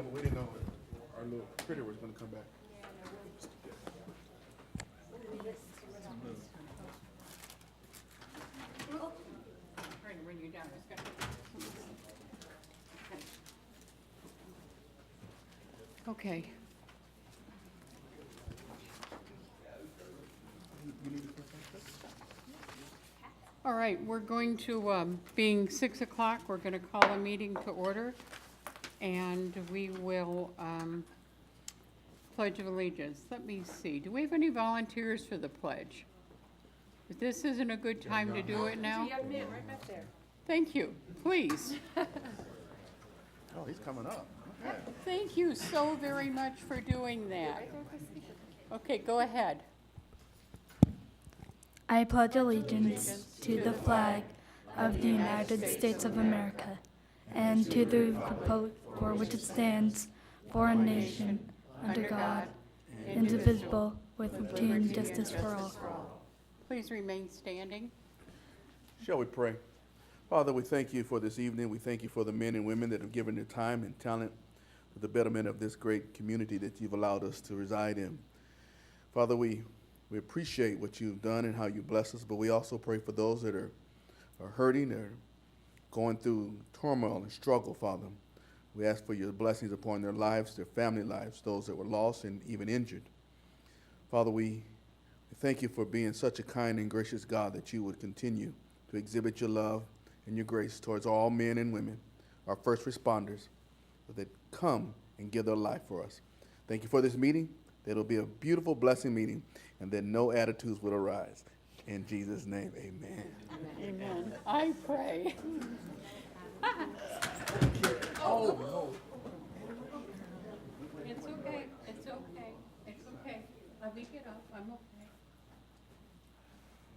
but we didn't know if our little critter was gonna come back. Trying to bring you down. It's got- Okay. All right, we're going to, being 6 o'clock, we're going to call a meeting to order, and we will pledge of allegiance. Let me see, do we have any volunteers for the pledge? If this isn't a good time to do it now? Young man right back there. Thank you, please. Oh, he's coming up. Okay. Thank you so very much for doing that. Okay, go ahead. I pledge allegiance to the flag of the United States of America and to the republic for which it stands, one nation, under God, indivisible, with liberty and justice for all. Please remain standing. Shall we pray? Father, we thank you for this evening. We thank you for the men and women that have given their time and talent for the betterment of this great community that you've allowed us to reside in. Father, we appreciate what you've done and how you bless us, but we also pray for those that are hurting, that are going through turmoil and struggle, Father. We ask for your blessings upon their lives, their family lives, those that were lost and even injured. Father, we thank you for being such a kind and gracious God that you would continue to exhibit your love and your grace towards all men and women, our first responders, that come and give their life for us. Thank you for this meeting. That it'll be a beautiful blessing meeting, and that no attitudes will arise. In Jesus' name, amen. Amen. I pray. Oh, no. It's okay, it's okay, it's okay. Let me get up, I'm okay.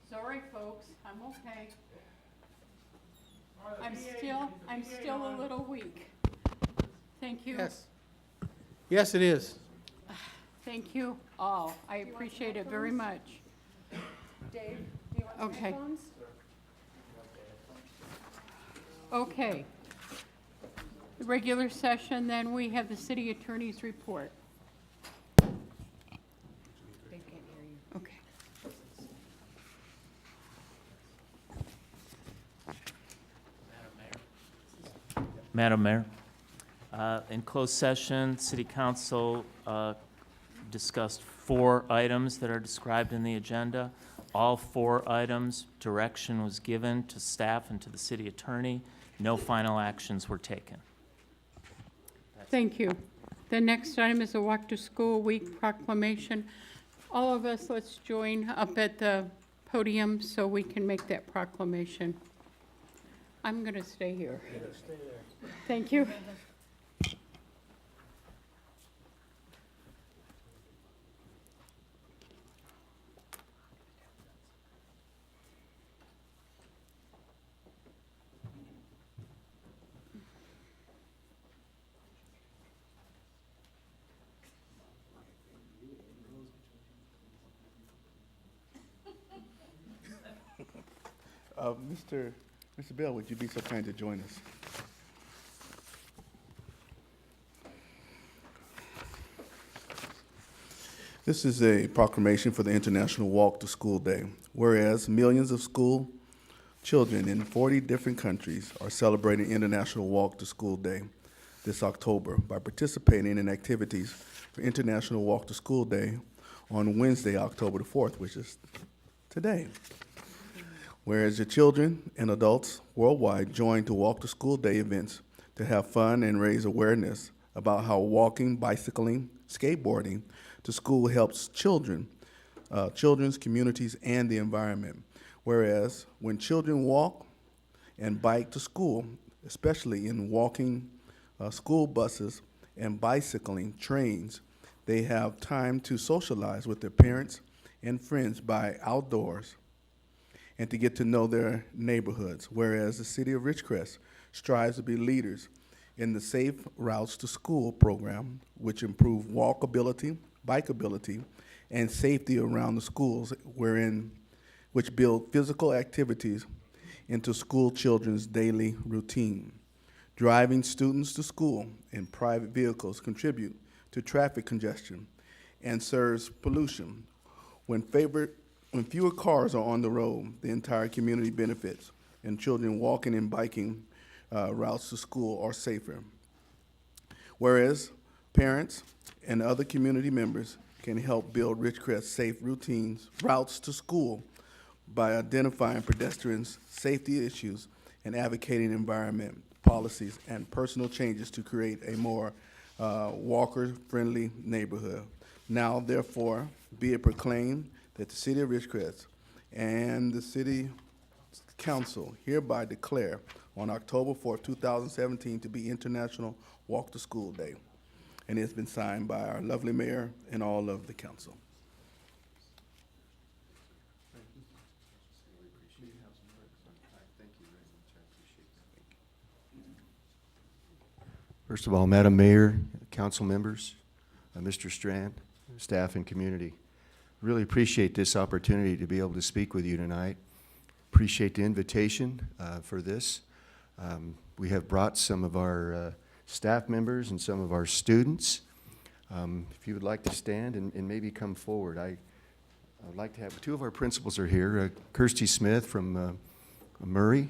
Sorry, folks, I'm okay. I'm still a little weak. Thank you. Yes. Yes, it is. Thank you all. I appreciate it very much. Dave, do you want some Okay. headphones? Okay. The regular session, then we have the city attorney's report. They can't hear you. Okay. Madam Mayor, in closed session, City Council discussed 4 items that are described in the agenda. All 4 items, direction was given to staff and to the city attorney. No final actions were taken. Thank you. The next item is a Walk to School Week proclamation. All of us, let's join up at the podium so we can make that proclamation. I'm going to stay here. Thank you. Mr. Bell, would you be so kind to join us? This is a proclamation for the International Walk to School Day. Whereas millions of school children in 40 different countries are celebrating International Walk to School Day this October by participating in activities for International Walk to School Day on Wednesday, October the 4th, which is today. Whereas the children and adults worldwide join to Walk to School Day events to have fun and raise awareness about how walking, bicycling, skateboarding to school helps children's communities, and the environment. Whereas when children walk and bike to school, especially in walking school buses and bicycling trains, they have time to socialize with their parents and friends by outdoors and to get to know their neighborhoods. Whereas the city of Ridgecrest strives to be leaders in the Safe Routes to School program, which improve walkability, bikeability, and safety around the schools, which build physical activities into school children's daily routine. Driving students to school in private vehicles contribute to traffic congestion and serves pollution. When fewer cars are on the road, the entire community benefits, and children walking and biking routes to school are safer. Whereas parents and other community members can help build Ridgecrest's safe routes to school by identifying pedestrians' safety issues and advocating environment policies and personal changes to create a more walker-friendly neighborhood. Now, therefore, be it proclaimed that the City of Ridgecrest and the City Council hereby declare on October 4th, 2017 to be International Walk to School Day. And it's been signed by our lovely mayor and all of the council. First of all, Madam Mayor, council members, Mr. Strand, staff and community, really appreciate this opportunity to be able to speak with you tonight. Appreciate the invitation for this. We have brought some of our staff members and some of our students. If you would like to stand and maybe come forward. I would like to have, two of our principals are here, Kirsty Smith from Murray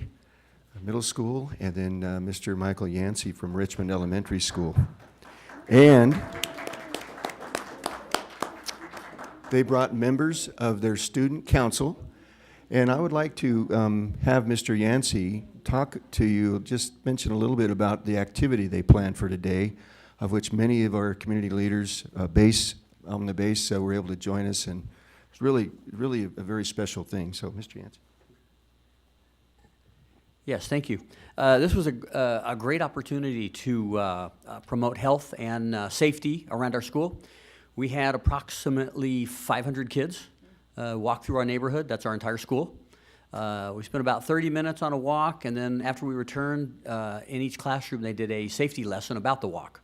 Middle School, and then Mr. Michael Yancey from Richmond Elementary School. And they brought members of their student council, and I would like to have Mr. Yancey talk to you, just mention a little bit about the activity they planned for today, of which many of our community leaders on the base were able to join us, and it's really a very special thing. So, Mr. Yancey. Yes, thank you. This was a great opportunity to promote health and safety around our school. We had approximately 500 kids walk through our neighborhood. That's our entire school. We spent about 30 minutes on a walk, and then after we returned, in each classroom they did a safety lesson about the walk.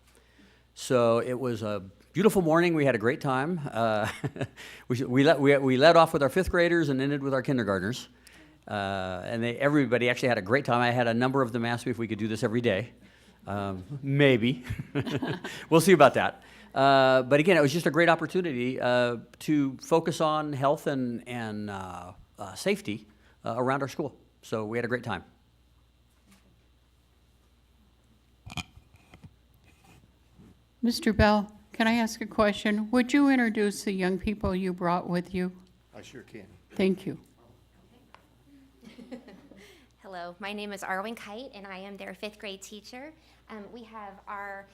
So it was a beautiful morning. We had a great time. We led off with our fifth graders and ended with our kindergartners. And everybody actually had a great time. I had a number of them ask me if we could do this every day. Maybe. We'll see about that. But again, it was just a great opportunity to focus on health and safety around our school. So we had a great time. Mr. Bell, can I ask a question? Would you introduce the young people you brought with you? I sure can. Thank you. Hello, my name is Arwen Kite, and I am their fifth grade teacher. We have our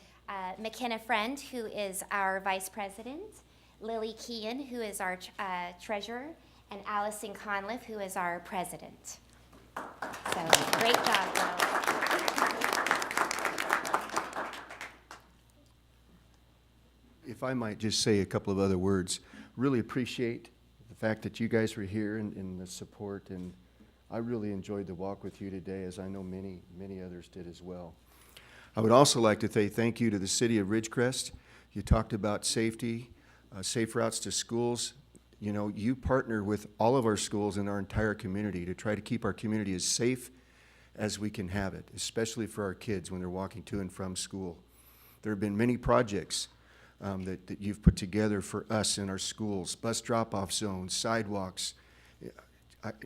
McKenna Friend, who is our vice president, Lily Kean, who is our treasurer, and Allison Conliff, who is our president. So, great job, girls. If I might just say a couple of other words, really appreciate the fact that you guys were here and the support, and I really enjoyed the walk with you today, as I know many others did as well. I would also like to say thank you to the City of Ridgecrest. You talked about safety, safe routes to schools. You know, you partner with all of our schools in our entire community to try to keep our community as safe as we can have it, especially for our kids when they're walking to and from school. There have been many projects that you've put together for us in our schools, bus drop-off zones, sidewalks,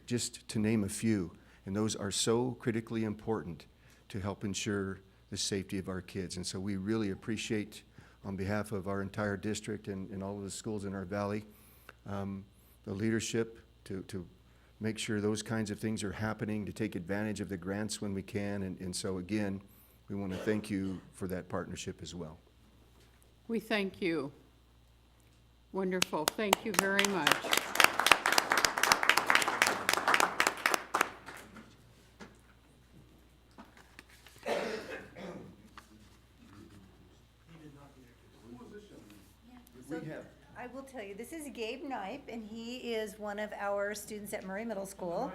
just to name a few. And those are so critically important to help ensure the safety of our kids. And so we really appreciate, on behalf of our entire district and all of the schools in our valley, the leadership to make sure those kinds of things are happening, to take advantage of the grants when we can. And so again, we want to thank you for that partnership as well. We thank you. Wonderful. Thank you very much. I will tell you, this is Gabe Knipe, and he is one of our students at Murray Middle School.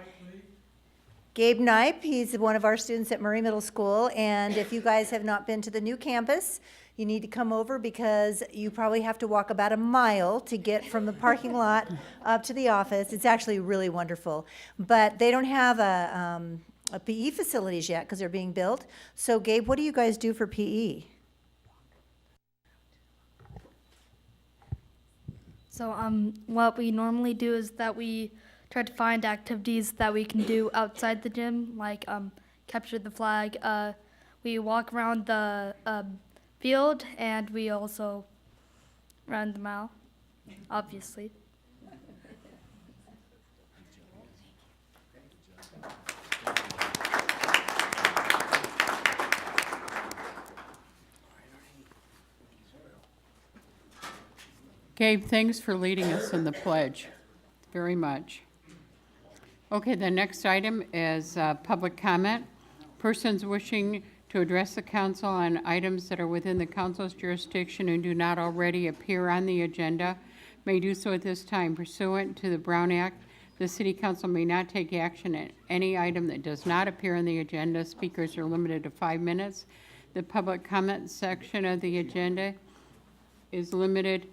Gabe Knipe, he's one of our students at Murray Middle School, and if you guys have not been to the new campus, you need to come over because you probably have to walk about a mile to get from the parking lot up to the office. It's actually really wonderful. But they don't have PE facilities yet because they're being built. So Gabe, what do you guys do for PE? So what we normally do is that we try to find activities that we can do outside the gym, like capture the flag. We walk around the field, and we also run the mile, obviously. Gabe, thanks for leading us in the pledge, very much. Okay, the next item is public comment. Persons wishing to address the council on items that are within the council's jurisdiction and do not already appear on the agenda may do so at this time. Pursuant to the Brown Act, the city council may not take action at any item that does not appear on the agenda. Speakers are limited to 5 minutes. The public comment section of the agenda is limited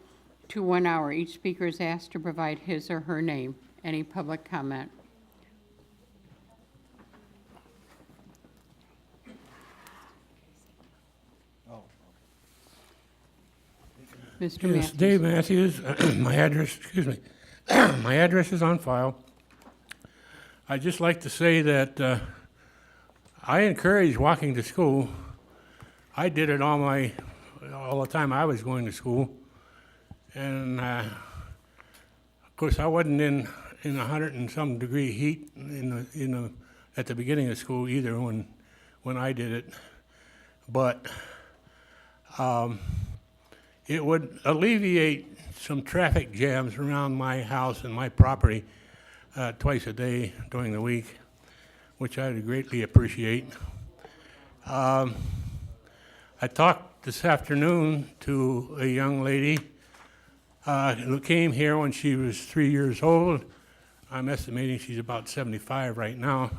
to 1 hour. Each speaker is asked to provide his or her name. Any public comment? Mr. Yes, Matthews. Dave Matthews, my address, excuse me, my address is on file. I'd just like to say that I encourage walking to school. I did it all the time I was going to school. And of course, I wasn't in 100 and some degree heat at the beginning of school either when I did it. But it would alleviate some traffic jams around my house and my property twice a day during the week, which I would greatly appreciate. I talked this afternoon to a young lady who came here when she was 3 years old. I'm estimating she's about 75 right now.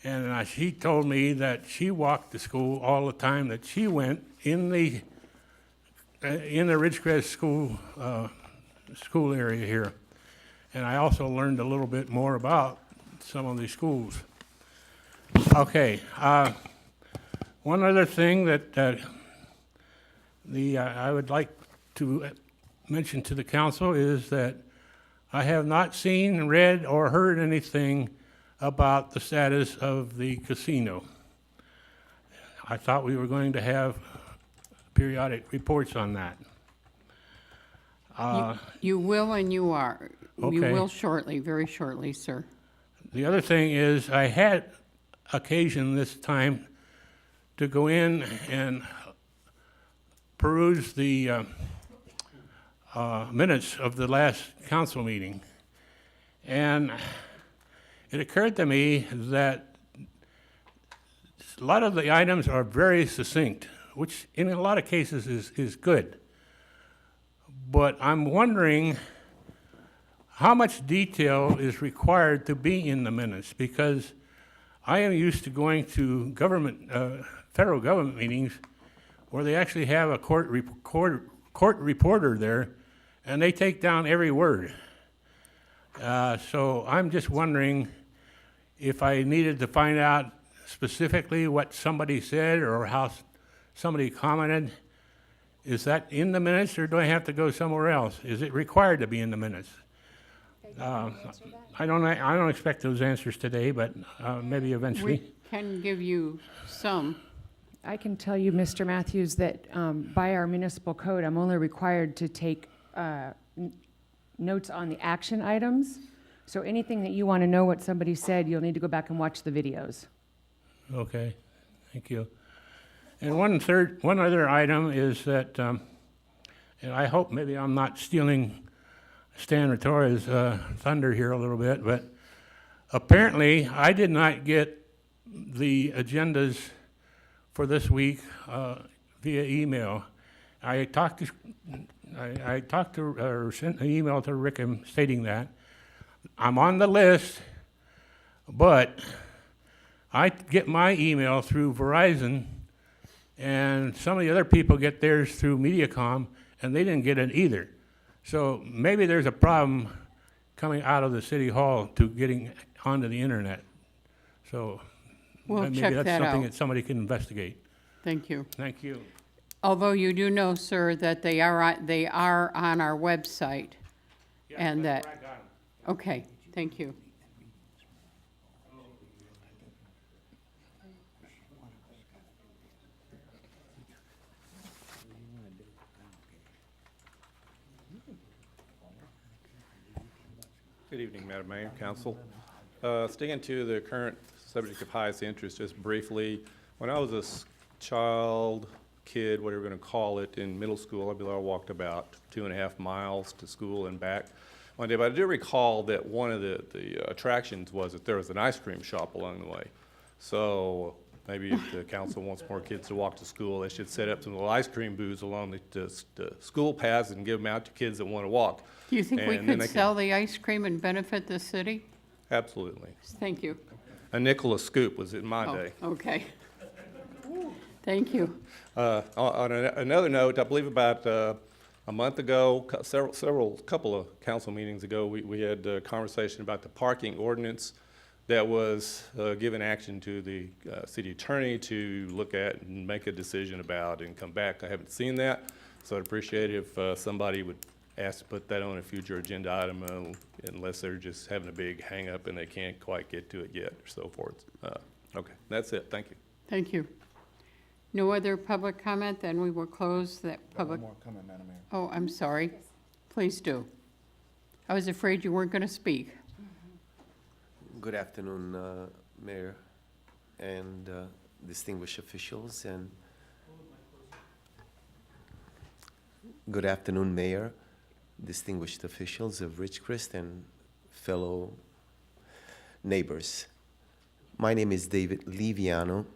And she told me that she walked to school all the time, that she went in the Ridgecrest school area here. And I also learned a little bit more about some of the schools. Okay, one other thing that I would like to mention to the council is that I have not seen, read, or heard anything about the status of the casino. I thought we were going to have periodic reports on that. You will and you are. Okay. You will shortly, very shortly, sir. The other thing is I had occasion this time to go in and peruse the minutes of the last council meeting. And it occurred to me that a lot of the items are very succinct, which in a lot of cases is good. But I'm wondering how much detail is required to be in the minutes, because I am used to going to federal government meetings where they actually have a court reporter there, and they take down every word. So I'm just wondering if I needed to find out specifically what somebody said or how somebody commented. Is that in the minutes, or do I have to go somewhere else? Is it required to be in the minutes? I don't expect those answers today, but maybe eventually. We can give you some. I can tell you, Mr. Matthews, that by our municipal code, I'm only required to take notes on the action items. So anything that you want to know what somebody said, you'll need to go back and watch the videos. Okay, thank you. And one other item is that, and I hope maybe I'm not stealing Stan Ratora's thunder here a little bit, but apparently I did not get the agendas for this week via email. I talked to or sent an email to Rickham stating that I'm on the list, but I get my email through Verizon, and some of the other people get theirs through Mediacom, and they didn't get it either. So maybe there's a problem coming out of the city hall to getting onto the internet. So We'll maybe check that's that something out. that somebody can investigate. Thank you. Thank you. Although you do know, sir, that they are on our website. And that, okay, thank you. Good evening, Madam Mayor, Council. Sticking to the current subject of highest interest, just briefly, when I was a kid, whatever we're going to call it, in middle school, I believe I walked about 2.5 miles to school and back one day. But I do recall that one of the attractions was that there was an ice cream shop along the way. So maybe if the council wants more kids to walk to school, they should set up some little ice cream booths along the school paths and give them out to kids that want to walk. Do you think we And then could they can- sell the ice cream and benefit the city? Absolutely. Thank you. A nickel a scoop was in my Oh, day. okay. Thank you. On another note, I believe about a month ago, couple of council meetings ago, we had a conversation about the parking ordinance that was given action to the city attorney to look at and make a decision about and come back. I haven't seen that, so I'd appreciate it if somebody would ask to put that on a future agenda item unless they're just having a big hang-up and they can't quite get to it yet or so forth. Okay, that's it. Thank you. Thank you. No other public comment, then we will close that public. One more comment, Madam Mayor. Oh, I'm sorry. Please do. I was afraid you weren't going to speak. Good afternoon, Mayor and distinguished officials, and good afternoon, Mayor, distinguished officials of Ridgecrest, and fellow neighbors. My name is David Liviano.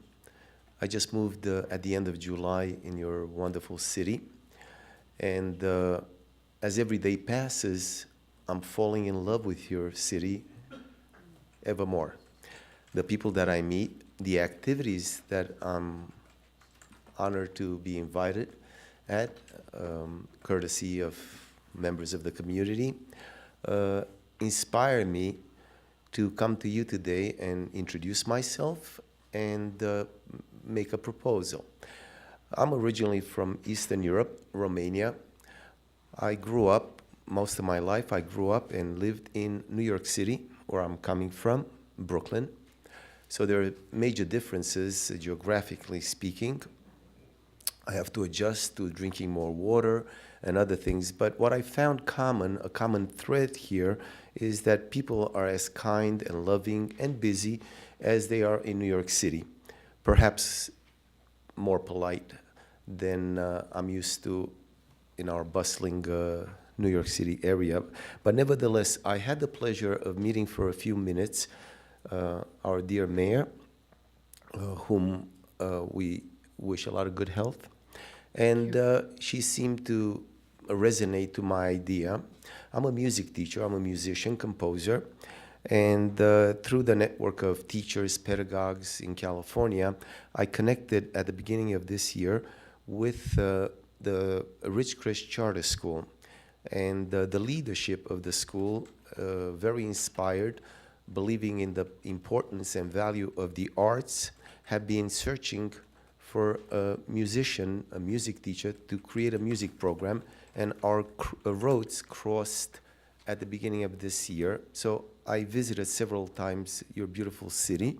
I just moved at the end of July in your wonderful city, and as every day passes, I'm falling in love with your city evermore. The people that I meet, the activities that I'm honored to be invited at, courtesy of members of the community, inspire me to come to you today and introduce myself and make a proposal. I'm originally from Eastern Europe, Romania. I grew up, most of my life, I grew up and lived in New York City, where I'm coming from, Brooklyn. So there are major differences geographically speaking. I have to adjust to drinking more water and other things. But what I found common, a common thread here, is that people are as kind and loving and busy as they are in New York City. Perhaps more polite than I'm used to in our bustling New York City area. But nevertheless, I had the pleasure of meeting for a few minutes our dear mayor, whom we wish a lot of good health. And she seemed to resonate to my idea. I'm a music teacher, I'm a musician, composer, and through the network of teachers, pedagogues in California, I connected at the beginning of this year with the Ridgecrest Charter School. And the leadership of the school, very inspired, believing in the importance and value of the arts, have been searching for a musician, a music teacher, to create a music program. And our roads crossed at the beginning of this year. So I visited several times your beautiful city.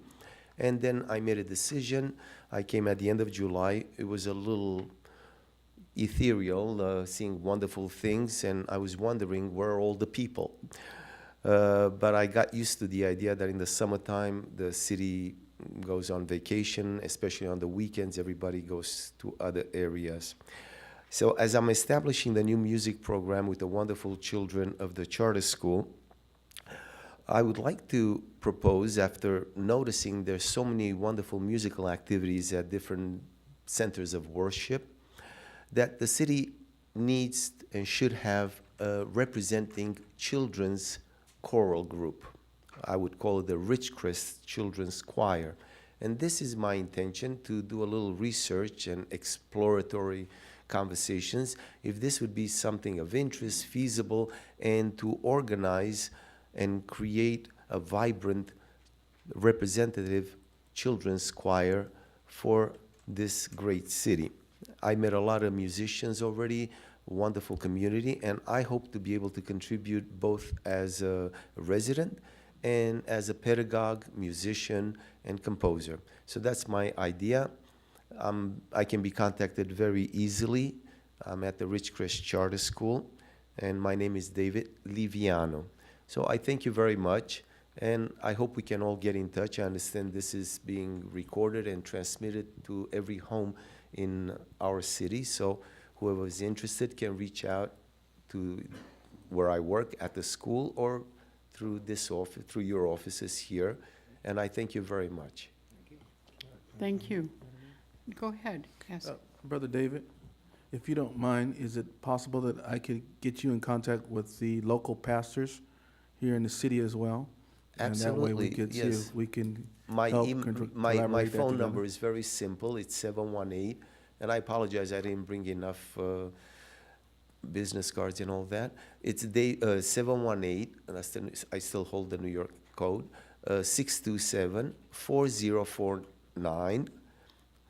And then I made a decision. I came at the end of July. It was a little ethereal, seeing wonderful things, and I was wondering where are all the people. But I got used to the idea that in the summertime, the city goes on vacation, especially on the weekends, everybody goes to other areas. So as I'm establishing the new music program with the wonderful children of the charter school, I would like to propose, after noticing there's so many wonderful musical activities at different centers of worship, that the city needs and should have a representing children's choral group. I would call it the Ridgecrest Children's Choir. And this is my intention, to do a little research and exploratory conversations, if this would be something of interest, feasible, and to organize and create a vibrant, representative children's choir for this great city. I met a lot of musicians already, wonderful community, and I hope to be able to contribute both as a resident and as a pedagogue, musician, and composer. So that's my idea. I can be contacted very easily. I'm at the Ridgecrest Charter School, and my name is David Liviano. So I thank you very much, and I hope we can all get in touch. I understand this is being recorded and transmitted to every home in our city, so whoever is interested can reach out to where I work at the school or through this office, through your offices here, and I thank you very much. Thank you. Go ahead, ask. Brother David, if you don't mind, is it possible that I could get you in contact with the local pastors here in the city as well? And that way we Absolutely, could see yes. if we can My help my collaborate that phone together. number is very simple. It's 718, and I apologize I didn't bring enough business cards and all that. It's 718, and I still hold the New York code, 627-4049.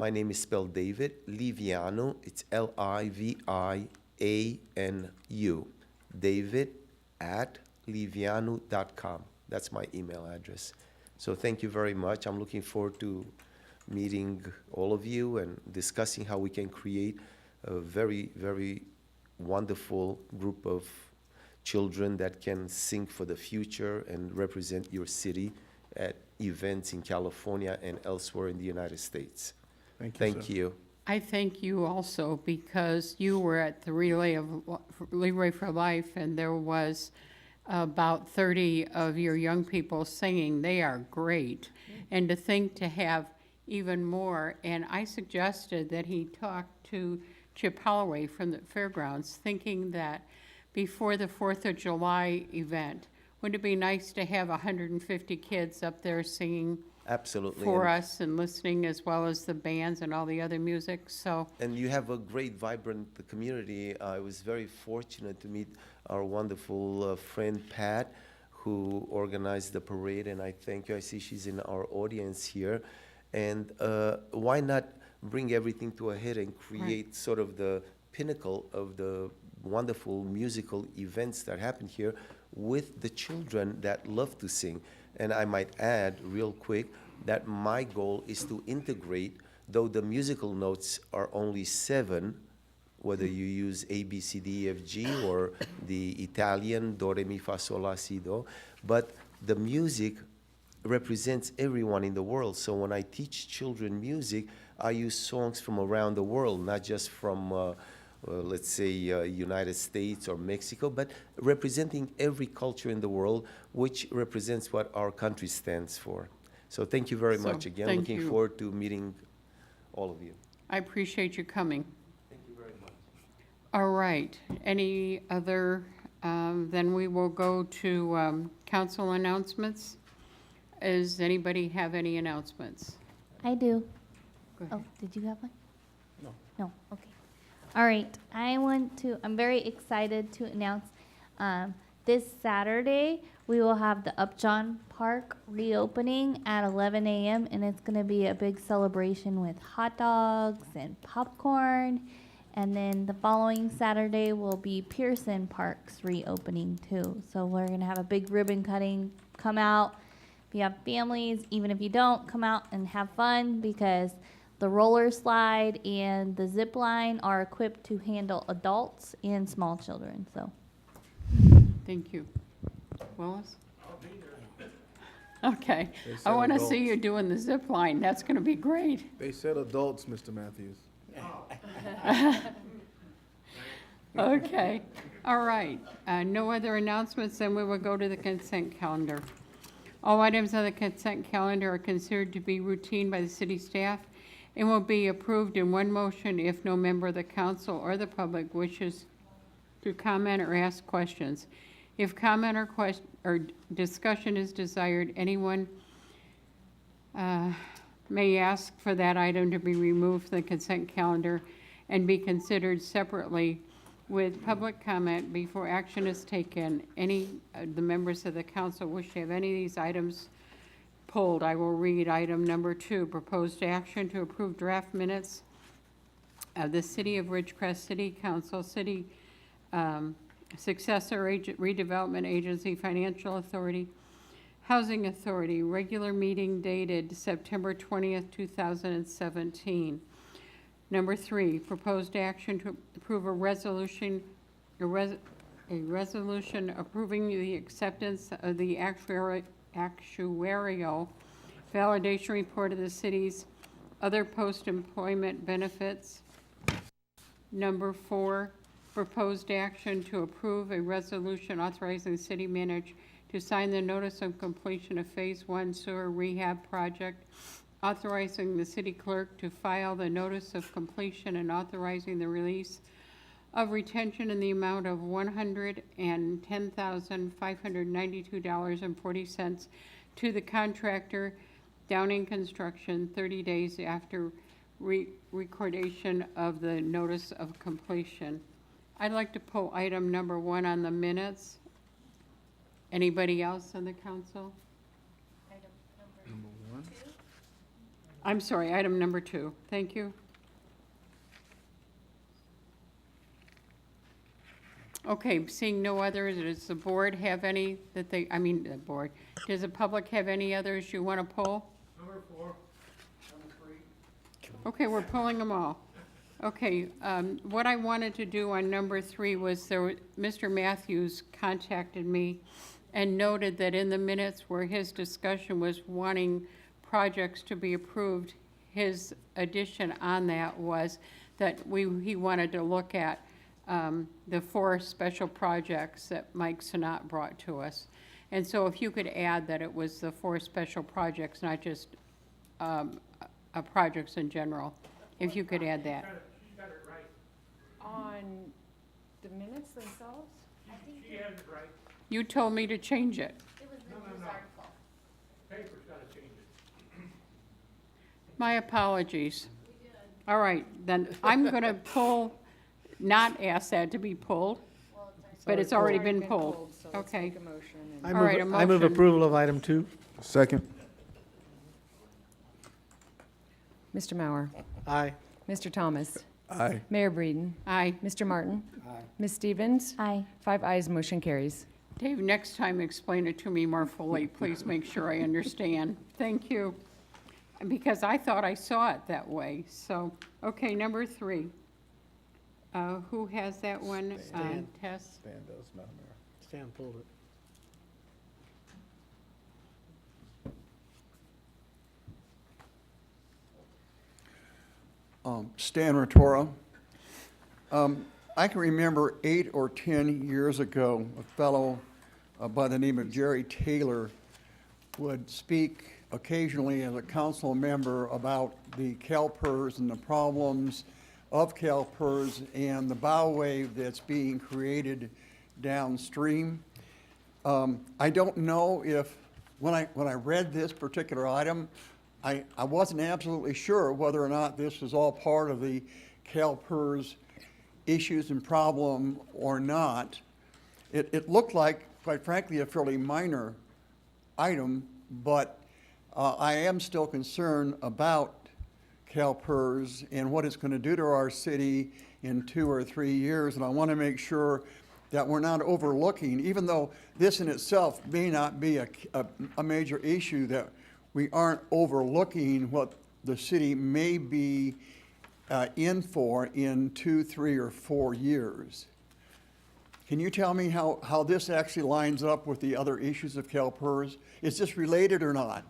My name is spelled David Liviano. It's Livianu. David@livianu.com. That's my email address. So thank you very much. I'm looking forward to meeting all of you and discussing how we can create a very, very wonderful group of children that can sing for the future and represent your city at events in California and elsewhere in the United States. Thank sir. you. I thank you also because you were at the Relay for Life, and there was about 30 of your young people singing. They are great. And to think to have even more, and I suggested that he talk to Chip Holloway from the fairgrounds, thinking that before the 4th of July event, wouldn't it be nice to have 150 kids up there singing Absolutely. for And- us and listening, as well as the bands and all the other music? So And you have a great, vibrant community. I was very fortunate to meet our wonderful friend Pat, who organized the parade, and I thank you. I see she's in our audience here. And why not bring everything to a head and create sort of the pinnacle of the wonderful musical events that happen here with the children that love to sing? And I might add real quick that my goal is to integrate, though the musical notes are only 7, whether you use A, B, C, D, E, F, G, or the Italian do, re, mi, fa, sol, la, si, do, but the music represents everyone in the world. So when I teach children music, I use songs from around the world, not just from let's say United States or Mexico, but representing every culture in the world, which represents what our country stands for. So thank you very much again. thank Looking you. forward to meeting all of you. I appreciate you coming. Thank you very much. All right. Any other, then we will go to council announcements. Does anybody have any announcements? I do. Go ahead. Oh, did you have one? No. No, okay. All right, I'm very excited to announce this Saturday, we will have the Upjohn Park reopening at 11 a.m. and it's gonna be a big celebration with hot dogs and popcorn. And then the following Saturday will be Pearson Park's reopening too. So we're gonna have a big ribbon cutting. Come out, if you have families, even if you don't, come out and have fun because the roller slide and the zip line are equipped to handle adults and small children, so. Thank you. Willis? Okay. They I said want to see adults. you doing the zip line. That's going to be great. They said adults, Mr. Matthews. Okay. All right. No other announcements, then we will go to the consent calendar. All items on the consent calendar are considered to be routine by the city staff and will be approved in one motion if no member of the council or the public wishes to comment or ask questions. If comment or discussion is desired, anyone may ask for that item to be removed from the consent calendar and be considered separately with public comment before action is taken. Any of the members of the council wish to have any of these items pulled. I will read item number 2, proposed action to approve draft minutes of the City of Ridgecrest City Council, City Successor Redevelopment Agency, Financial Authority, Housing Authority, regular meeting dated September 20th, 2017. Number 3, proposed action to approve a resolution approving the acceptance of the actuarial validation report of the city's other post-employment benefits. Number 4, proposed action to approve a resolution authorizing the city manager to sign the notice of completion of Phase 1 sewer rehab project, authorizing the city clerk to file the notice of completion and authorizing the release of retention in the amount of $110,592.40 to the contractor Downing Construction 30 days after recordation of the notice of completion. I'd like to pull item number 1 on the minutes. Anybody else on the council? Number 1. I'm sorry, item number 2. Thank you. Okay, seeing no others, does the board have any that they, I mean, the board, does the public have any others you want to pull? Number 4, number 3. Okay, we're pulling them all. Okay, what I wanted to do on number 3 was Mr. Matthews contacted me and noted that in the minutes where his discussion was wanting projects to be approved, his addition on that was that he wanted to look at the 4 special projects that Mike Sanat brought to us. And so if you could add that it was the 4 special projects, not just projects in general, if you could add that. She's got it right. On the minutes themselves? She has it right. You told me to change it. It was the news article. Paper's got to change it. My apologies. All right, then I'm going to not ask that to be pulled, but it's already been pulled. So let's Okay. make a motion. and- I All right, a move, I move motion. approval of item 2. Second. Mr. Mauer, Aye. Mr. Thomas, Aye. Mayor Breeden, Aye. Mr. Martin, Aye. Ms. Stevens, Aye. 5 ayes, motion carries. Dave, next time explain it to me more fully. Please make sure I understand. Thank you. Because I thought I saw it that way. So, okay, number 3. Who has that one? Stan. Tess? Stan does, Madam Mayor. Stan pulled it. Stan Rotora. I can remember 8 or 10 years ago, a fellow by the name of Jerry Taylor would speak occasionally as a council member about the CalPERS and the problems of CalPERS and the bow wave that's being created downstream. I don't know if, when I read this particular item, I wasn't absolutely sure whether or not this was all part of the CalPERS issues and problem or not. It looked like, quite frankly, a fairly minor item, but I am still concerned about CalPERS and what it's going to do to our city in 2 or 3 years, and I want to make sure that we're not overlooking, even though this in itself may not be a major issue, that we aren't overlooking what the city may be in for in 2, 3, or 4 years. Can you tell me how this actually lines up with the other issues of CalPERS? Is this related or not?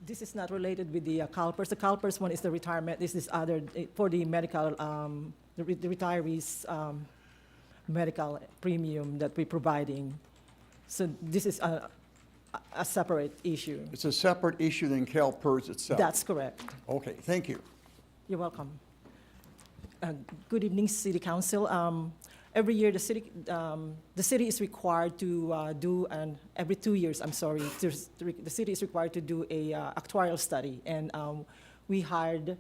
This is not related with the CalPERS. The CalPERS one is the retirement. This is other for the medical, the retirees' medical premium that we're providing. So this is a separate issue. It's a separate issue than CalPERS itself? That's correct. Okay, thank you. You're welcome. Good evening, City Council. Every year, the city is required to do, and every 2 years, I'm sorry, the city is required to do a actuarial study, and we hired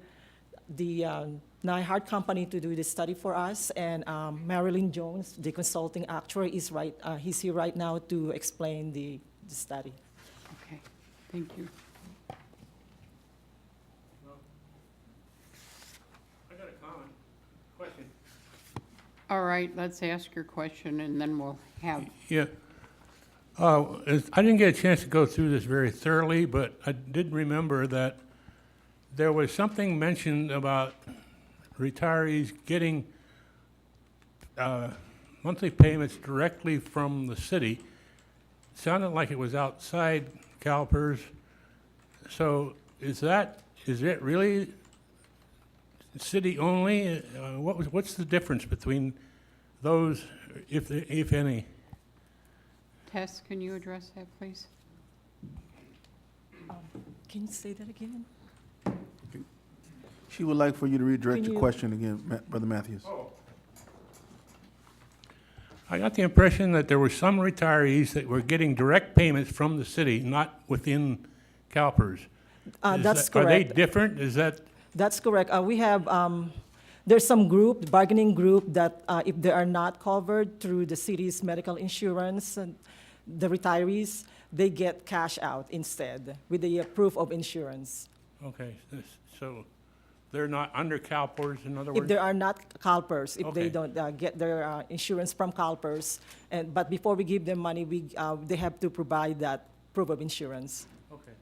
the Nyhard company to do this study for us, and Marilyn Jones, the consulting actuary, is he's here right now to explain the study. Okay, thank you. I got a comment, question. All right, let's ask your question, and then we'll have, Yeah. I didn't get a chance to go through this very thoroughly, but I did remember that there was something mentioned about retirees getting monthly payments directly from the city. Sounded like it was outside CalPERS. So is it really city only? What's the difference between those, if any? Tess, can you address that, please? Can you say that again? She would like for you to redirect Can your you- question again, Brother Matthews. I got the impression that there were some retirees that were getting direct payments from the city, not within CalPERS. That's Are they correct. different? Is that, That's correct. We have, there's some group, bargaining group, that if they are not covered through the city's medical insurance, and the retirees, they get cash out instead with the proof of insurance. okay, so they're not under CalPERS, in other If words? they are not CalPERS, if Okay. they don't get their insurance from CalPERS, but before we give them money, they have to provide that proof of insurance. Okay.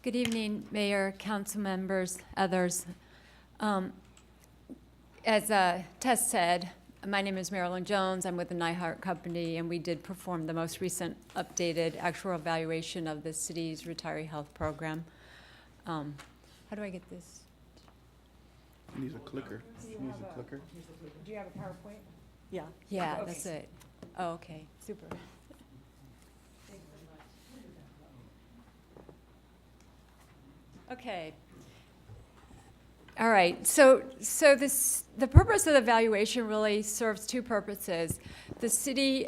Good evening, Mayor, council members, others. As Tess said, my name is Marilyn Jones. I'm with the Nyhart Company, and we did perform the most recent updated actual evaluation of the city's retiree health program. How do I get this? He needs a clicker. He needs a clicker. Do you have a PowerPoint? Yeah. Yeah, Okay. that's it. Oh, okay, super. Okay. All right, so the purpose of the evaluation really serves two purposes. The city,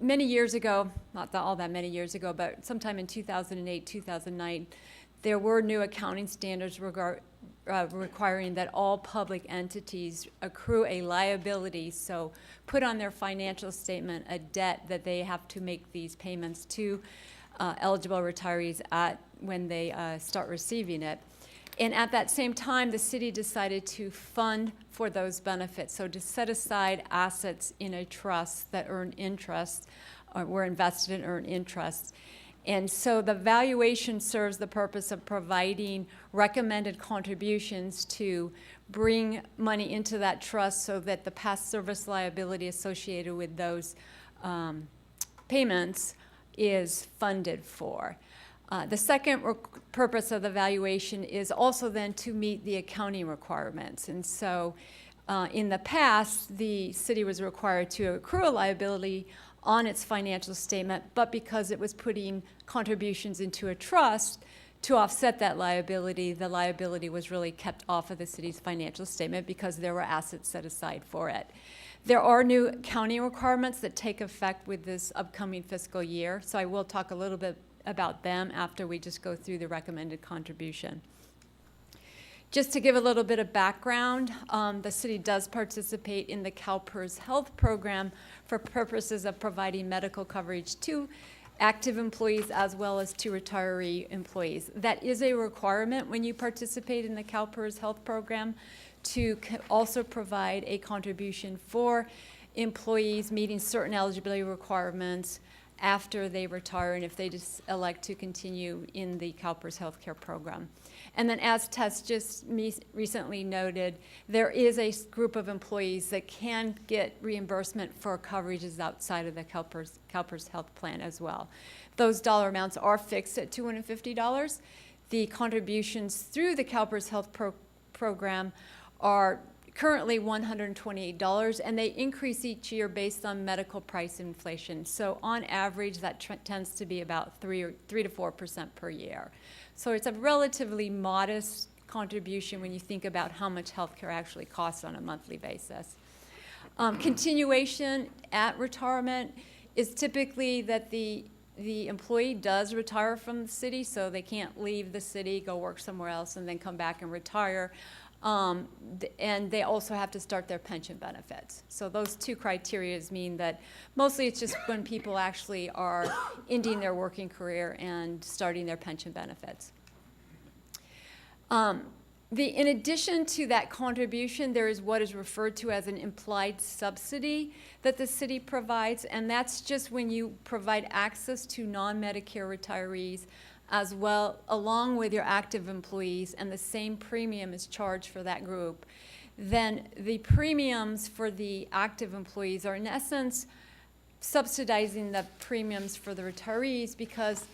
many years ago, not all that many years ago, but sometime in 2008, 2009, there were new accounting standards requiring that all public entities accrue a liability, so put on their financial statement a debt that they have to make these payments to eligible retirees when they start receiving it. And at that same time, the city decided to fund for those benefits, so to set aside assets in a trust that earn interest, or were invested and earn interest. And so the valuation serves the purpose of providing recommended contributions to bring money into that trust so that the past service liability associated with those payments is funded for. The second purpose of the valuation is also then to meet the accounting requirements. And so in the past, the city was required to accrue a liability on its financial statement, but because it was putting contributions into a trust to offset that liability, the liability was really kept off of the city's financial statement because there were assets set aside for it. There are new accounting requirements that take effect with this upcoming fiscal year, so I will talk a little bit about them after we just go through the recommended contribution. Just to give a little bit of background, the city does participate in the CalPERS health program for purposes of providing medical coverage to active employees as well as to retiree employees. That is a requirement when you participate in the CalPERS health program to also provide a contribution for employees meeting certain eligibility requirements after they retire and if they just elect to continue in the CalPERS healthcare program. And then as Tess just recently noted, there is a group of employees that can get reimbursement for coverages outside of the CalPERS health plan as well. Those dollar amounts are fixed at $250. The contributions through the CalPERS health program are currently $128, and they increase each year based on medical price inflation. So on average, that tends to be about 3 to 4% per year. So it's a relatively modest contribution when you think about how much healthcare actually costs on a monthly basis. Continuation at retirement is typically that the the employee does retire from the city, so they can't leave the city, go work somewhere else, and then come back and retire. And they also have to start their pension benefits. So those two criteria mean that mostly it's just when people actually are ending their working career and starting their pension benefits. In addition to that contribution, there is what is referred to as an implied subsidy that the city provides, and that's just when you provide access to non-Medicare retirees as well, along with your active employees, and the same premium is charged for that group. Then the premiums for the active employees are in essence subsidizing the premiums for the retirees because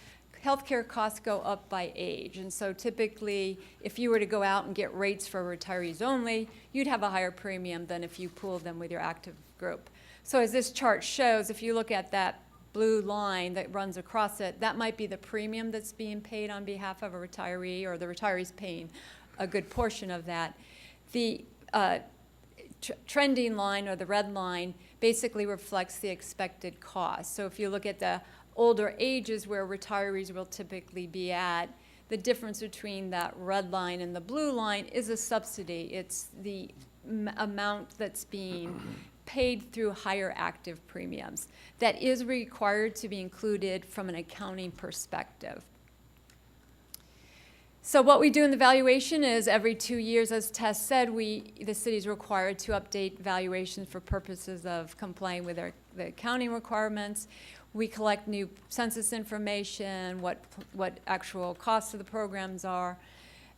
healthcare costs go up by age. And so typically, if you were to go out and get rates for retirees only, you'd have a higher premium than if you pooled them with your active group. So as this chart shows, if you look at that blue line that runs across it, that might be the premium that's being paid on behalf of a retiree, or the retiree's paying a good portion of that. The trending line, or the red line, basically reflects the expected cost. So if you look at the older ages where retirees will typically be at, the difference between that red line and the blue line is a subsidy. It's the amount that's being paid through higher active premiums. That is required to be included from an accounting perspective. So what we do in the valuation is every 2 years, as Tess said, the city is required to update valuations for purposes of complying with the accounting requirements. We collect new census information, what actual costs of the programs are,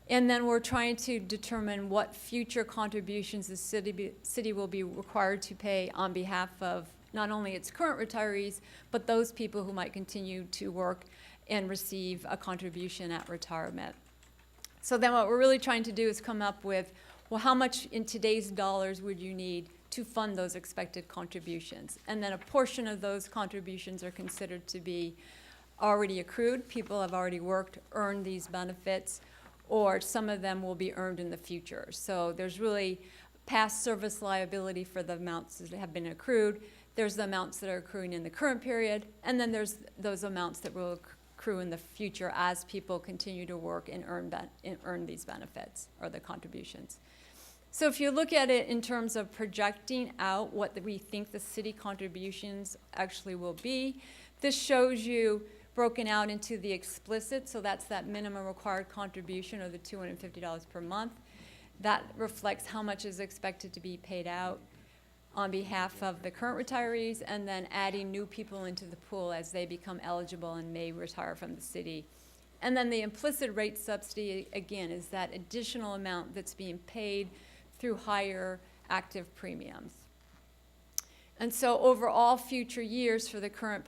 and then we're trying to determine what future contributions the city will be required to pay on behalf of not only its current retirees, but those people who might continue to work and receive a contribution at retirement. So then what we're really trying to do is come up with, well, how much in today's dollars would you need to fund those expected contributions? And then a portion of those contributions are considered to be already accrued. People have already worked, earned these benefits, or some of them will be earned in the future. So there's really past service liability for the amounts that have been accrued. There's the amounts that are accruing in the current period, and then there's those amounts that will accrue in the future as people continue to work and earn these benefits or the contributions. So if you look at it in terms of projecting out what we think the city contributions actually will be, this shows you broken out into the explicit, so that's that minimum required contribution, or the $250 per month. That reflects how much is expected to be paid out on behalf of the current retirees, and then adding new people into the pool as they become eligible and may retire from the city. And then the implicit rate subsidy, again, is that additional amount that's being paid through higher active premiums. And so over all future years for the current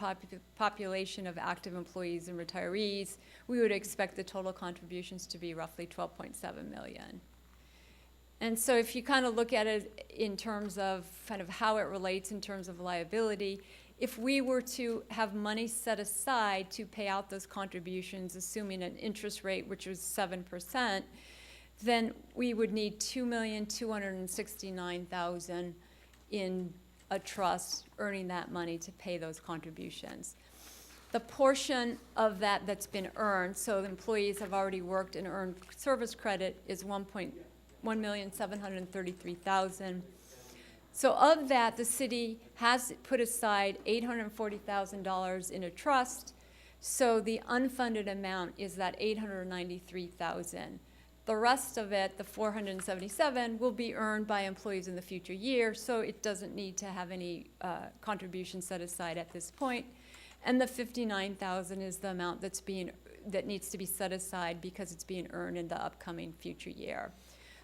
population of active employees and retirees, we would expect the total contributions to be roughly $12.7 million. And so if you kind of look at it in terms of kind of how it relates in terms of liability, if we were to have money set aside to pay out those contributions, assuming an interest rate which was 7%, then we would need $2,269,000 in a trust earning that money to pay those contributions. The portion of that that's been earned, so the employees have already worked and earned service credit, is $1,733,000. So of that, the city has put aside $840,000 in a trust. So the unfunded amount is that $893,000. The rest of it, the $477,000, will be earned by employees in the future year, so it doesn't need to have any contribution set aside at this point. And the $59,000 is the amount that needs to be set aside because it's being earned in the upcoming future year.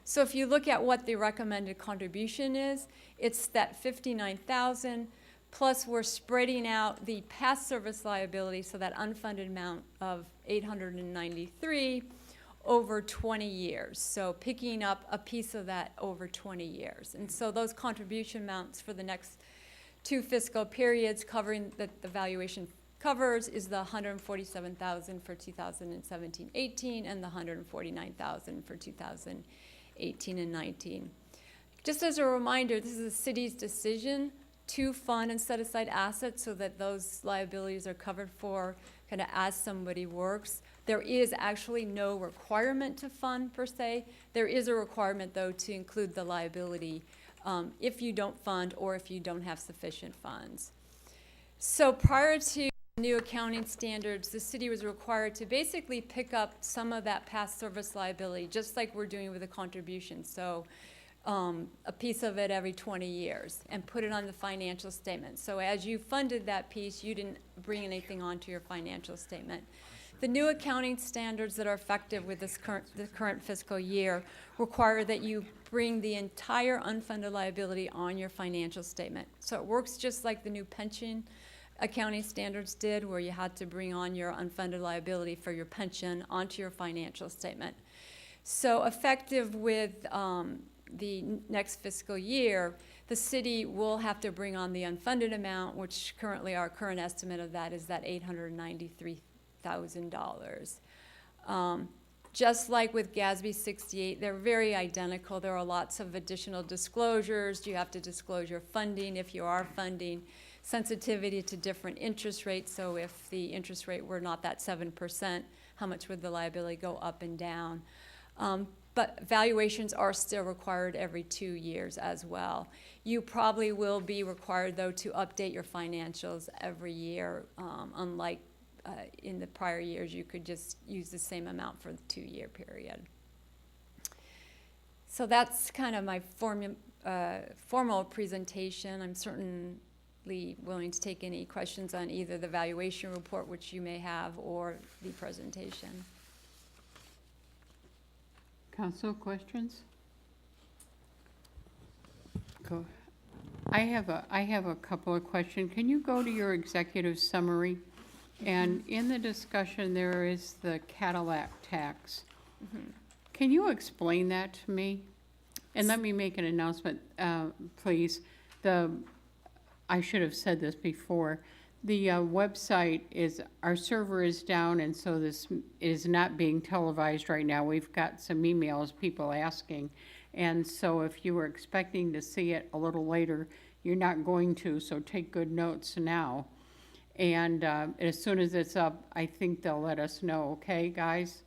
So if you look at what the recommended contribution is, it's that $59,000, plus we're spreading out the past service liability, so that unfunded amount of $893,000 over 20 years. So picking up a piece of that over 20 years. And so those contribution amounts for the next 2 fiscal periods covering that the valuation covers is the $147,000 for 2017-18 and the $149,000 for 2018 and 19. Just as a reminder, this is the city's decision to fund and set aside assets so that those liabilities are covered for kind of as somebody works. There is actually no requirement to fund per se. There is a requirement, though, to include the liability if you don't fund or if you don't have sufficient funds. So prior to new accounting standards, the city was required to basically pick up some of that past service liability, just like we're doing with the contribution. So a piece of it every 20 years and put it on the financial statement. So as you funded that piece, you didn't bring anything onto your financial statement. The new accounting standards that are effective with the current fiscal year require that you bring the entire unfunded liability on your financial statement. So it works just like the new pension accounting standards did, where you had to bring on your unfunded liability for your pension onto your financial statement. So effective with the next fiscal year, the city will have to bring on the unfunded amount, which currently our current estimate of that is that $893,000. Just like with GASB 68, they're very identical. There are lots of additional disclosures. You have to disclose your funding if you are funding, sensitivity to different interest rates. So if the interest rate were not that 7%, how much would the liability go up and down? But valuations are still required every 2 years as well. You probably will be required, though, to update your financials every year. Unlike in the prior years, you could just use the same amount for the 2-year period. So that's kind of my formal presentation. I'm certainly willing to take any questions on either the valuation report, which you may have, or the presentation. Council, questions? Go. I have a couple of questions. Can you go to your executive summary? And in the discussion, there is the Cadillac tax. Can you explain that to me? And let me make an announcement, please. I should have said this before. The website our server is down, and so this is not being televised right now. We've got some emails, people asking. And so if you were expecting to see it a little later, you're not going to, so take good notes now. And as soon as it's up, I think they'll let us know, okay, guys?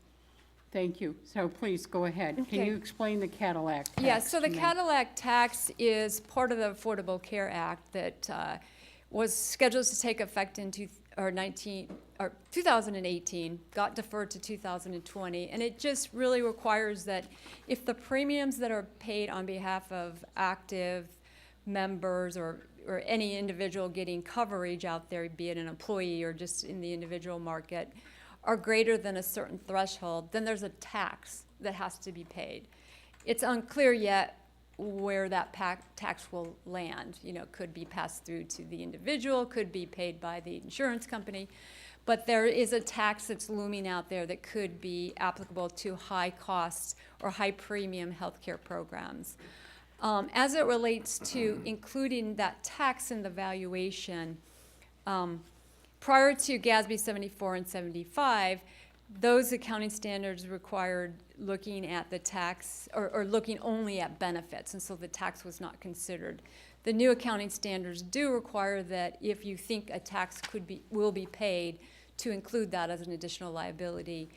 Thank you. So please go ahead. Okay. Can you explain the Cadillac tax? Yeah, so the to me? Cadillac tax is part of the Affordable Care Act that was scheduled to take effect in 2018, got deferred to 2020, and it just really requires that if the premiums that are paid on behalf of active members or any individual getting coverage out there, be it an employee or just in the individual market, are greater than a certain threshold, then there's a tax that has to be paid. It's unclear yet where that tax will land. You know, could be passed through to the individual, could be paid by the insurance company, but there is a tax that's looming out there that could be applicable to high cost or high premium healthcare programs. As it relates to including that tax in the valuation, prior to GASB 74 and 75, those accounting standards required looking at the tax or looking only at benefits, and so the tax was not considered. The new accounting standards do require that if you think a tax will be paid, to include that as an additional liability.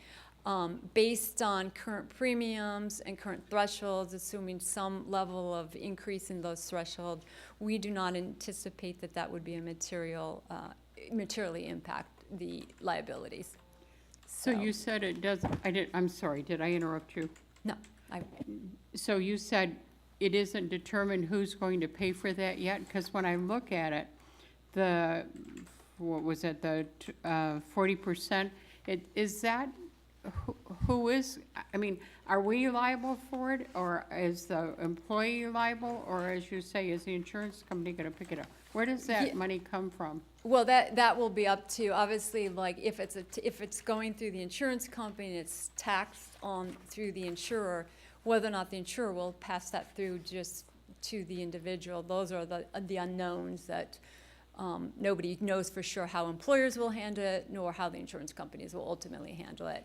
Based on current premiums and current thresholds, assuming some level of increase in those thresholds, we do not anticipate that that would be a materially impact the liabilities. So you said it doesn't, I'm sorry, did I interrupt you? No. So you said it isn't determined who's going to pay for that yet? Because when I look at it, the 40%, is that, who is, I mean, are we liable for it, or is the employee liable, or as you say, is the insurance company going to pick it up? Where does that money come from? Well, that will be up to, obviously, like if it's going through the insurance company and it's taxed on through the insurer, whether or not the insurer will pass that through just to the individual. Those are the unknowns that nobody knows for sure how employers will handle it, nor how the insurance companies will ultimately handle it.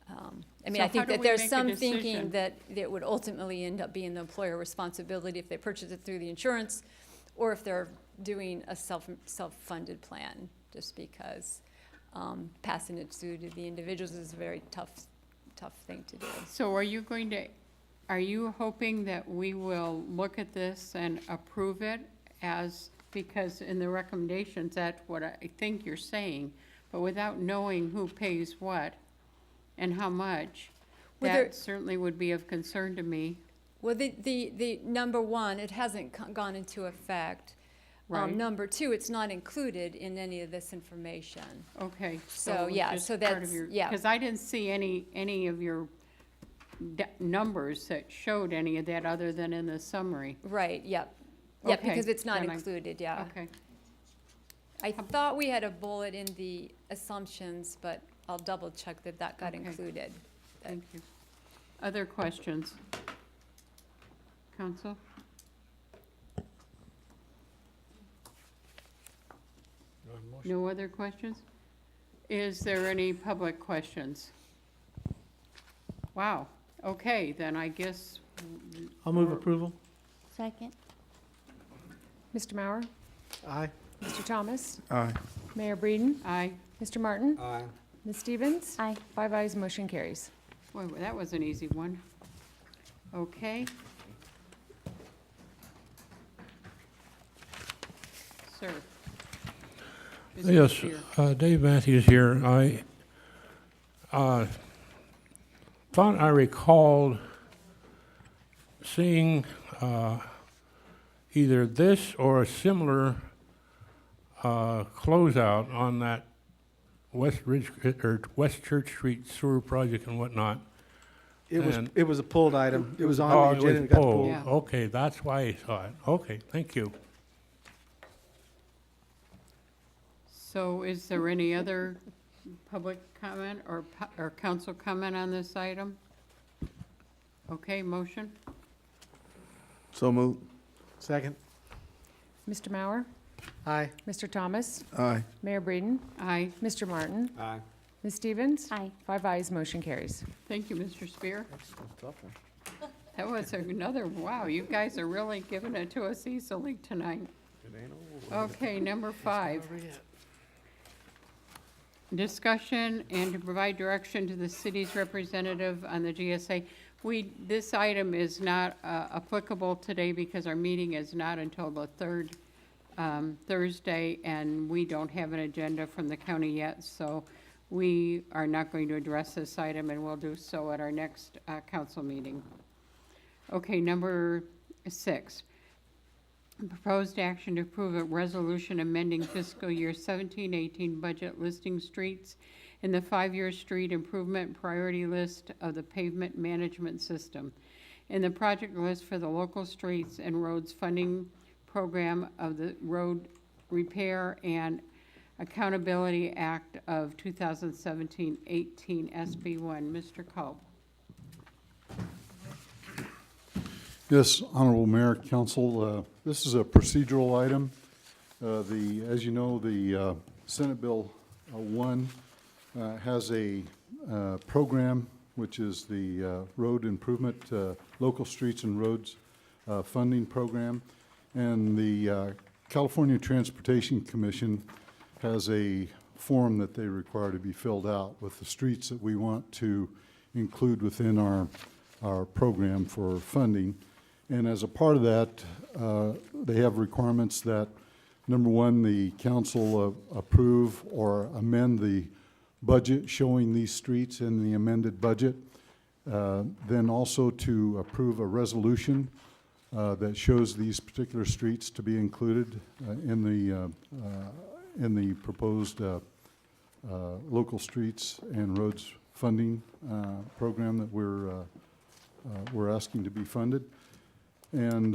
I mean, So I think how do that we there's make a some decision? thinking that it would ultimately end up being the employer responsibility if they purchase it through the insurance, or if they're doing a self-funded plan, just because passing it through to the individuals is a very tough thing to do. So are you hoping that we will look at this and approve it because in the recommendations, that's what I think you're saying, but without knowing who pays what and how much, Well, that certainly would be of concern to me. Well, the number one, it hasn't gone into effect. Right. Number two, it's not included in any of this information. Okay. So, it's yeah, just so part of that's, your- yeah. Because I didn't see any of your numbers that showed any of that other than in the summary. Right, yep. Yeah, Okay, because it's not then included, yeah. Okay. I thought we had a bullet in the assumptions, but I'll double check that got Okay. included. Thank you. Other questions? Council? No other questions? Is there any public questions? Wow, okay, then I guess. I'll move approval. Second. Mr. Mauer? Aye. Mr. Thomas? Aye. Mayor Breeden? Aye. Mr. Martin? Aye. Ms. Stevens? Aye. 5 ayes, motion carries. Boy, that was an easy one. Okay. Sir. Mr. Yes, Spear. Dave Matthews here. I thought I recalled seeing either this or a similar closeout on that West Church Street sewer project and whatnot. And- It was a pulled item. It was on Oh, the it agenda and was it got pulled. pulled. Yeah. Okay, that's why I saw it. Okay, thank you. So is there any other public comment or council comment on this item? Okay, motion? So moved. Second. Mr. Mauer? Aye. Mr. Thomas? Aye. Mayor Breeden? Aye. Mr. Martin? Aye. Ms. Stevens? Aye. 5 ayes, motion carries. Thank you, Mr. Spear. That was another, wow, you guys are really giving it to us easily tonight. Okay, number 5. Discussion and to provide direction to the city's representative on the GSA. This item is not applicable today because our meeting is not until the third Thursday, and we don't have an agenda from the county yet, so we are not going to address this item, and we'll do so at our next council meeting. Okay, number 6. Proposed action to approve a resolution amending fiscal year 17-18 budget listing streets in the 5-year street improvement priority list of the pavement management system. In the project list for the local streets and roads funding program of the Road Repair and Accountability Act of 2017-18 SB1. Mr. Culp. Yes, Honorable Mayor, Council, this is a procedural item. As you know, the Senate Bill 1 has a program, which is the Road Improvement, Local Streets and Roads Funding Program. And the California Transportation Commission has a form that they require to be filled out with the streets that we want to include within our program for funding. And as a part of that, they have requirements that, number one, the council approve or amend the budget showing these streets in the amended budget. Then also to approve a resolution that shows these particular streets to be included in the proposed local streets and roads funding program that we're asking to be funded. And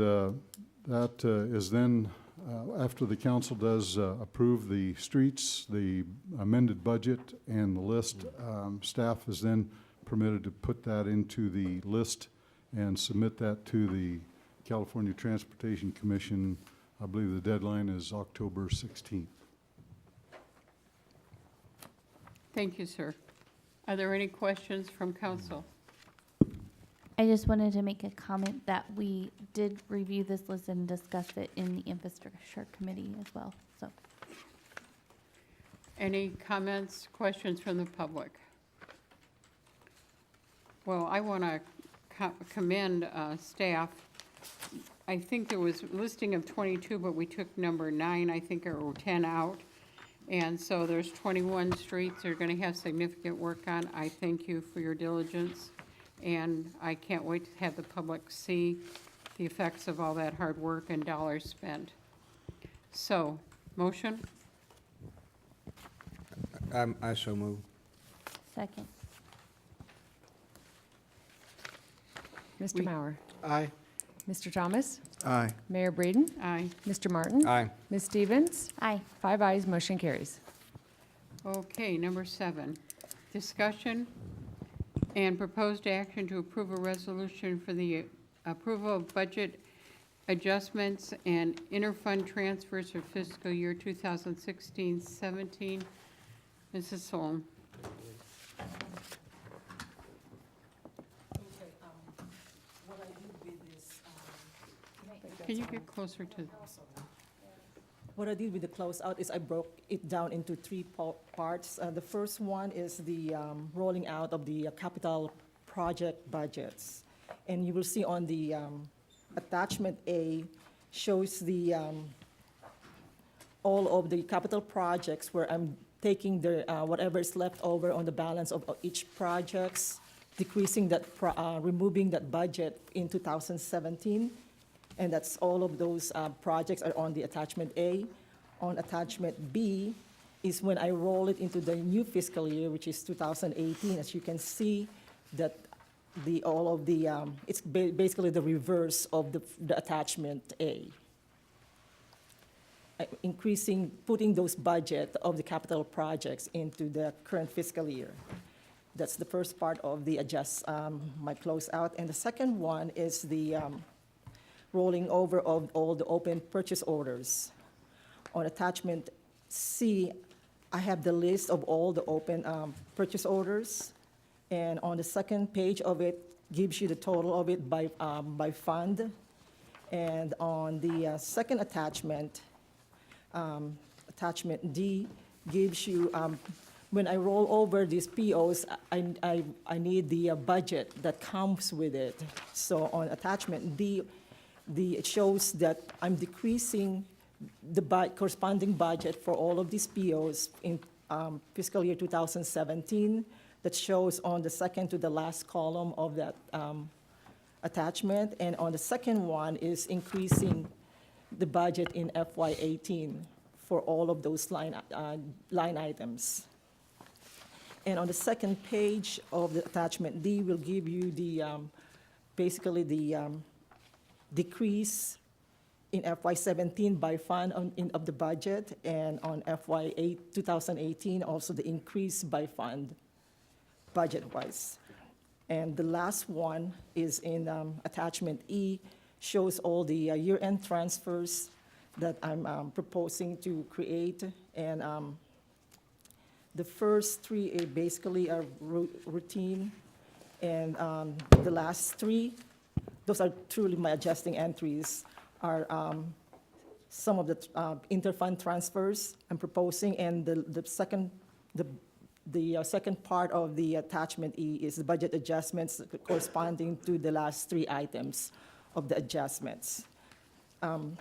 that is then, after the council does approve the streets, the amended budget, and the list, staff is then permitted to put that into the list and submit that to the California Transportation Commission. I believe the deadline is October 16th. Thank you, sir. Are there any questions from council? I just wanted to make a comment that we did review this list and discuss it in the infrastructure committee as well, so. Any comments, questions from the public? Well, I want to commend staff. I think there was a listing of 22, but we took number 9, I think, or 10 out. And so there's 21 streets that are going to have significant work on. I thank you for your diligence, and I can't wait to have the public see the effects of all that hard work and dollars spent. So, motion? I so move. Second. Mr. Mauer. Aye. Mr. Thomas. Aye. Mayor Braden. Aye. Mr. Martin. Aye. Ms. Stevens. Aye. 5 ayes, motion carries. Okay, number 7, discussion and proposed action to approve a resolution for the approval of budget adjustments and interfund transfers for fiscal year 2016-17. Mrs. Solon. Can you get closer to? What I did with the closeout is I broke it down into 3 parts. The first one is the rolling out of the capital project budgets. And you will see on the attachment A shows the all of the capital projects where I'm taking the whatever is left over on the balance of each projects, decreasing that, removing that budget in 2017. And that's all of those projects are on the attachment A. On attachment B is when I roll it into the new fiscal year, which is 2018. As you can see, that all of the it's basically the reverse of the attachment A. Increasing, putting those budget of the capital projects into the current fiscal year. That's the first part of the my closeout. And the second one is the rolling over of all the open purchase orders. On attachment C, I have the list of all the open purchase orders. And on the second page of it, gives you the total of it by fund. And on the second attachment, attachment D, gives you, when I roll over these POs, I need the budget that comes with it. So on attachment D, it shows that I'm decreasing the corresponding budget for all of these POs in fiscal year 2017. That shows on the second to the last column of that attachment. And on the second one is increasing the budget in FY18 for all of those line items. And on the second page of the attachment D will give you the basically the decrease in FY17 by fund of the budget, and on FY 2018 also the increase by fund budget-wise. And the last one is in attachment E, shows all the year-end transfers that I'm proposing to create. And the first 3 basically are routine, and the last 3, those are truly my adjusting entries, are some of the interfund transfers I'm proposing, and the second part of the attachment E is the budget adjustments corresponding to the last 3 items of the adjustments. And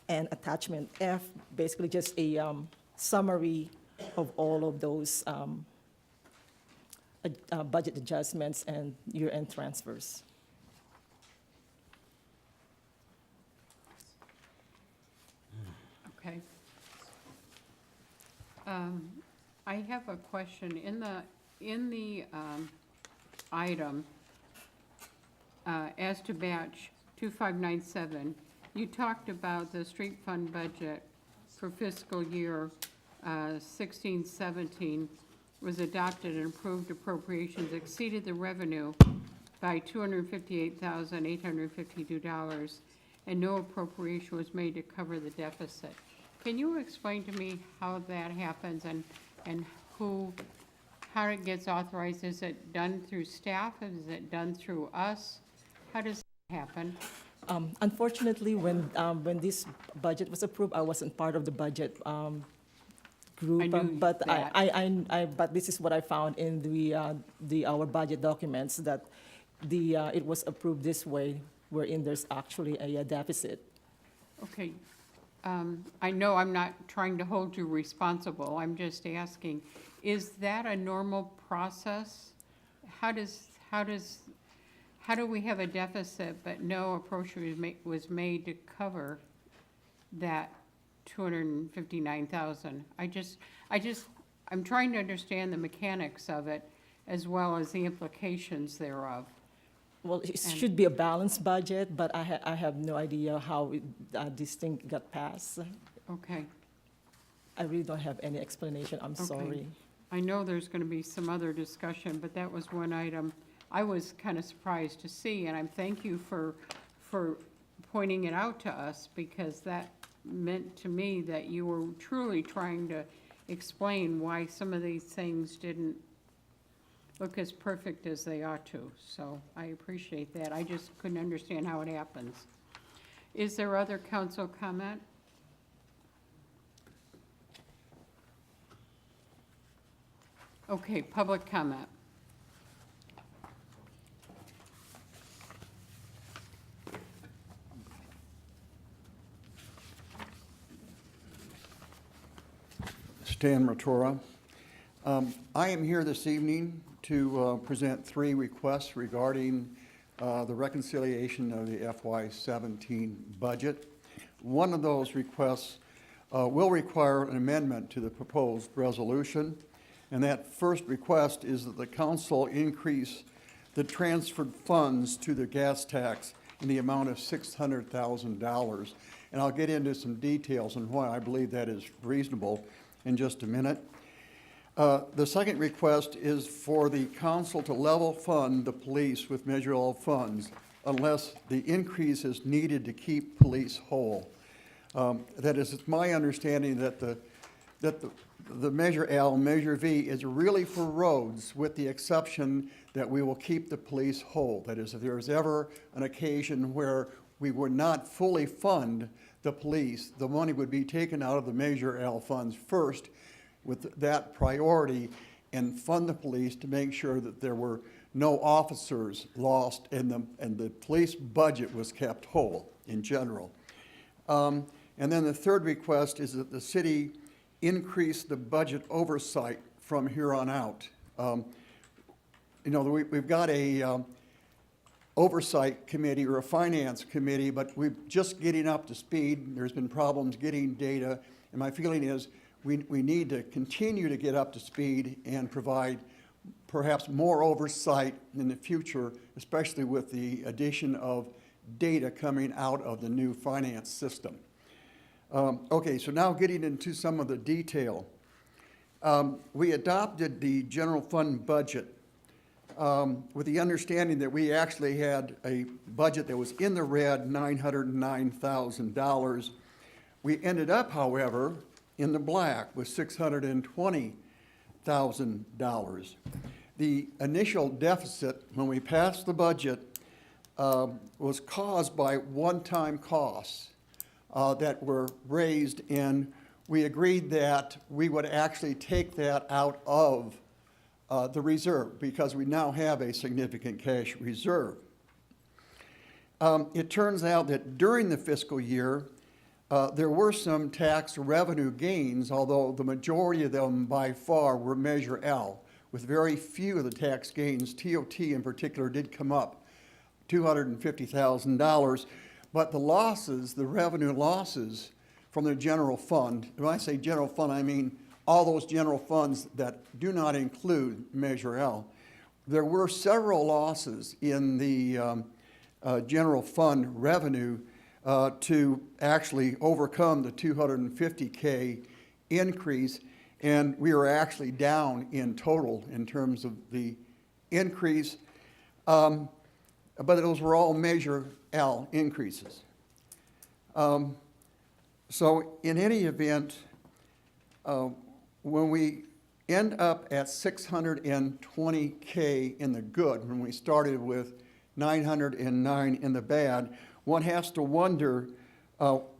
attachment F, basically just a summary of all of those budget adjustments and year-end transfers. Okay. I have a question. In the item, as to batch 2597, you talked about the street fund budget for fiscal year 16-17 was adopted and approved appropriations exceeded the revenue by $258,852, and no appropriation was made to cover the deficit. Can you explain to me how that happens and who how it gets authorized? Is it done through staff? Is it done through us? How does it happen? Unfortunately, when this budget was approved, I wasn't part of the budget group. I knew But that. but this is what I found in our budget documents, that it was approved this way, wherein there's actually a deficit. Okay. I know I'm not trying to hold you responsible. I'm just asking, is that a normal process? How do we have a deficit but no approach was made to cover that 259,000? I'm trying to understand the mechanics of it as well as the implications thereof. Well, it should be a balanced budget, but I have no idea how this thing got passed. Okay. I really don't have any explanation, I'm Okay. sorry. I know there's going to be some other discussion, but that was one item I was kind of surprised to see, and I thank you for pointing it out to us, because that meant to me that you were truly trying to explain why some of these things didn't look as perfect as they ought to. So I appreciate that. I just couldn't understand how it happens. Is there other council comment? Okay, public comment. Stan Matura. I am here this evening to present 3 requests regarding the reconciliation of the FY17 budget. One of those requests will require an amendment to the proposed resolution, and that first request is that the council increase the transferred funds to the gas tax in the amount of $600,000. And I'll get into some details on why I believe that is reasonable in just a minute. The second request is for the council to level fund the police with Measure L funds unless the increase is needed to keep police whole. That is, it's my understanding that the Measure L, Measure V is really for roads, with the exception that we will keep the police whole. That is, if there is ever an occasion where we would not fully fund the police, the money would be taken out of the Measure L funds first with that priority, and fund the police to make sure that there were no officers lost and the police budget was kept whole in general. And then the third request is that the city increase the budget oversight from here on out. We've got a oversight committee or a finance committee, but we're just getting up to speed. There's been problems getting data, and my feeling is we need to continue to get up to speed and provide perhaps more oversight in the future, especially with the addition of data coming out of the new finance system. Okay, so now getting into some of the detail. We adopted the general fund budget with the understanding that we actually had a budget that was in the red, $909,000. We ended up, however, in the black with $620,000. The initial deficit when we passed the budget was caused by one-time costs that were raised, and we agreed that we would actually take that out of the reserve because we now have a significant cash reserve. It turns out that during the fiscal year, there were some tax revenue gains, although the majority of them by far were Measure L, with very few of the tax gains. TOT in particular did come up $250,000, but the losses, the revenue losses from the general fund, when I say general fund, I mean all those general funds that do not include Measure L. There were several losses in the general fund revenue to actually overcome the $250K increase, and we were actually down in total in terms of the increase, but those were all Measure L increases. So in any event, when we end up at $620K in the good when we started with 909 in the bad, one has to wonder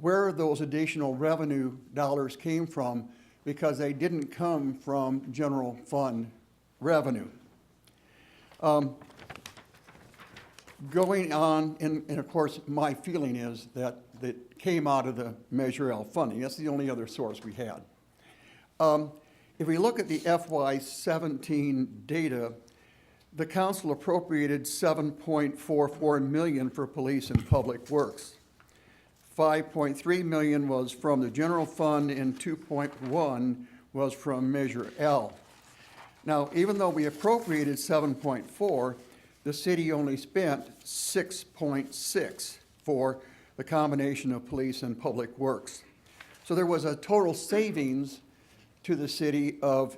where those additional revenue dollars came from, because they didn't come from general fund revenue. Going on, and of course, my feeling is that it came out of the Measure L funding. That's the only other source we had. If we look at the FY17 data, the council appropriated $7.44 million for police and public works. $5.3 million was from the general fund and $2.1 was from Measure L. Now, even though we appropriated 7.4, the city only spent 6.6 for the combination of police and public works. So there was a total savings to the city of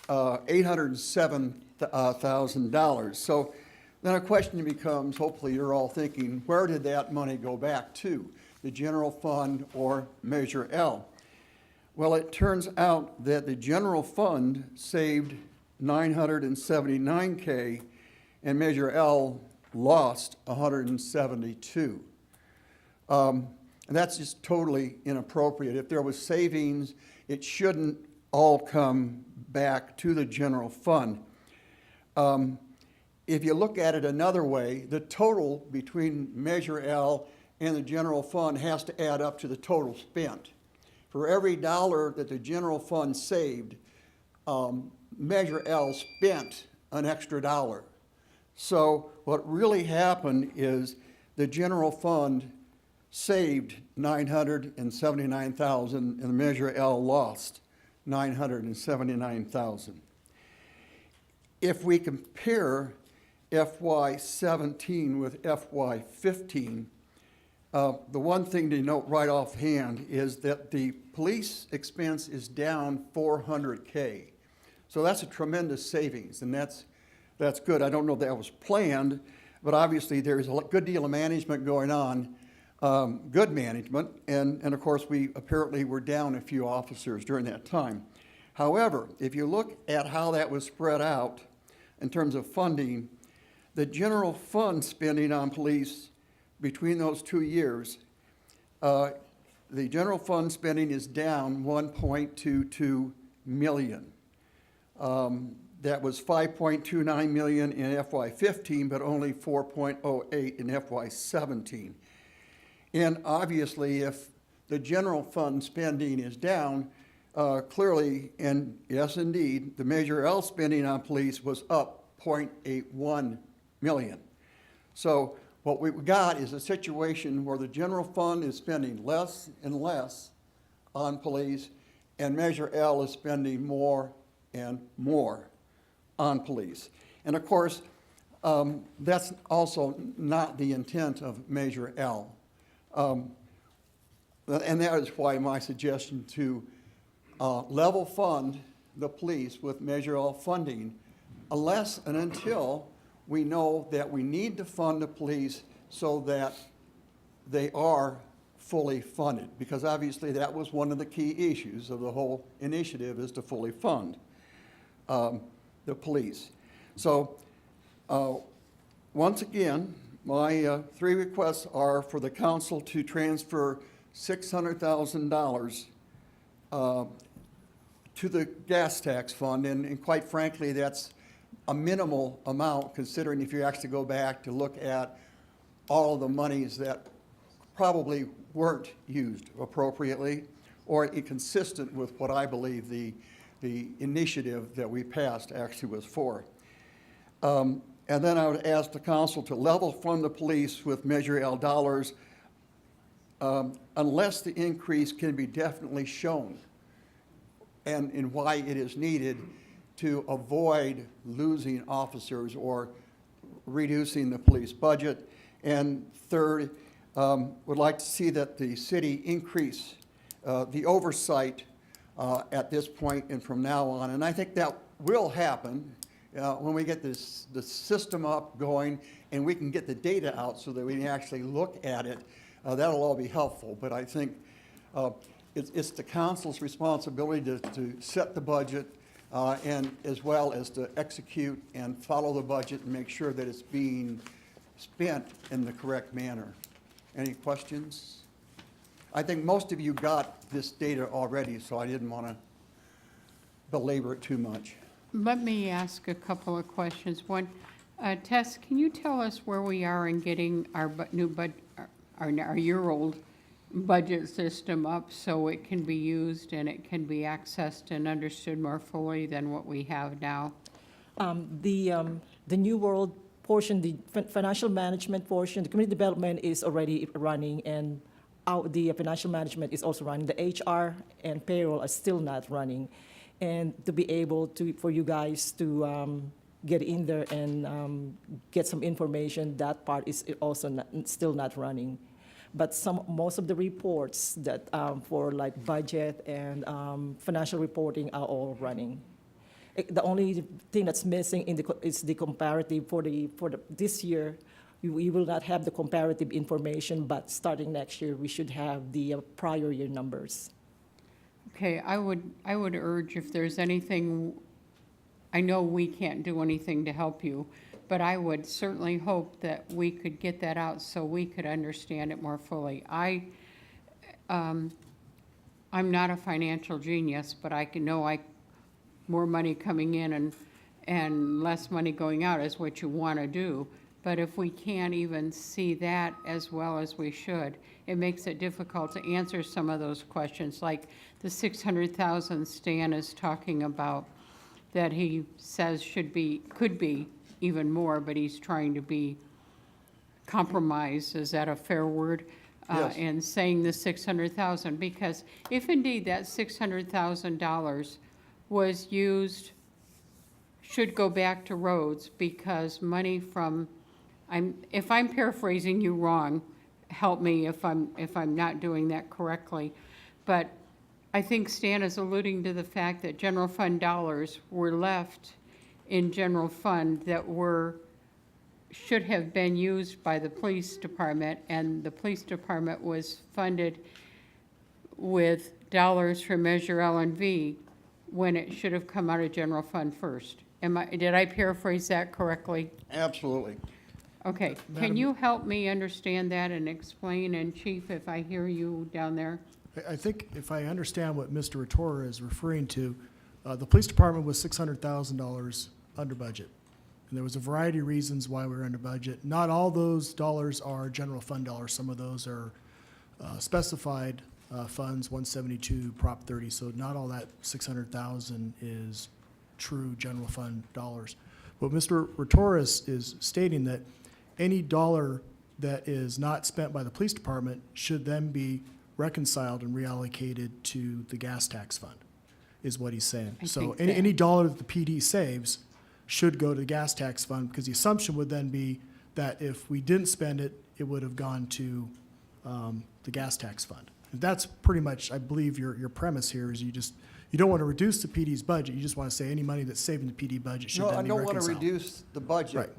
$807,000. So then a question becomes, hopefully you're all thinking, where did that money go back to? The general fund or Measure L? Well, it turns out that the general fund saved $979K and Measure L lost $172. And that's just totally inappropriate. If there was savings, it shouldn't all come back to the general fund. If you look at it another way, the total between Measure L and the general fund has to add up to the total spent. For every dollar that the general fund saved, Measure L spent an extra dollar. So what really happened is the general fund saved $979,000 and the Measure L lost $979,000. If we compare FY17 with FY15, the one thing to note right offhand is that the police expense is down $400K. So that's a tremendous savings, and that's good. I don't know if that was planned, but obviously there's a good deal of management going on, good management, and of course we apparently were down a few officers during that time. However, if you look at how that was spread out in terms of funding, the general fund spending on police between those 2 years, the general fund spending is down $1.22 million. That was $5.29 million in FY15, but only $4.08 in FY17. And obviously, if the general fund spending is down, clearly, and yes, indeed, the Measure L spending on police was up $0.81 million. So what we've got is a situation where the general fund is spending less and less on police, and Measure L is spending more and more on police. And of course, that's also not the intent of Measure L. And that is why my suggestion to level fund the police with Measure L funding, unless and until we know that we need to fund the police so that they are fully funded, because obviously that was one of the key issues of the whole initiative, is to fully fund the police. So once again, my three requests are for the council to transfer $600,000 to the gas tax fund, and quite frankly, that's a minimal amount, considering if you actually go back to look at all of the monies that probably weren't used appropriately or inconsistent with what I believe the initiative that we passed actually was for. And then I would ask the council to level fund the police with Measure L dollars unless the increase can be definitely shown and why it is needed to avoid losing officers or reducing the police budget. And third, would like to see that the city increase the oversight at this point and from now on. And I think that will happen when we get the system up going and we can get the data out so that we can actually look at it. That'll all be helpful. But I think it's the council's responsibility to set the budget, and as well as to execute and follow the budget and make sure that it's being spent in the correct manner. Any questions? I think most of you got this data already, so I didn't want to belabor it too much. Let me ask a couple of questions. One, Tess, can you tell us where we are in getting our our year-old budget system up so it can be used and it can be accessed and understood more fully than what we have now? The New World portion, the financial management portion, the community development is already running, and the financial management is also running. The HR and payroll are still not running. And to be able to, for you guys to get in there and get some information, that part is also still not running. But most of the reports that for like budget and financial reporting are all running. The only thing that's missing is the comparative for this year. We will not have the comparative information, but starting next year, we should have the prior year numbers. Okay, I would urge if there's anything, I know we can't do anything to help you, but I would certainly hope that we could get that out so we could understand it more fully. I'm not a financial genius, but I can know more money coming in and less money going out is what you want to do. But if we can't even see that as well as we should, it makes it difficult to answer some of those questions, like the 600,000 Stan is talking about that he says could be even more, but he's trying to be compromised. Is that a fair word? Yes. And saying the 600,000, because if indeed that $600,000 was used, should go back to roads, because money from, if I'm paraphrasing you wrong, help me if I'm not doing that correctly, but I think Stan is alluding to the fact that general fund dollars were left in general fund that should have been used by the police department, and the police department was funded with dollars from Measure L and V when it should have come out of general fund first. Did I paraphrase that correctly? Absolutely. Okay, can you help me understand that and explain, and Chief, if I hear you down there? I think if I understand what Mr. Retora is referring to, the police department was $600,000 under budget. And there was a variety of reasons why we were under budget. Not all those dollars are general fund dollars. Some of those are specified funds, 172, Prop 30. So not all that 600,000 is true general fund dollars. But Mr. Retora is stating that any dollar that is not spent by the police department should then be reconciled and reallocated to the gas tax fund, is what he's saying. So any dollar that the PD saves should go to the gas tax fund, because the assumption would then be that if we didn't spend it, it would have gone to the gas tax fund. And that's pretty much, I believe, your premise here is you don't want to reduce the PD's budget. You just want to say any money that's saving the PD budget should then be reconciled. No, I don't want to reduce the budget. Right.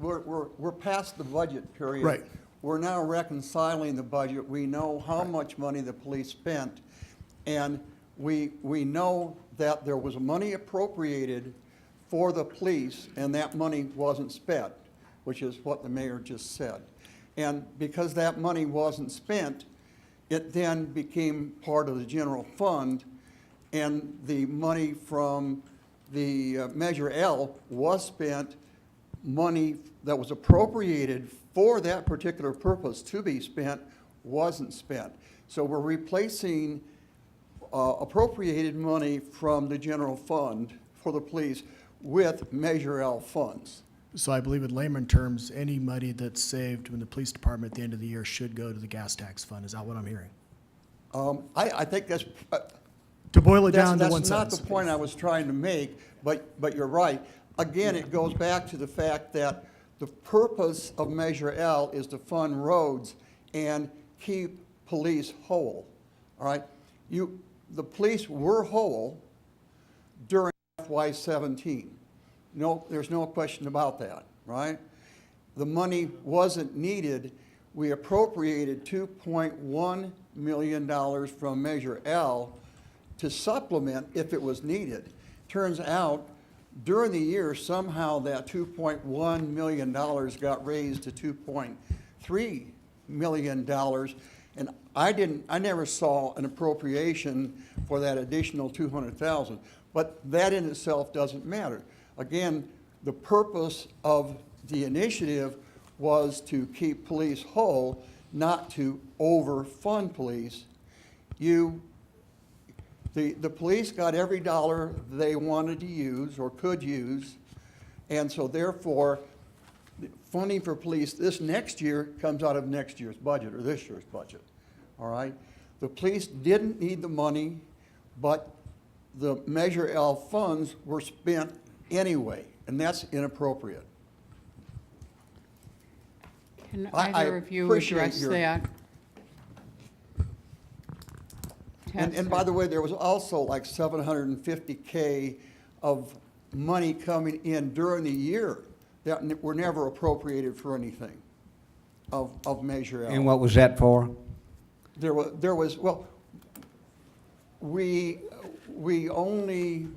We're past the budget period. Right. We're now reconciling the budget. We know how much money the police spent, and we know that there was money appropriated for the police, and that money wasn't spent, which is what the mayor just said. And because that money wasn't spent, it then became part of the general fund, and the money from the Measure L was spent. Money that was appropriated for that particular purpose to be spent wasn't spent. So we're replacing appropriated money from the general fund for the police with Measure L funds. So I believe in layman terms, any money that's saved in the police department at the end of the year should go to the gas tax fund. Is that what I'm hearing? I think that's... To boil it down to one That's not sentence. the point I was trying to make, but you're right. Again, it goes back to the fact that the purpose of Measure L is to fund roads and keep police whole, all right? The police were whole during FY17. No, there's no question about that, right? The money wasn't needed. We appropriated $2.1 million from Measure L to supplement if it was needed. Turns out During the year, somehow that $2.1 million got raised to $2.3 million. And I never saw an appropriation for that additional 200,000. But that in itself doesn't matter. Again, the purpose of the initiative was to keep police whole, not to overfund police. The police got every dollar they wanted to use or could use, and so therefore, funding for police this next year comes out of next year's budget or this year's budget, all right? The police didn't need the money, but the Measure L funds were spent anyway, and that's inappropriate. Can I either of you appreciate address your- that? And by the way, there was also like $750K of money coming in during the year that were never appropriated for anything of Measure L. And what was that for? There was, well, we only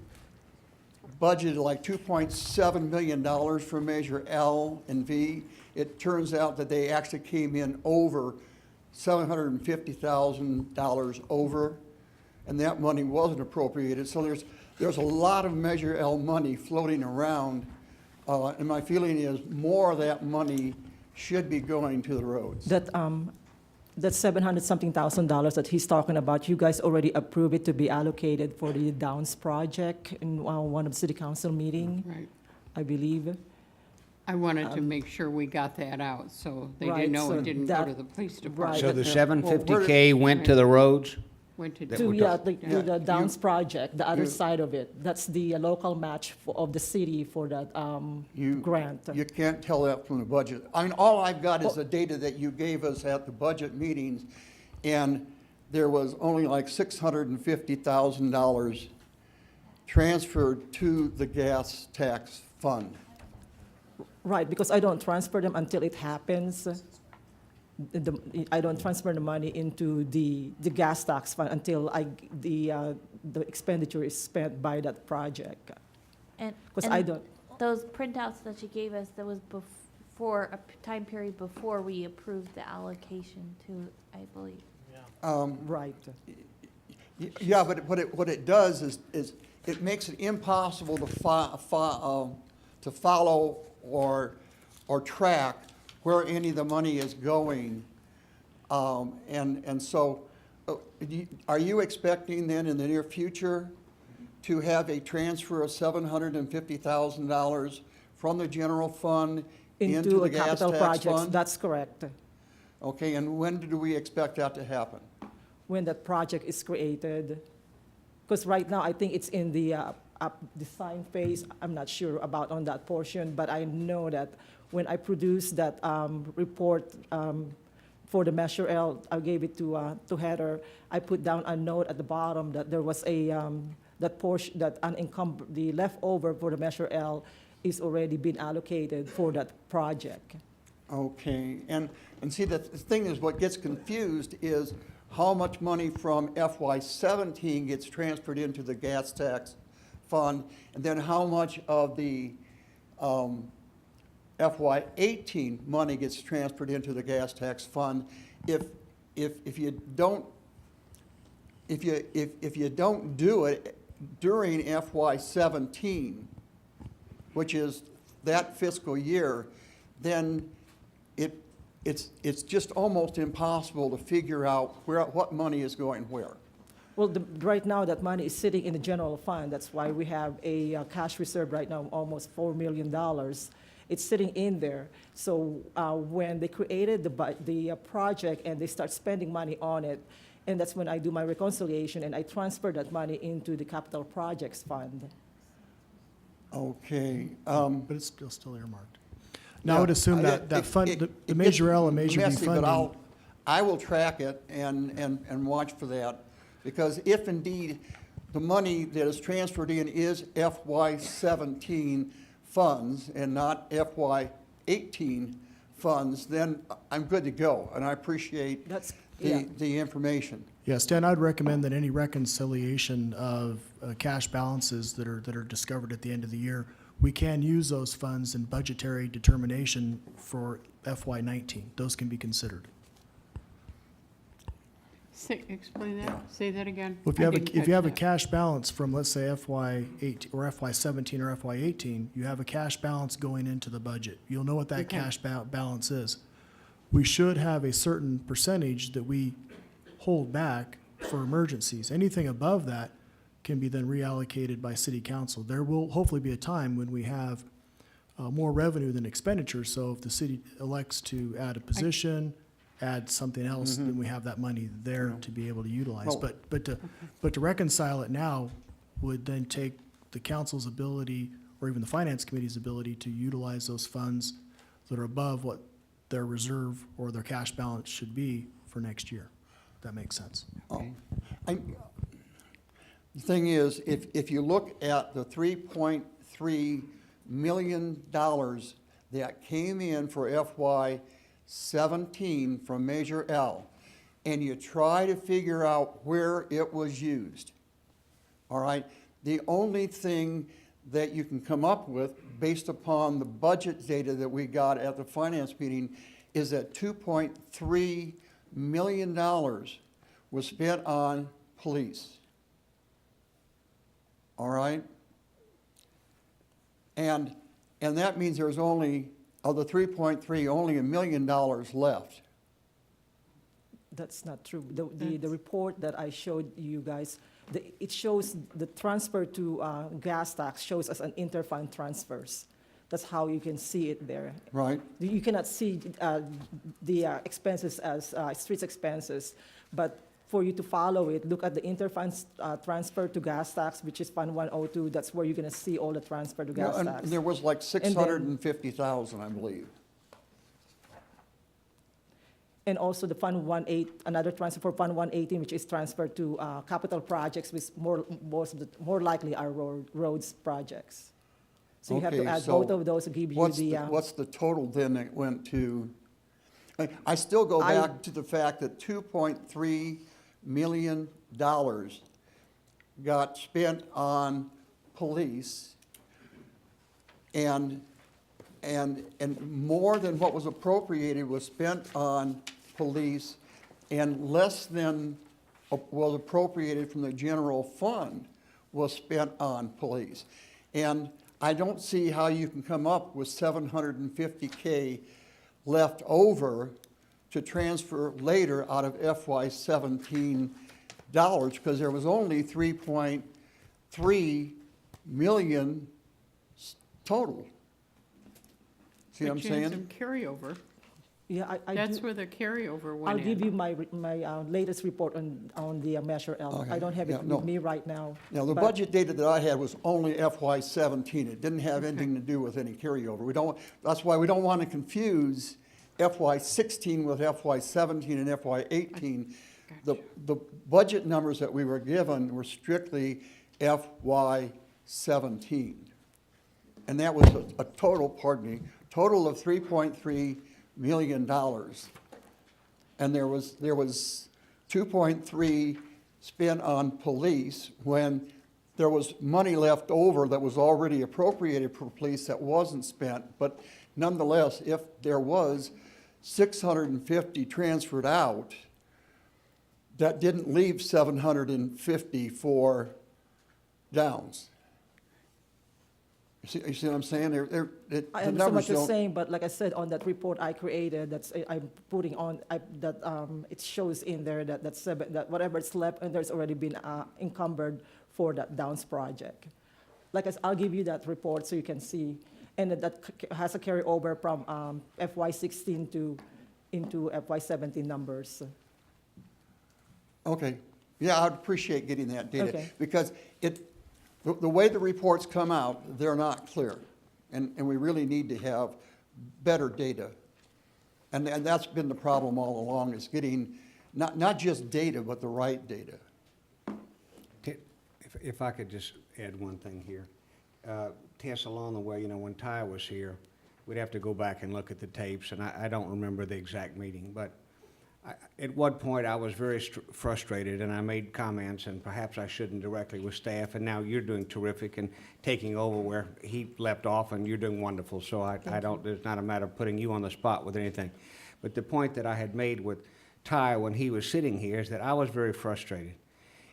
budgeted like $2.7 million for Measure L and V. It turns out that they actually came in over $750,000 over, and that money wasn't appropriated. So there's a lot of Measure L money floating around, and my feeling is more of that money should be going to the roads. That $700-something thousand that he's talking about, you guys already approved it to be allocated for the Downs project in one of the city council meeting, Right. I believe. I wanted to make sure we got that out, so they didn't Right, know so it didn't go that- to the police right. department. So the Well, $750K went to the roads? Went to. To, yeah, the Downs project, the other side of it. That's the local match of the city for that grant. You can't tell that from the budget. I mean, all I've got is the data that you gave us at the budget meetings, and there was only like $650,000 transferred to the gas tax fund. Right, because I don't transfer them until it happens. I don't transfer the money into the gas tax fund until the expenditure is spent by that project. And, Because and I don't, those printouts that you gave us, that was before, a time period before we approved the allocation to, I believe. right. Yeah, but what it does is it makes it impossible to follow or track where any of the money is going. And so, are you expecting then in the near future to have a transfer of $750,000 from the general fund into Into the a gas capital tax projects, fund? that's correct. Okay, and when do we expect that to happen? When that project is created. Because right now, I think it's in the design phase. I'm not sure about on that portion, but I know that when I produced that report for the Measure L, I gave it to Heather. I put down a note at the bottom that there was that portion, that unencumbered, the leftover for the Measure L is already been allocated for that project. Okay, and see, the thing is, what gets confused is how much money from FY17 gets transferred into the gas tax fund, and then how much of the FY18 money gets transferred into the gas tax fund. If you don't do it during FY17, which is that fiscal year, then it's just almost impossible to figure out what money is going where. Well, right now, that money is sitting in the general fund. That's why we have a cash reserve right now, almost $4 million. It's sitting in there. So when they created the project and they start spending money on it, and that's when I do my reconciliation and I transfer that money into the capital projects fund. Okay. But it's still earmarked. Now, I would assume that fund, the Measure L and Measure B messy, but funding. I will track it and watch for that, because if indeed the money that is transferred in is FY17 funds and not FY18 funds, then I'm good to go, and I appreciate the information. Yeah, Stan, I'd recommend that any reconciliation of cash balances that are discovered at the end of the year, we can use those funds in budgetary determination for FY19. Those can be considered. Explain that, say that again. Well, I didn't if you catch have a that. cash balance from, let's say, FY8 or FY17 or FY18, you have a cash balance going into the budget. You'll know what that Okay. cash balance is. We should have a certain percentage that we hold back for emergencies. Anything above that can be then reallocated by city council. There will hopefully be a time when we have more revenue than expenditure, so if the city elects to add a position, add something else, then we have that money there to be able to utilize. Well- But to reconcile it now would then take the council's ability, or even the finance committee's ability, to utilize those funds that are above what their reserve or their cash balance should be for next year. If that makes sense. The thing is, if you look at the $3.3 million that came in for FY17 from Measure L, and you try to figure out where it was used, all right, the only thing that you can come up with, based upon the budget data that we got at the finance meeting, is that $2.3 million was spent on police. All right? And that means there's only, of the 3.3, only $1 million left. That's not true. The report that I showed you guys, it shows the transfer to gas tax shows as an interfund transfers. That's how you can see it there. Right. You cannot see the expenses as streets expenses, but for you to follow it, look at the interfund transfer to gas tax, which is Fund 102. That's where you're going to see all the transfer to gas And tax. there was like 650,000, I believe. And also the Fund 18, another transfer for Fund 118, which is transferred to capital projects, which more likely are roads projects. So you have to Okay, add so both of those to give you what's the total then that went to? I still go back to the fact that $2.3 million got spent on police, and more than what was appropriated was spent on police, and less than was appropriated from the general fund was spent on police. And I don't see how you can come up with $750K left over to transfer later out of FY17 because there was only 3.3 million total. See what I'm But you had saying? some carryover. Yeah, That's where the carryover went I'll in. give you my latest report on the Measure L. Okay. I don't have Yeah, it no. with me right now. Now, the but- budget data that I had was only FY17. It didn't have anything to do with any carryover. That's why we don't want to confuse FY16 with FY17 and FY18. The budget numbers that we were given were strictly FY17. And that was a total of $3.3 million. And there was 2.3 spent on police when there was money left over that was already appropriated for police that wasn't spent. But nonetheless, if there was 650 transferred out, that didn't leave 750 for downs. You see what I'm saying? I understand what you're saying, but like I said, on that report I created, I'm putting on, it shows in there that whatever is left, and there's already been encumbered for that Downs project. I'll give you that report so you can see, and that has a carryover from FY16 into FY17 numbers. Okay. Yeah, I'd appreciate getting that data. Okay. Because the way the reports come out, they're not clear. And we really need to have better data. And that's been the problem all along, is getting not just data, but the right data. If I could just add one thing here. Tess, along the way, when Ty was here, we'd have to go back and look at the tapes, and I don't remember the exact meeting, but At one point, I was very frustrated, and I made comments, and perhaps I shouldn't directly with staff, and now you're doing terrific and taking over where he left off, and you're doing wonderful, so I don't, it's not a matter of putting you on the spot with anything. But the point that I had made with Ty when he was sitting here is that I was very frustrated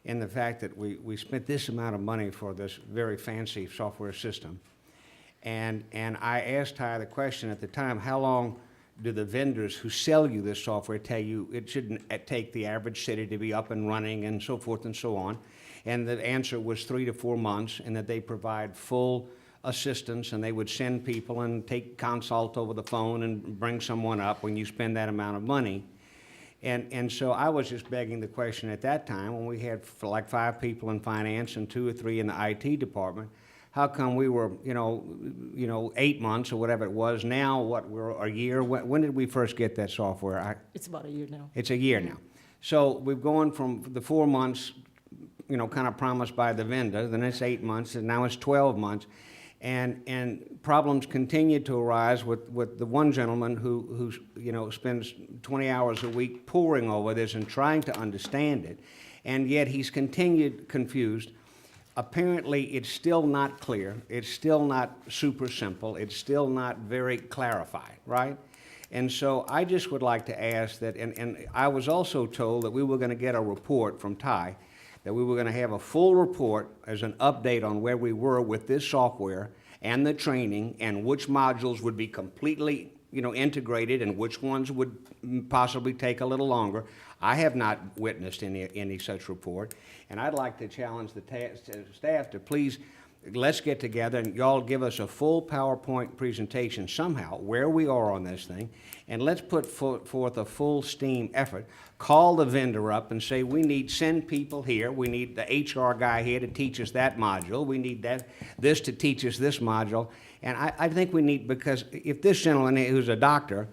in the fact that we spent this amount of money for this very fancy software system. And I asked Ty the question at the time, how long do the vendors who sell you this software tell you it shouldn't take the average city to be up and running and so forth and so on? And the answer was 3 to 4 months, and that they provide full assistance, and they would send people and take consult over the phone and bring someone up when you spend that amount of money. And so I was just begging the question at that time, when we had like 5 people in finance and 2 or 3 in the IT department, how come we were, 8 months or whatever it was, now what, we're a year? When did we first get that software? It's about a year now. It's a year now. So we've gone from the 4 months, kind of promised by the vendor, then it's 8 months, and now it's 12 months. And problems continue to arise with the one gentleman who spends 20 hours a week poring over this and trying to understand it, and yet he's continued confused. Apparently, it's still not clear. It's still not super simple. It's still not very clarified, right? And so I just would like to ask that, and I was also told that we were going to get a report from Ty, that we were going to have a full report as an update on where we were with this software and the training and which modules would be completely, integrated and which ones would possibly take a little longer. I have not witnessed any such report, and I'd like to challenge the staff to please, let's get together and y'all give us a full PowerPoint presentation somehow where we are on this thing, and let's put forth a full steam effort. Call the vendor up and say, send people here. We need the HR guy here to teach us that module. We need this to teach us this module. And I think we need, because if this gentleman who's a doctor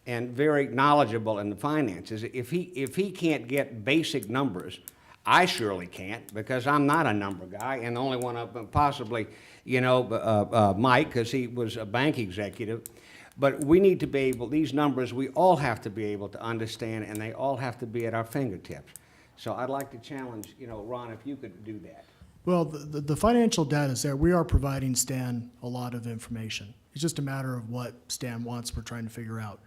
and very knowledgeable in the finances, if he can't get basic numbers, I surely can't, because I'm not a number guy, and the only one of possibly, Mike, because he was a bank executive. But we need to be able, these numbers, we all have to be able to understand, and they all have to be at our fingertips. So I'd like to challenge, Ron, if you could do that. Well, the financial data is there. We are providing Stan a lot of information. It's just a matter of what Stan wants we're trying to figure out.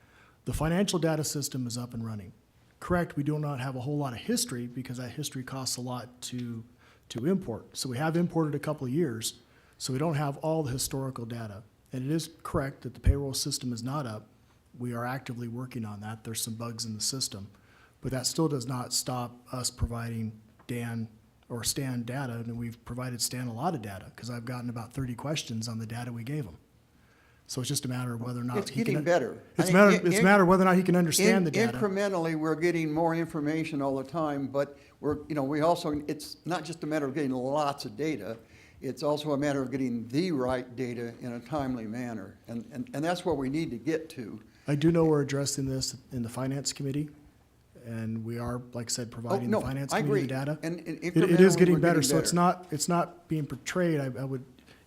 The financial data system is up and running. Correct, we do not have a whole lot of history because that history costs a lot to import. So we have imported a couple of years, so we don't have all the historical data. And it is correct that the payroll system is not up. We are actively working on that. There's some bugs in the system. But that still does not stop us providing Stan data, and we've provided Stan a lot of data because I've gotten about 30 questions on the data we gave him. So it's just a matter of whether or not It's getting better. It's a matter of whether or not he can understand the data. Incrementally, we're getting more information all the time, but we also, it's not just a matter of getting lots of data. It's also a matter of getting the right data in a timely manner, and that's where we need to get to. I do know we're addressing this in the Finance Committee, and we are, like I said, providing the Finance Committee the data. And It is getting better, so it's not being portrayed,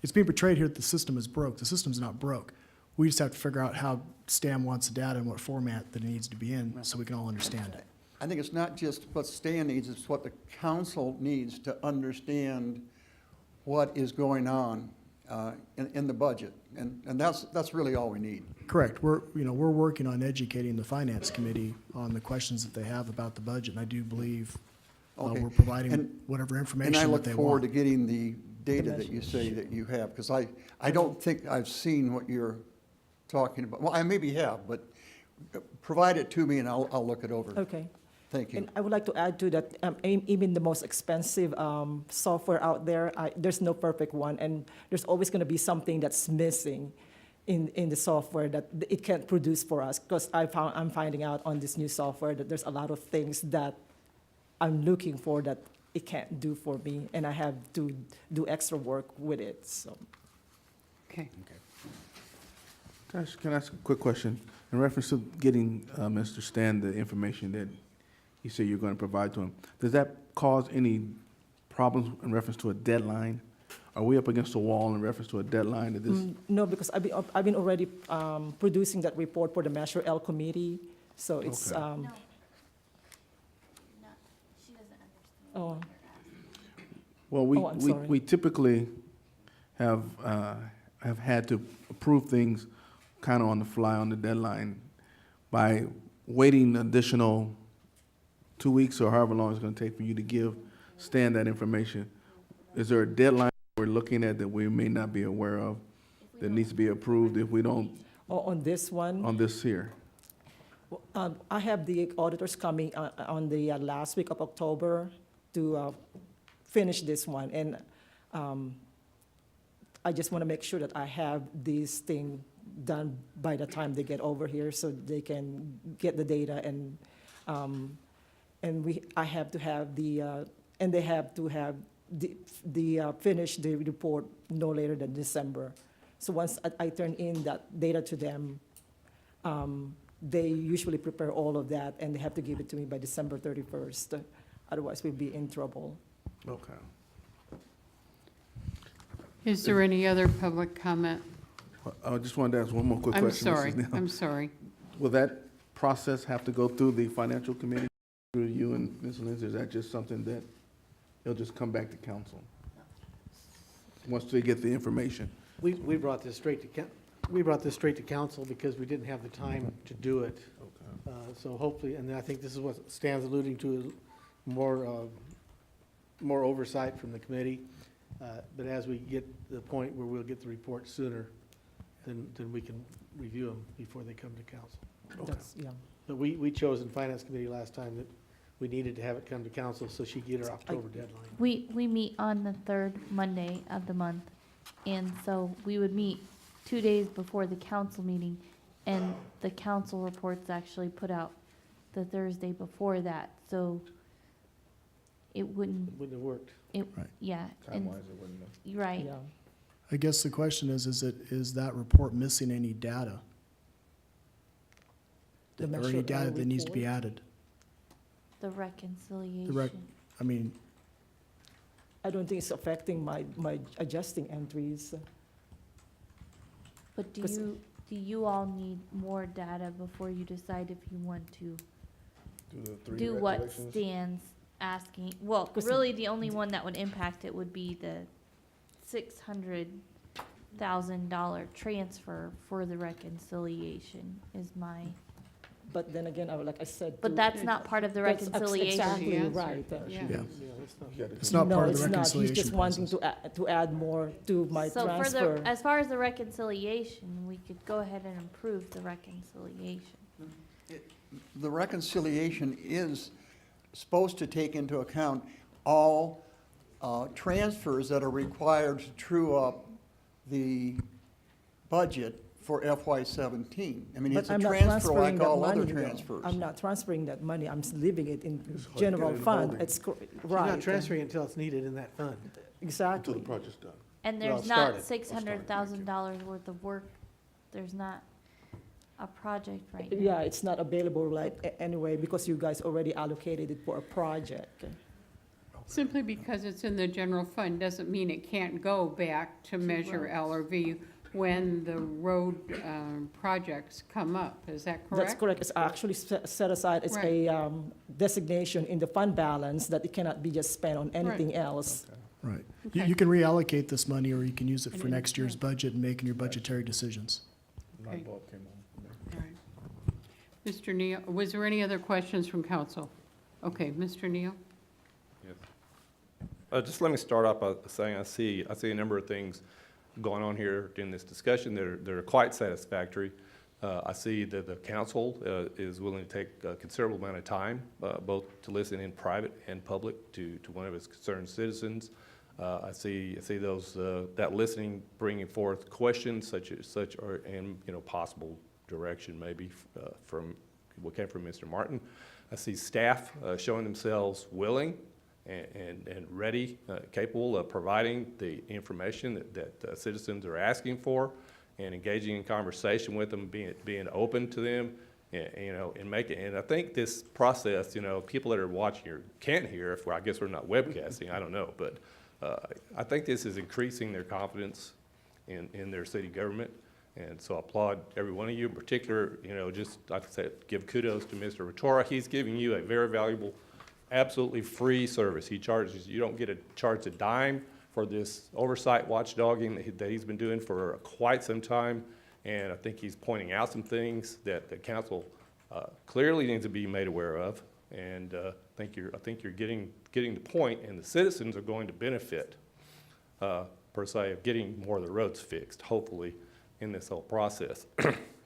it's being portrayed here that the system is broke. The system's not broke. We just have to figure out how Stan wants the data and what format that it needs to be in so we can all understand it. I think it's not just what Stan needs, it's what the council needs to understand what is going on in the budget, and that's really all we need. Correct. We're working on educating the Finance Committee on the questions that they have about the budget, and I do believe we're providing whatever information that they want. And I look forward to getting the data that you say that you have, because I don't think I've seen what you're talking about. Well, I maybe have, but provide it to me and I'll look it over. Okay. Thank you. And I would like to add to that, even the most expensive software out there, there's no perfect one, and there's always going to be something that's missing in the software that it can't produce for us, because I'm finding out on this new software that there's a lot of things that I'm looking for that it can't do for me, and I have to do extra work with it. So. Okay. Gosh, can I ask a quick question? In reference to getting Mr. Stan the information that you say you're going to provide to him, does that cause any problems in reference to a deadline? Are we up against a wall in reference to a deadline that this? No, because I've been already producing that report for the Measure L committee, so it's. Okay. Oh, Well, I'm sorry. we typically have had to approve things kind of on the fly, on the deadline, by waiting additional 2 weeks or however long it's going to take for you to give Stan that information. Is there a deadline we're looking at that we may not be aware of that needs to be approved if we don't, on this one? on this here? I have the auditors coming on the last week of October to finish this one, and I just want to make sure that I have this thing done by the time they get over here, so they can get the data, and I have to have and they have to have finish the report no later than December. So once I turn in that data to them, they usually prepare all of that, and they have to give it to me by December 31st. Otherwise, we'll be in trouble. Okay. Is there any other public comment? I just wanted to ask one more quick question. Mrs. Neal. I'm sorry. Will that process have to go through the financial committee, through you and Ms. Lindsay? Is that just something that it'll just come back to council once they get the information? We brought this straight to council because we didn't have the time to do it. So hopefully, and I think this is what Stan's alluding to, is more oversight from the committee. But as we get to the point where we'll get the report sooner, then we can review them before they come to council. That's, yeah. But we chose in Finance Committee last time that we needed to have it come to council so she could get her October deadline. We meet on the third Monday of the month, and so we would meet 2 days before the council meeting, and the council reports actually put out the Thursday before that, so it wouldn't, Wouldn't have worked. Right. yeah. and- Time-wise, it wouldn't have. You're right. Yeah. I guess the question is that report missing any data? The Or measure any data and that needs to be report? added? The reconciliation. I mean, I don't think it's affecting my adjusting entries. But do 'Cause- you all need more data before you decide if you want to Do the three do what regulations? Stan's asking? Well, 'Cause really, the only one that would impact it would be the $600,000 transfer for the reconciliation is my, But then again, like I said. but to- that's not part of the That's reconciliation. exactly Answer. right. Yeah. Yeah. it's not No, part of the it's not. He's reconciliation just wanting process. to add more to my So for transfer. the, as far as the reconciliation, we could go ahead and approve the reconciliation. The reconciliation is supposed to take into account all transfers that are required to true up the budget for FY17. I mean, But it's a I'm not transfer transferring like that all other money, though. transfers. I'm not transferring that money, I'm leaving it in Just like general get it in fund. holding. It's She's right. not transferring until it's needed in that fund. Until Exactly. the project's done. And Well, there's it not started. $600,000 worth of work, there's not a project right now. Yeah, it's not available like anyway, because you guys already allocated it for a project. Simply because it's in the general fund doesn't mean it can't go back to Measure L or V when the road projects come up. Is that correct? That's correct. It's actually set aside as a designation in the fund balance that it cannot be just spent on anything else. Right. Okay. You can reallocate this money, or you can use it for next year's budget and making your budgetary decisions. Light bulb came on. All right. Mr. Neal, was there any other questions from council? Okay, Mr. Neal? Just let me start off by saying I see a number of things going on here in this discussion that are quite satisfactory. I see that the council is willing to take a considerable amount of time, both to listen in private and public to one of its concerned citizens. I see those that listening bringing forth questions such or and possible direction maybe from what came from Mr. Martin. I see staff showing themselves willing and ready, capable of providing the information that citizens are asking for, and engaging in conversation with them, being open to them, and making. And I think this process, people that are watching or can't hear, I guess we're not webcasting, I don't know, but I think this is increasing their confidence in their city government. And so I applaud every one of you in particular, just like I said, give kudos to Mr. Rotora. He's giving you a very valuable absolutely free service. He charges, you don't get charged a dime for this oversight watchdogging that he's been doing for quite some time. And I think he's pointing out some things that the council clearly needs to be made aware of. And I think you're getting the point, and the citizens are going to benefit per se of getting more of the roads fixed, hopefully, in this whole process.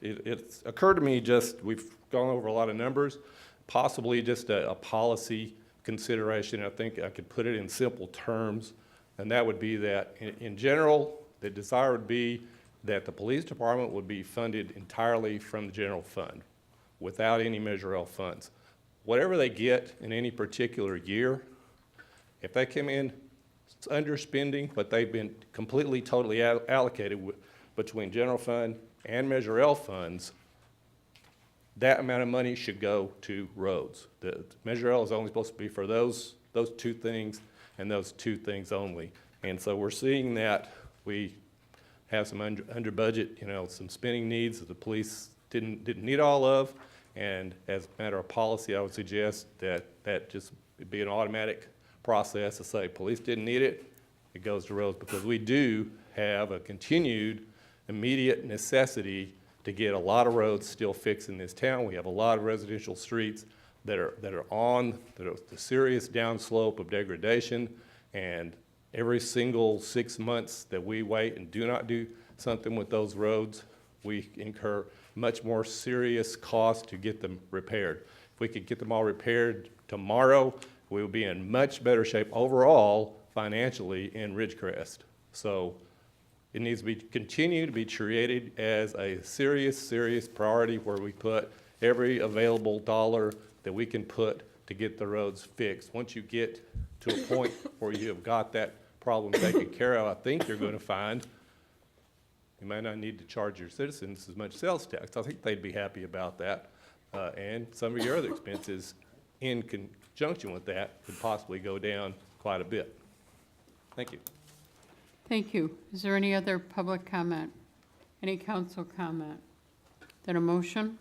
It's occurred to me we've gone over a lot of numbers, possibly just a policy consideration. I think I could put it in simple terms, and that would be that in general, the desire would be that the police department would be funded entirely from the general fund without any Measure L funds. Whatever they get in any particular year, if they come in underspending, but they've been completely, totally allocated between general fund and Measure L funds, that amount of money should go to roads. The Measure L is only supposed to be for those two things and those two things only. And so we're seeing that we have some under budget, some spending needs that the police didn't need all of. And as a matter of policy, I would suggest that just be an automatic process to say police didn't need it, it goes to roads, because we do have a continued immediate necessity to get a lot of roads still fixed in this town. We have a lot of residential streets that are on the serious downslope of degradation, and every single 6 months that we wait and do not do something with those roads, we incur much more serious cost to get them repaired. If we could get them all repaired tomorrow, we would be in much better shape overall financially in Ridgecrest. So it needs to continue to be treated as a serious priority, where we put every available dollar that we can put to get the roads fixed. Once you get to a point where you have got that problem taken care of, I think you're going to find you may not need to charge your citizens as much sales tax. I think they'd be happy about that. And some of your other expenses in conjunction with that could possibly go down quite a bit. Thank you. Thank you. Is there any other public comment? Any council comment? Then a motion?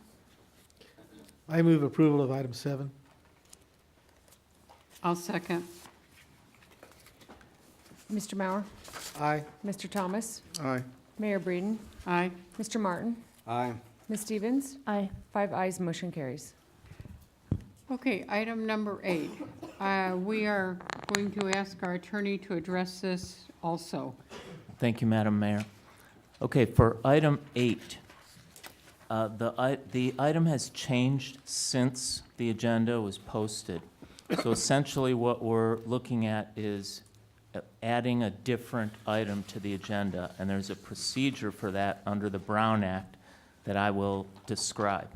I move approval of item 7. I'll second. Mr. Mauer? Aye. Mr. Thomas? Aye. Mayor Breeden? Aye. Mr. Martin? Aye. Ms. Stevens? Aye. 5 ayes, motion carries. Okay, item number 8. We are going to ask our attorney to address this also. Thank you, Madam Mayor. Okay, for item 8, the item has changed since the agenda was posted. So essentially what we're looking at is adding a different item to the agenda, and there's a procedure for that under the Brown Act that I will describe.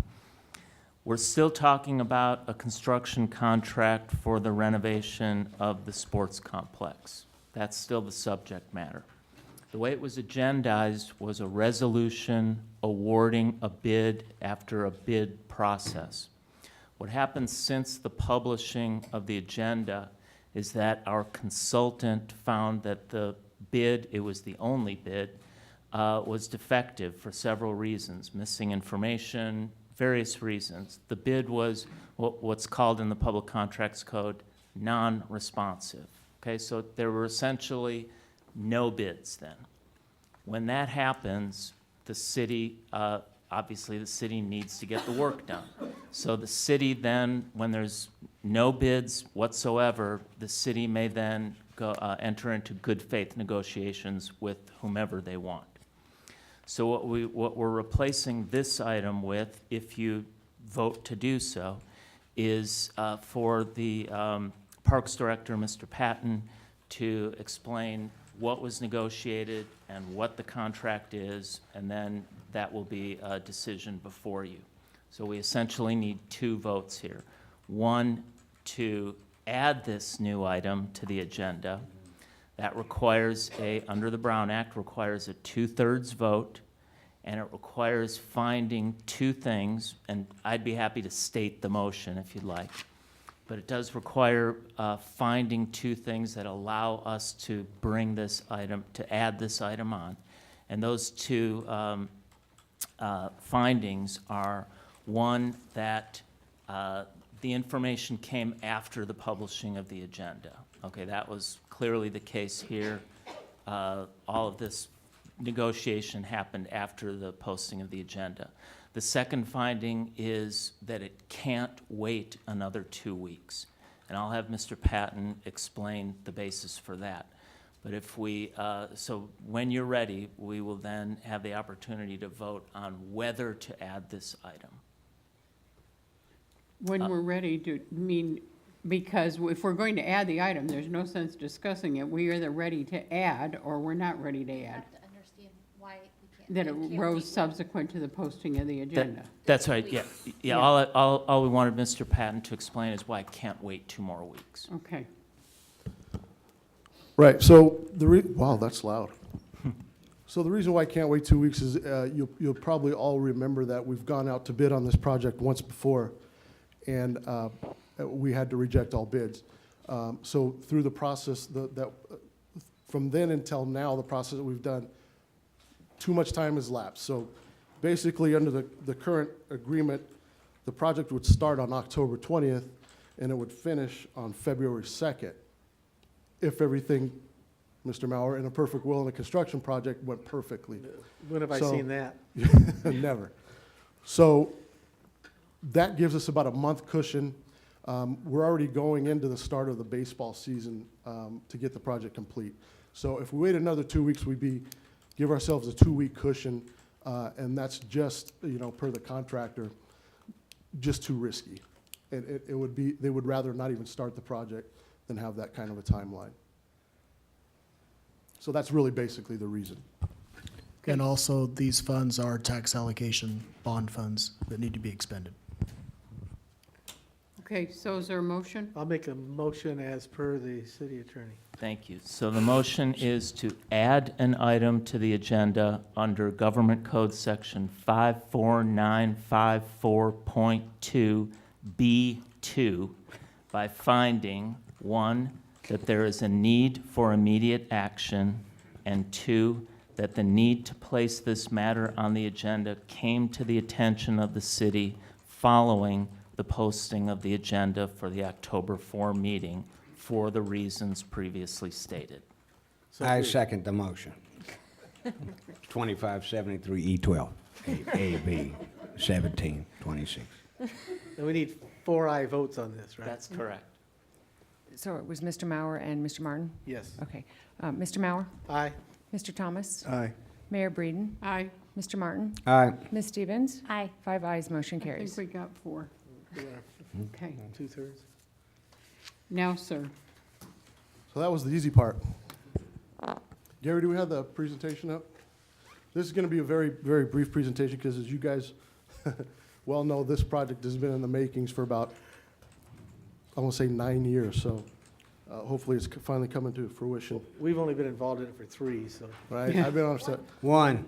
We're still talking about a construction contract for the renovation of the sports complex. That's still the subject matter. The way it was agendized was a resolution awarding a bid after a bid process. What happened since the publishing of the agenda is that our consultant found that the bid, it was the only bid, was defective for several reasons, missing information, various reasons. The bid was what's called in the Public Contracts Code non-responsive. Okay, so there were essentially no bids then. When that happens, the city, obviously the city needs to get the work done. So the city then, when there's no bids whatsoever, the city may then go, enter into good faith negotiations with whomever they want. So what we're replacing this item with, if you vote to do so, is for the Parks Director, Mr. Patton, to explain what was negotiated and what the contract is, and then that will be a decision before you. So we essentially need 2 votes here. One, to add this new item to the agenda. That requires under the Brown Act, requires a 2/3 vote, and it requires finding 2 things, and I'd be happy to state the motion if you'd like. But it does require finding 2 things that allow us to bring this item, to add this item on. And those 2 findings are, one, that the information came after the publishing of the agenda. Okay, that was clearly the case here. All of this negotiation happened after the posting of the agenda. The second finding is that it can't wait another 2 weeks. And I'll have Mr. Patton explain the basis for that. But if we, so when you're ready, we will then have the opportunity to vote on whether to add this item. When we're ready to, because if we're going to add the item, there's no sense discussing it. We are either ready to add or we're not ready to add. have to understand why we can't. That it rose subsequent to the posting of the agenda. That's right, yeah. Yeah, all we wanted Mr. Patton to explain is why I can't wait 2 more weeks. Okay. Right, so wow, that's loud. So the reason why I can't wait 2 weeks is you'll probably all remember that we've gone out to bid on this project once before, and we had to reject all bids. So through the process, from then until now, the process that we've done, too much time has lapsed. So basically, under the current agreement, the project would start on October 20th, and it would finish on February 2nd. If everything, Mr. Mauer, in a perfect will in a construction project went perfectly. When have I seen that? Never. So that gives us about a month cushion. We're already going into the start of the baseball season to get the project complete. So if we wait another 2 weeks, give ourselves a 2-week cushion, and that's just, per the contractor, just too risky. And they would rather not even start the project than have that kind of a timeline. So that's really basically the reason. And also, these funds are tax allocation bond funds that need to be expended. Okay, so is there a motion? I'll make a motion as per the city attorney. Thank you. So the motion is to add an item to the agenda under Government Code Section 54954.2B2 by finding, 1, that there is a need for immediate action, and 2, that the need to place this matter on the agenda came to the attention of the city following the posting of the agenda for the October 4 meeting for the reasons previously stated. I second the motion. 2573E12, AB 1726. And we need 4 aye votes on this, right? That's correct. So it was Mr. Mauer and Mr. Martin? Yes. Okay. Mr. Mauer? Aye. Mr. Thomas? Aye. Mayor Breeden? Aye. Mr. Martin? Aye. Ms. Stevens? Aye. 5 ayes, motion I think carries. we got 4. Okay. 2/3. Now, sir. So that was the easy part. Gary, do we have the presentation up? This is going to be a very, very brief presentation because, as you guys well know, this project has been in the makings for about, I want to say 9 years. So hopefully it's finally coming to fruition. We've only been involved in it for 3, so. Right? I've been on set. 1.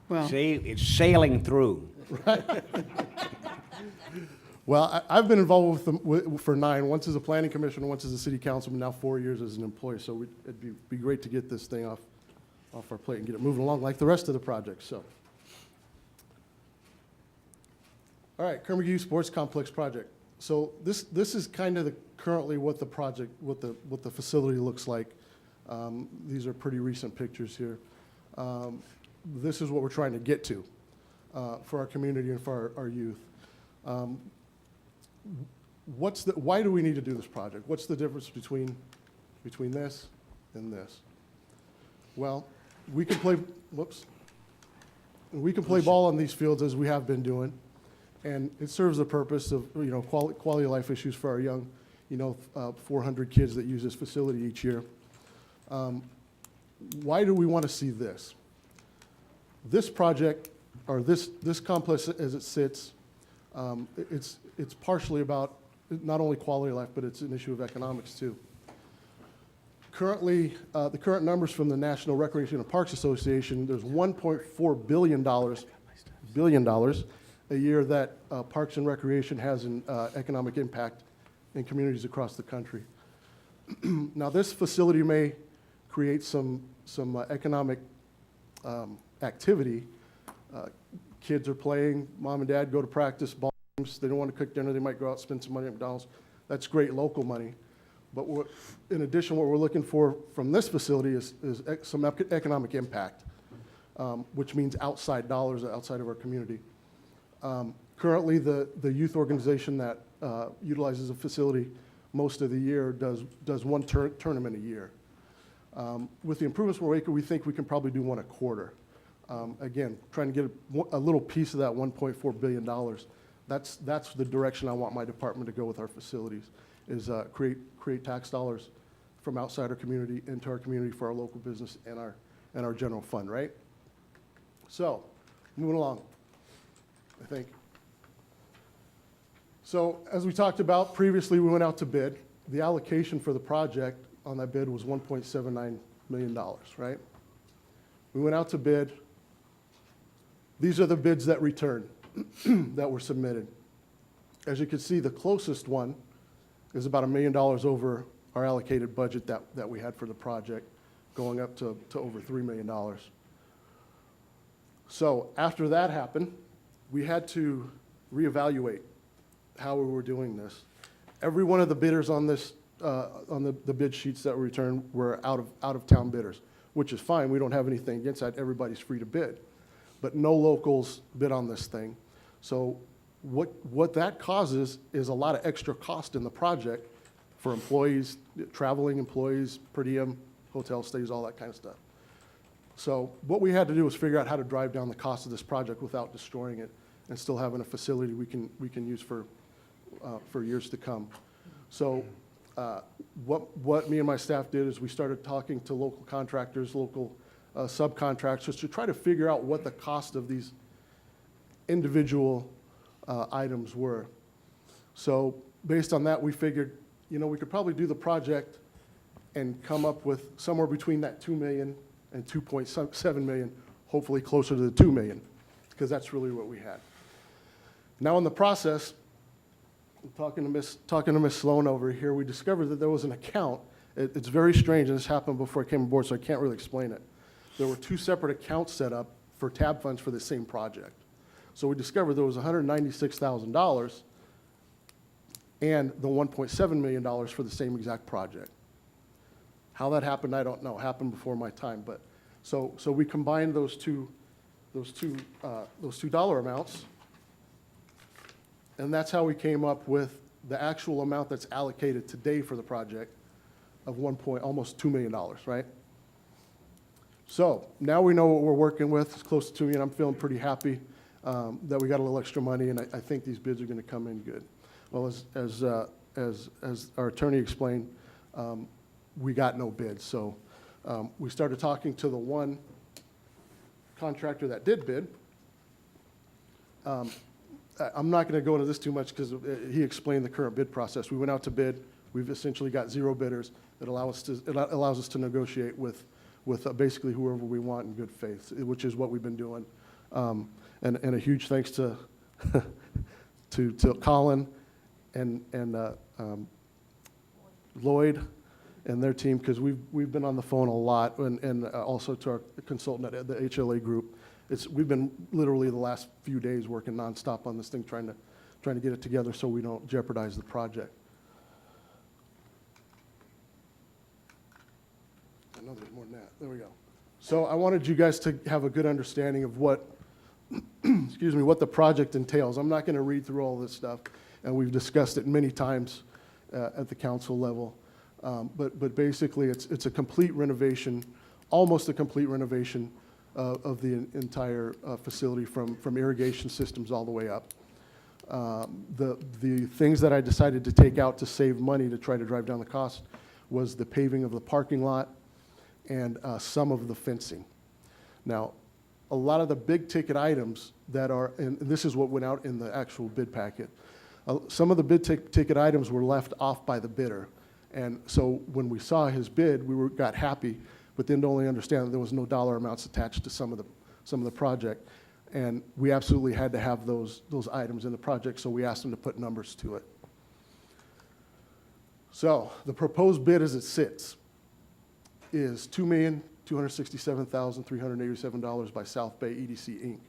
Well, See, it's sailing through. Well, I've been involved with them for 9, once as a planning commissioner, once as a city councilman, now 4 years as an employee. So it'd be great to get this thing off our plate and get it moving along like the rest of the project. So, all right, Kerr McGee Sports Complex project. So this is kind of currently what the project, what the facility looks like. These are pretty recent pictures here. This is what we're trying to get to for our community and for our youth. Why do we need to do this project? What's the difference between this and this? Well, we can play ball on these fields as we have been doing, and it serves the purpose of, quality of life issues for our young, 400 kids that use this facility each year. Why do we want to see this? This project, or this complex as it sits, it's partially about not only quality of life, but it's an issue of economics too. Currently, the current numbers from the National Recreation and Parks Association, there's $1.4 billion a year that Parks and Recreation has an economic impact in communities across the country. Now, this facility may create some economic activity. Kids are playing, mom and dad go to practice ball They don't want to cook dinner, they might go out and spend some money at McDonald's. That's great local money. But in addition, what we're looking for from this facility is some economic impact, which means outside dollars outside of our community. Currently, the youth organization that utilizes a facility most of the year does one tournament a year. With the improvements we're making, we think we can probably do one a quarter. Again, trying to get a little piece of that $1.4 billion. That's the direction I want my department to go with our facilities, is create tax dollars from outside our community into our community for our local business and our general fund, right? So, moving along, I think. So, as we talked about previously, we went out to bid. The allocation for the project on that bid was $1.79 million, right? We went out to bid. These are the bids that returned, that were submitted. As you can see, the closest one is about $1 million over our allocated budget that we had for the project, going up to over $3 million. So after that happened, we had to reevaluate how we were doing this. Every one of the bidders on this, on the bid sheets that were returned were out of town bidders, which is fine. We don't have anything against that. Everybody's free to bid. But no locals bid on this thing. So what that causes is a lot of extra cost in the project for employees, traveling employees, per diem, hotel stays, all that kind of stuff. So what we had to do was figure out how to drive down the cost of this project without destroying it and still having a facility we can use for years to come. So what me and my staff did is we started talking to local contractors, local subcontractors to try to figure out what the cost of these individual items were. So based on that, we figured, we could probably do the project and come up with somewhere between that $2 million and $2.7 million, hopefully closer to the $2 million, because that's really what we had. Now in the process, talking to Miss Sloan over here, we discovered that there was an account. It's very strange, and this happened before I came aboard, so I can't really explain it. There were two separate accounts set up for tab funds for the same project. So we discovered there was $196,000 and the $1.7 million for the same exact project. How that happened, I don't know. It happened before my time, but so we combined those two dollar amounts, and that's how we came up with the actual amount that's allocated today for the project of almost $2 million, right? So now we know what we're working with. It's close to $2 million. I'm feeling pretty happy that we got a little extra money, and I think these bids are going to come in good. Well, as our attorney explained, we got no bids. So we started talking to the one contractor that did bid. I'm not going to go into this too much because he explained the current bid process. We went out to bid. We've essentially got 0 bidders. It allows us to negotiate with basically whoever we want in good faith, which is what we've been doing. And a huge thanks to to Colin and Lloyd and their team, because we've been on the phone a lot, and also to our consultant at the HLA group. We've been literally the last few days working nonstop on this thing, trying to get it together so we don't jeopardize the project. I know there's more than that. There we go. So I wanted you guys to have a good understanding of what, excuse me, what the project entails. I'm not going to read through all this stuff, and we've discussed it many times at the council level. But basically, it's a complete renovation, almost a complete renovation of the entire facility from irrigation systems all the way up. The things that I decided to take out to save money to try to drive down the cost was the paving of the parking lot and some of the fencing. Now, a lot of the big ticket items that are, and this is what went out in the actual bid packet, some of the bid ticket items were left off by the bidder. And so when we saw his bid, got happy, but then to only understand that there was no dollar amounts attached to some of the project. And we absolutely had to have those items in the project, so we asked them to put numbers to it. So the proposed bid as it sits is $2,267,387 by South Bay EDC Inc.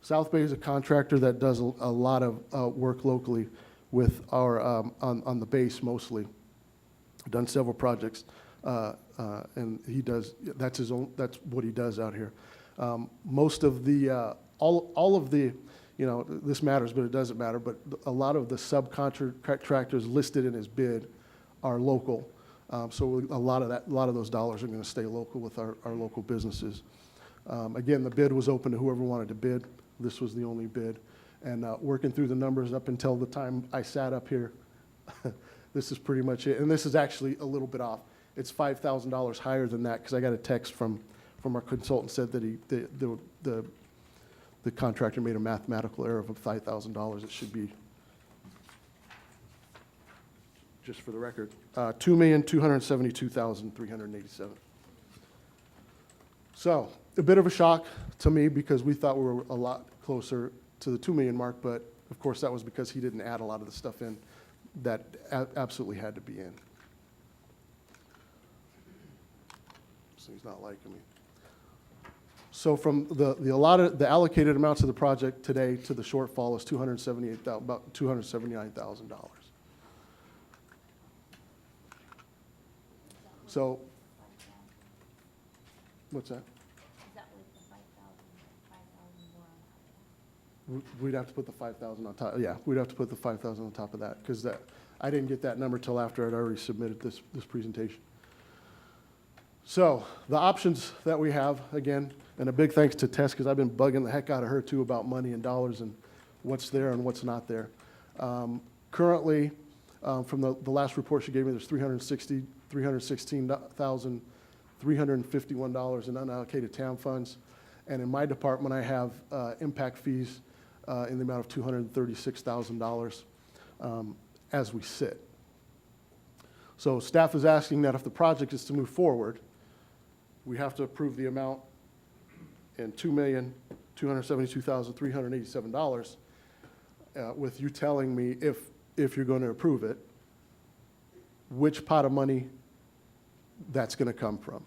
South Bay is a contractor that does a lot of work locally with our, on the base mostly. Done several projects, and he does, that's his own, that's what he does out here. Most of the, all of the, you know, this matters, but it doesn't matter, but a lot of the subcontractors listed in his bid are local. So a lot of those dollars are going to stay local with our local businesses. Again, the bid was open to whoever wanted to bid. This was the only bid. And working through the numbers up until the time I sat up here, this is pretty much it. And this is actually a little bit off. It's $5,000 higher than that because I got a text from our consultant said that the contractor made a mathematical error of $5,000. It should be, just for the record, $2,272,387. So a bit of a shock to me because we thought we were a lot closer to the 2 million mark, but of course that was because he didn't add a lot of the stuff in that absolutely had to be in. This thing's not liking me. So from the allocated amounts of the project today to the shortfall is about $279,000. So, what's that? We'd have to put the 5,000 on top. Yeah, we'd have to put the 5,000 on top of that because I didn't get that number till after I'd already submitted this presentation. So the options that we have, again, and a big thanks to Tess because I've been bugging the heck out of her too about money and dollars and what's there and what's not there. Currently, from the last report she gave me, there's $316,351 in unallocated TAM funds. And in my department, I have impact fees in the amount of $236,000 as we sit. So staff is asking that if the project is to move forward, we have to approve the amount in $2,272,387 with you telling me if you're going to approve it, which pot of money that's going to come from.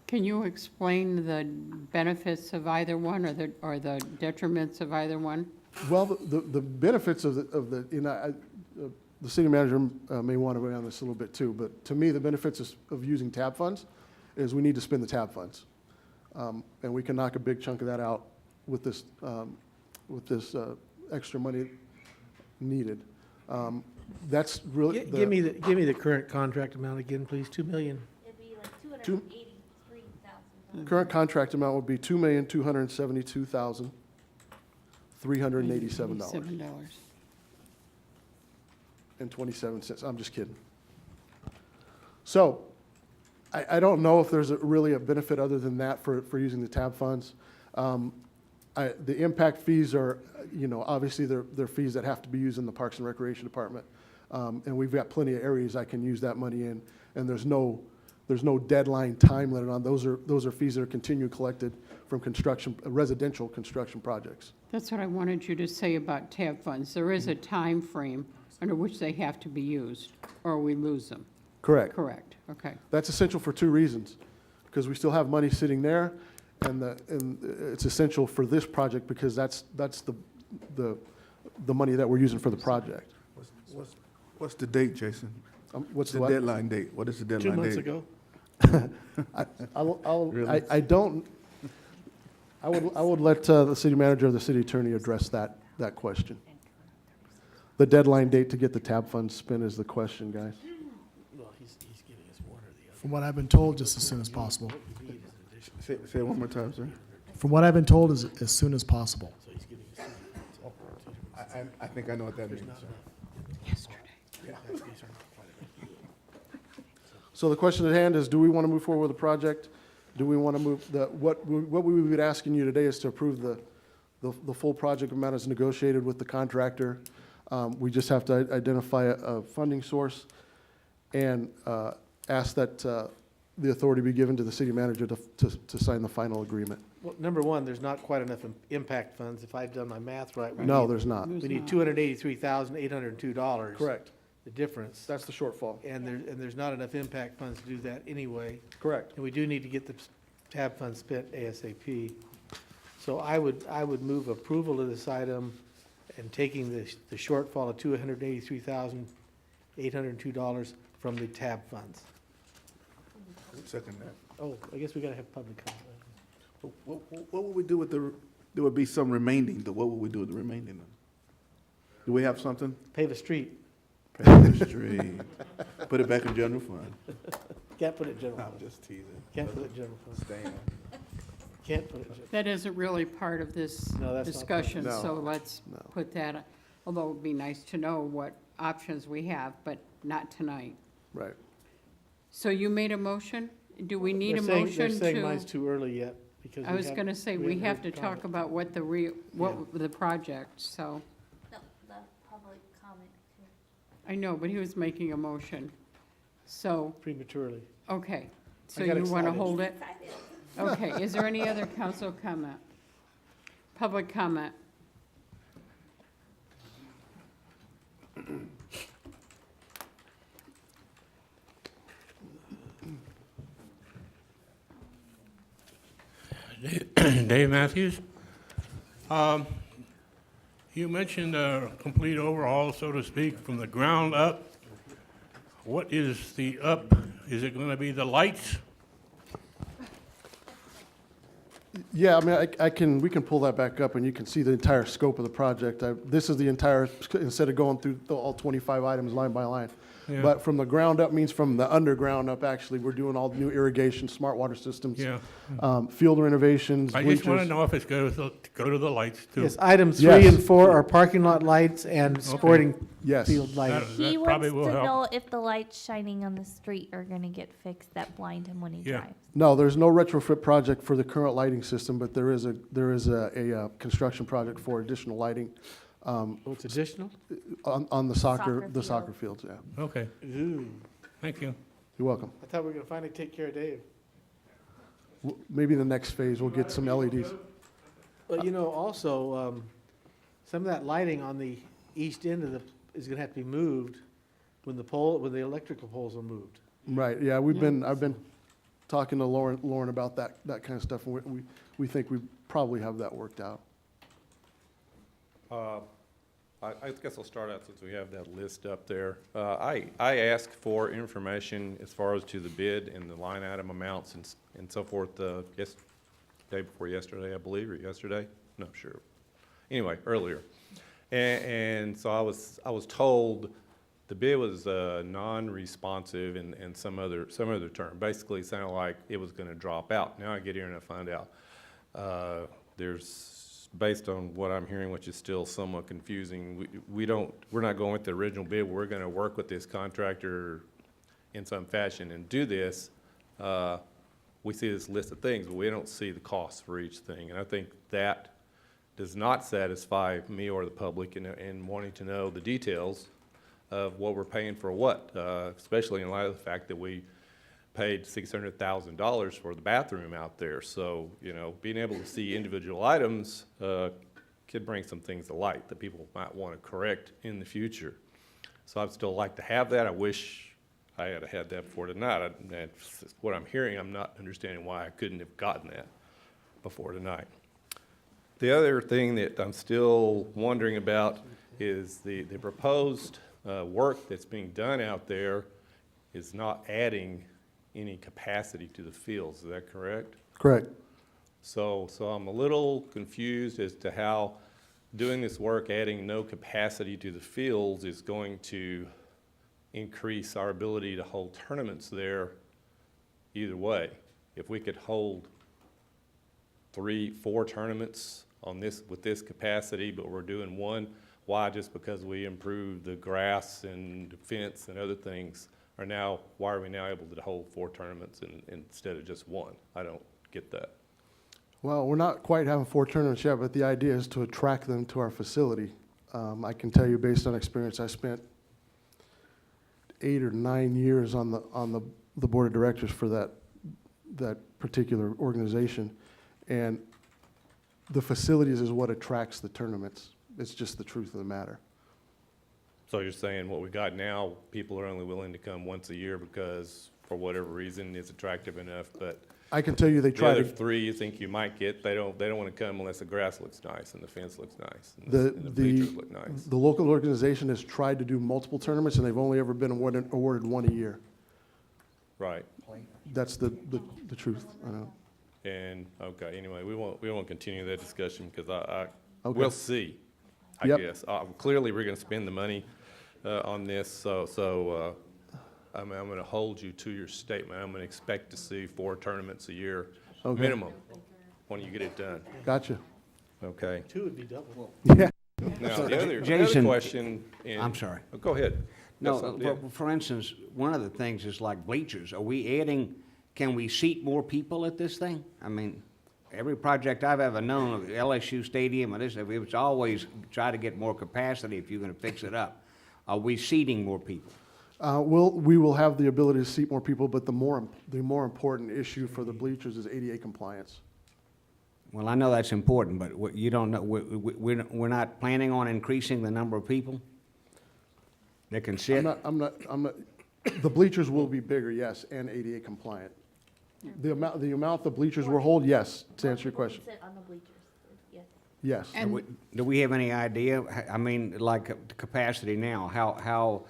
Can you explain the benefits of either one or the detriments of either one? Well, the benefits of the you know, the city manager may want to weigh on this a little bit too, but to me, the benefits of using TAB funds is we need to spend the TAB funds. And we can knock a big chunk of that out with this extra money needed. That's really Give me the current contract amount again, please. 2 million. It'd be like 283,000. Current contract amount would be $2,272,387. And 27 cents. I'm just kidding. So I don't know if there's really a benefit other than that for using the TAB funds. The impact fees are, you know, obviously they're fees that have to be used in the Parks and Recreation Department. And we've got plenty of areas I can use that money in, and there's no deadline time limit on those. Those are fees that are continually collected from residential construction projects. That's what I wanted you to say about TAB funds. There is a time frame under which they have to be used, or we lose them. Correct. Correct, okay. That's essential for two reasons, because we still have money sitting there, and it's essential for this project because that's the money that we're using for the project. What's the date, Jason? What's the what? deadline date? What is the deadline date? 2 months ago. Really? I would let the city manager or the city attorney address that question. The deadline date to get the TAB funds spent is the question, guys. Well, he's giving us one or the other. From what I've been told, just as soon as possible. Say it one more time, sir. From what I've been told, is as soon as possible. So he's giving us 2 months. I think I know what that means, sir. So the question at hand is, do we want to move forward with the project? Do we want to move what we would be asking you today is to approve the full project amount as negotiated with the contractor. We just have to identify a funding source and ask that the authority be given to the city manager to sign the final agreement. Well, number one, there's not quite enough impact funds. If I've done my math right. No, there's not. We need $283,802. Correct. The difference. That's the shortfall. And there's not enough impact funds to do that anyway. Correct. And we do need to get the TAB funds spent ASAP. So I would move approval of this item and taking the shortfall of $283,802 from the tab funds. Second that. Oh, I guess we gotta have public comment. What would we do with there would be some remaining, what would we do with the remaining? Do we have something? Pave a street. Pave the street. Put it back in general fund. Can't put it in general I'm fund. just teasing. Can't put it in general fund. Staying. Can't put it in general. That isn't really part of this No, that's not part of it. discussion, No. so let's No. put that, although it would be nice to know what options we have, but not tonight. Right. So you made a motion? Do we need a They're motion saying mine's to? too early yet, because I was gonna say, we haven't have heard to talk comment. about what the the project, so. No, the public comment. I know, but he was making a motion. So, Prematurely. okay, so got you want to excited. hold it? Okay, is there any other council comment? Public comment? Dave Matthews. You mentioned a complete overhaul, so to speak, from the ground up. What is the up? Is it going to be the lights? Yeah, I mean, we can pull that back up and you can see the entire scope of the project. This is the entire, instead of going through all 25 items line by line. Yeah. But from the ground up means from the underground up, actually, we're doing all new irrigation, smart water systems. Yeah. Field renovations, I just want to bleachers. know if it's going to go to the lights too. Yes, items 3 Yes. and 4 are parking lot lights and sporting Yes. field lighting. That He probably wants will to help. know if the lights shining on the street are gonna get fixed that blind him when he Yeah. drives. No, there's no retrofit project for the current lighting system, but there is a construction project for additional lighting Oh, it's additional? on the Soccer the field. soccer fields, yeah. Okay, Ooh, thank you. You're welcome. I thought we were gonna finally take care of Dave. Maybe the next phase, we'll get some LEDs. But you know, also, some of that lighting on the east end of is gonna have to be moved when the electrical poles are moved. Right, yeah, I've been talking to Lauren about that kind of stuff, and we think we probably have that worked out. I guess I'll start out since we have that list up there. I asked for information as far as to the bid and the line item amounts and so forth, day before yesterday, I believe, or yesterday? No, sure. Anyway, earlier. And so I was told the bid was non-responsive and some other term. Basically, it sounded like it was gonna drop out. Now I get here and I find out based on what I'm hearing, which is still somewhat confusing, we're not going with the original bid. We're going to work with this contractor in some fashion and do this. We see this list of things, but we don't see the costs for each thing. And I think that does not satisfy me or the public in wanting to know the details of what we're paying for what, especially in light of the fact that we paid $600,000 for the bathroom out there. So, you know, being able to see individual items could bring some things to light that people might want to correct in the future. So I'd still like to have that. I wish I had had that before tonight. What I'm hearing, I'm not understanding why I couldn't have gotten that before tonight. The other thing that I'm still wondering about is the proposed work that's being done out there is not adding any capacity to the fields. Is that correct? Correct. So I'm a little confused as to how doing this work, adding no capacity to the fields, is going to increase our ability to hold tournaments there either way. If we could hold 3-4 tournaments with this capacity, but we're doing one, why? Just because we improved the grass and the fence and other things why are we now able to hold 4 tournaments instead of just one? I don't get that. Well, we're not quite having 4 tournaments yet, but the idea is to attract them to our facility. I can tell you based on experience, I spent 8 or 9 years on the board of directors for that particular organization. And the facilities is what attracts the tournaments. It's just the truth of the matter. So you're saying what we got now, people are only willing to come once a year because for whatever reason it's attractive enough, but I can tell you they The try other to, 3 you think you might get, they don't want to come unless the grass looks nice and the fence looks nice and the, and the bleachers look nice. the local organization has tried to do multiple tournaments, and they've only ever been awarded one a year. Right. That's the truth, I know. And, okay, anyway, we won't continue that discussion because Okay. we'll see, I Yep. guess. Clearly, we're going to spend the money on this, so I'm going to hold you to your statement. I'm going to expect to see 4 tournaments a year, Okay. minimum, when you get it done. Gotcha. Okay. 2 would be double. Yeah. Now, So, the other Jason- question. I'm sorry. Oh, go ahead. No, That's something, yeah. for instance, one of the things is like bleachers. Are we adding, can we seat more people at this thing? I mean, every project I've ever known, LSU Stadium or this, it's always try to get more capacity if you're gonna fix it up. Are we seating more people? We will have the ability to seat more people, but the more important issue for the bleachers is ADA compliance. Well, I know that's important, but you don't know, we're not planning on increasing the number of people that can sit? I'm not, the bleachers will be bigger, yes, and ADA compliant. The amount the bleachers will hold, yes, to answer your question. Sit on the bleachers, yes. Yes. Do we have any idea, I mean, like the capacity now, how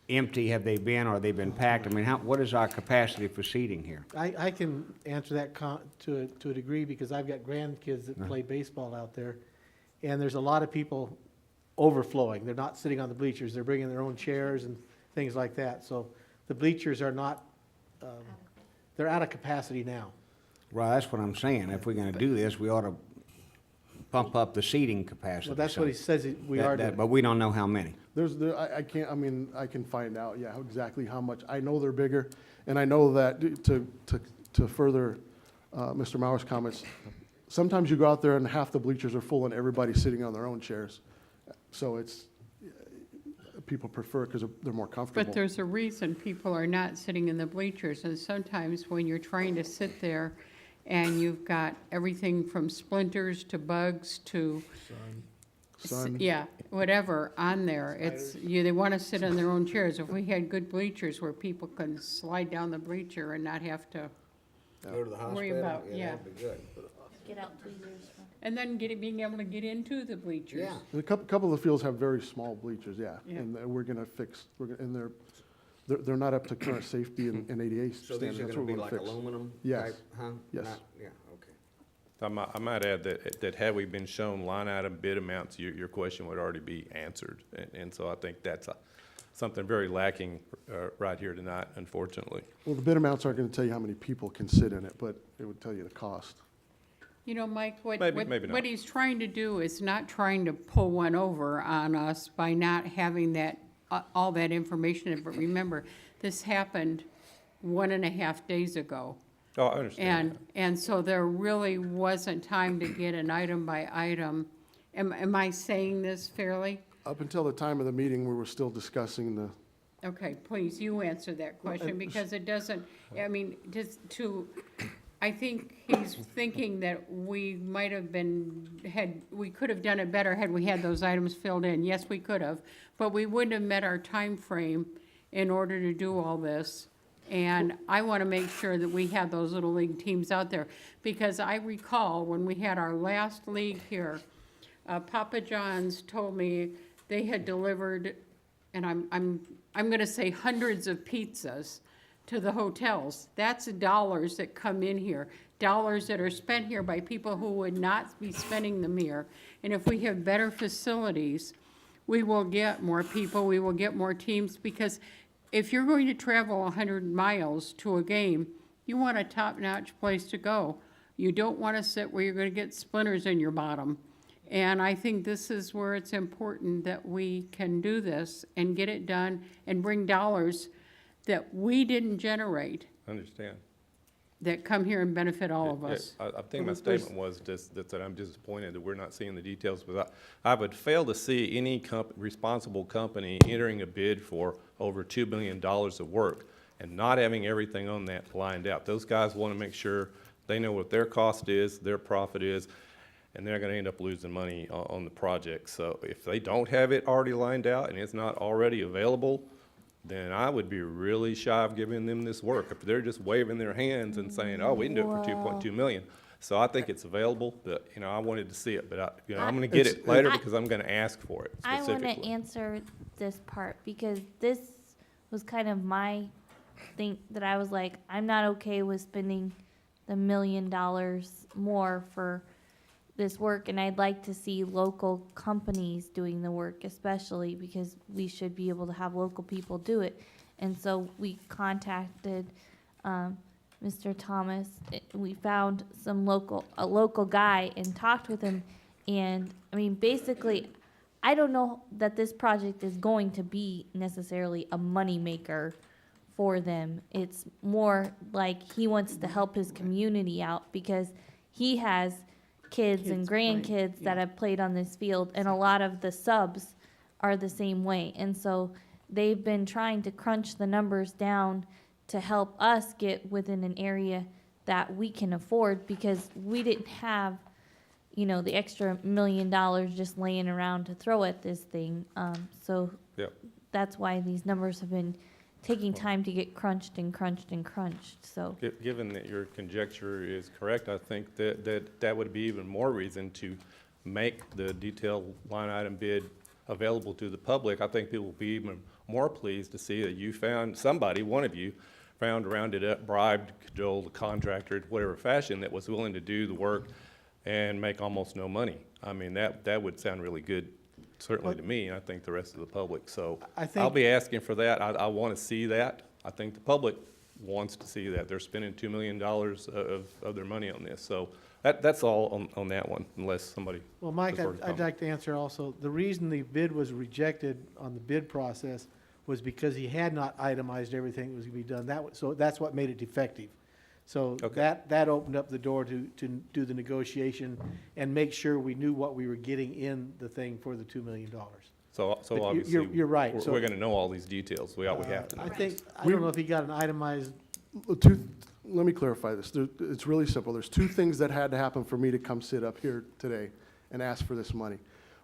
empty have they been, or they've been packed? I mean, what is our capacity for seating here? I can answer that to a degree because I've got grandkids that play baseball out there, and there's a lot of people overflowing. They're not sitting on the bleachers. They're bringing their own chairs and things like that. So the bleachers are not, they're out of capacity now. Well, that's what I'm saying. If we're gonna do this, we ought to pump up the seating capacity. Well, that's what he says we That- are that- doing. But we don't know how many. I can't, I mean, I can find out, yeah, exactly how much. I know they're bigger, and I know that to further Mr. Mauer's comments, sometimes you go out there and half the bleachers are full and everybody's sitting on their own chairs. So people prefer it because they're more comfortable. But there's a reason people are not sitting in the bleachers, and sometimes when you're trying to sit there and you've got everything from splinters to bugs to, Sun. yeah, whatever on there, they want to sit on their own chairs. If we had good bleachers where people can slide down the bleacher and not have to Go to the worry about, yeah. that'd be good. Get out 2 years from. And then being able to get into the bleachers. A couple of the fields have very small bleachers, yeah, Yeah. and we're gonna fix, and they're not up to current safety and ADA So standards. these are That's gonna what be we're like gonna fix. aluminum Yes. type, huh? Yes. Not- Yeah, okay. I might add that had we been shown line item bid amounts, your question would already be answered. And so I think that's something very lacking right here tonight, unfortunately. Well, the bid amounts aren't gonna tell you how many people can sit in it, but it would tell you the cost. You know, Mike, Maybe not. what he's trying to do is not trying to pull one over on us by not having that, all that information. But remember, this happened 1.5 days ago. Oh, I understand. And so there really wasn't time to get an item by item. Am I saying this fairly? Up until the time of the meeting, we were still discussing the, Okay, please, you answer that question, because it doesn't, I mean, I think he's thinking that we might have we could have done it better had we had those items filled in. Yes, we could have, but we wouldn't have met our time frame in order to do all this. And I want to make sure that we have those Little League teams out there, because I recall when we had our last league here, Papa John's told me they had delivered, and I'm going to say hundreds of pizzas to the hotels. That's dollars that come in here, dollars that are spent here by people who would not be spending them here. And if we have better facilities, we will get more people, we will get more teams, because if you're going to travel 100 miles to a game, you want a top-notch place to go. You don't want to sit where you're going to get splinters in your bottom. And I think this is where it's important that we can do this and get it done and bring dollars that we didn't generate, Understand. that come here and benefit all of us. I think my statement was just that I'm disappointed that we're not seeing the details, but I would fail to see any responsible company entering a bid for over $2 billion of work and not having everything on that lined out. Those guys want to make sure they know what their cost is, their profit is, and they're going to end up losing money on the project. So if they don't have it already lined out and it's not already available, then I would be really shy of giving them this work. If they're just waving their hands and saying, oh, we can do it for 2.2 million. So I think it's available, but, you know, I wanted to see it, but I'm gonna get it later because I'm gonna ask for it I want specifically. to answer this part because this was kind of my thing that I was like, I'm not okay with spending the $1 million more for this work, and I'd like to see local companies doing the work, especially because we should be able to have local people do it. And so we contacted Mr. Thomas. We found a local guy and talked with him. And I mean, basically, I don't know that this project is going to be necessarily a moneymaker for them. It's more like he wants to help his community out because he has kids and grandkids that have played on this field, and a lot of the subs are the same way. And so they've been trying to crunch the numbers down to help us get within an area that we can afford because we didn't have, you know, the extra $1 million just laying around to throw at this thing. So Yep. that's why these numbers have been taking time to get crunched and crunched and crunched, so. Given that your conjecture is correct, I think that would be even more reason to make the detailed line item bid available to the public. I think people will be even more pleased to see that you found somebody, one of you, found, rounded up, bribed, cajoled a contractor, whatever fashion, that was willing to do the work and make almost no money. I mean, that would sound really good, certainly to me, and I think the rest of the public. So I'll be asking for that. I want to see that. I think the public wants to see that. They're spending $2 million of their money on this. So that's all on that one, unless somebody. Well, Mike, prefers to I'd comment. like to answer also, the reason the bid was rejected on the bid process was because he had not itemized everything that was gonna be done. So that's what made it defective. So that opened up the door to do the negotiation and make sure we knew what we were getting in the thing for the $2 million. So But obviously. you're right. We're So, going to know all these details. We have to know. I don't know if he got an itemized, Let me clarify this. It's really simple. There's two things that had to happen for me to come sit up here today and ask for this money.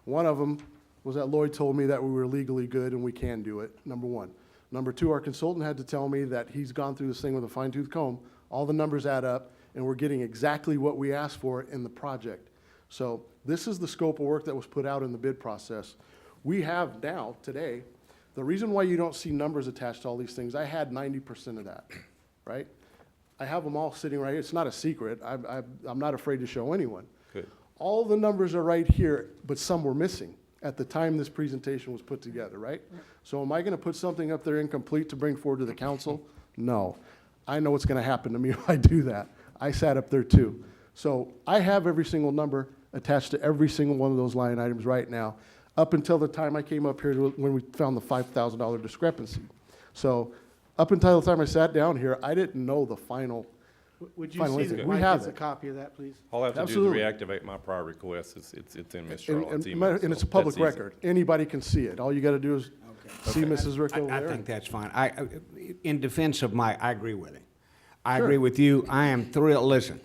One of them was that Lloyd told me that we were legally good and we can do it, number one. Number two, our consultant had to tell me that he's gone through this thing with a fine-tooth comb. All the numbers add up, and we're getting exactly what we asked for in the project. So this is the scope of work that was put out in the bid process. We have now, today, the reason why you don't see numbers attached to all these things, I had 90% of that, right? I have them all sitting right here. It's not a secret. I'm not afraid to show anyone. Good. All the numbers are right here, but some were missing at the time this presentation was put together, right? So am I going to put something up there incomplete to bring forward to the council? No. I know what's going to happen to me if I do that. I sat up there too. So I have every single number attached to every single one of those line items right now, up until the time I came up here when we found the $5,000 discrepancy. So up until the time I sat down here, I didn't know the final. would you Final see answer. that We Mike have gets a it. copy of that, please? All I have to Absolutely. do is reactivate my prior request. It's in Ms. And, Charlotte's and, email. and it's a so public that's easy. record. Anybody can see it. All you got to do is see Mrs. Rick over I there. think that's fine. In defense of Mike, I agree with him. I Sure. agree with you. I am thrilled, listen,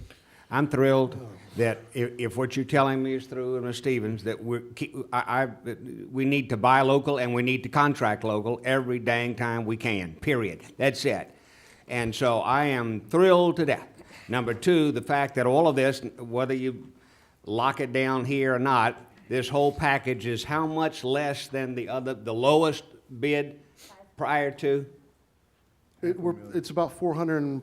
I'm thrilled that if what you're telling me is true, and Ms. Stevens, that we need to buy local and we need to contract local every dang time we can, period. That's it. And so I am thrilled to death. Number two, the fact that all of this, whether you lock it down here or not, this whole package is how much less than the lowest bid prior to? It's about 400, and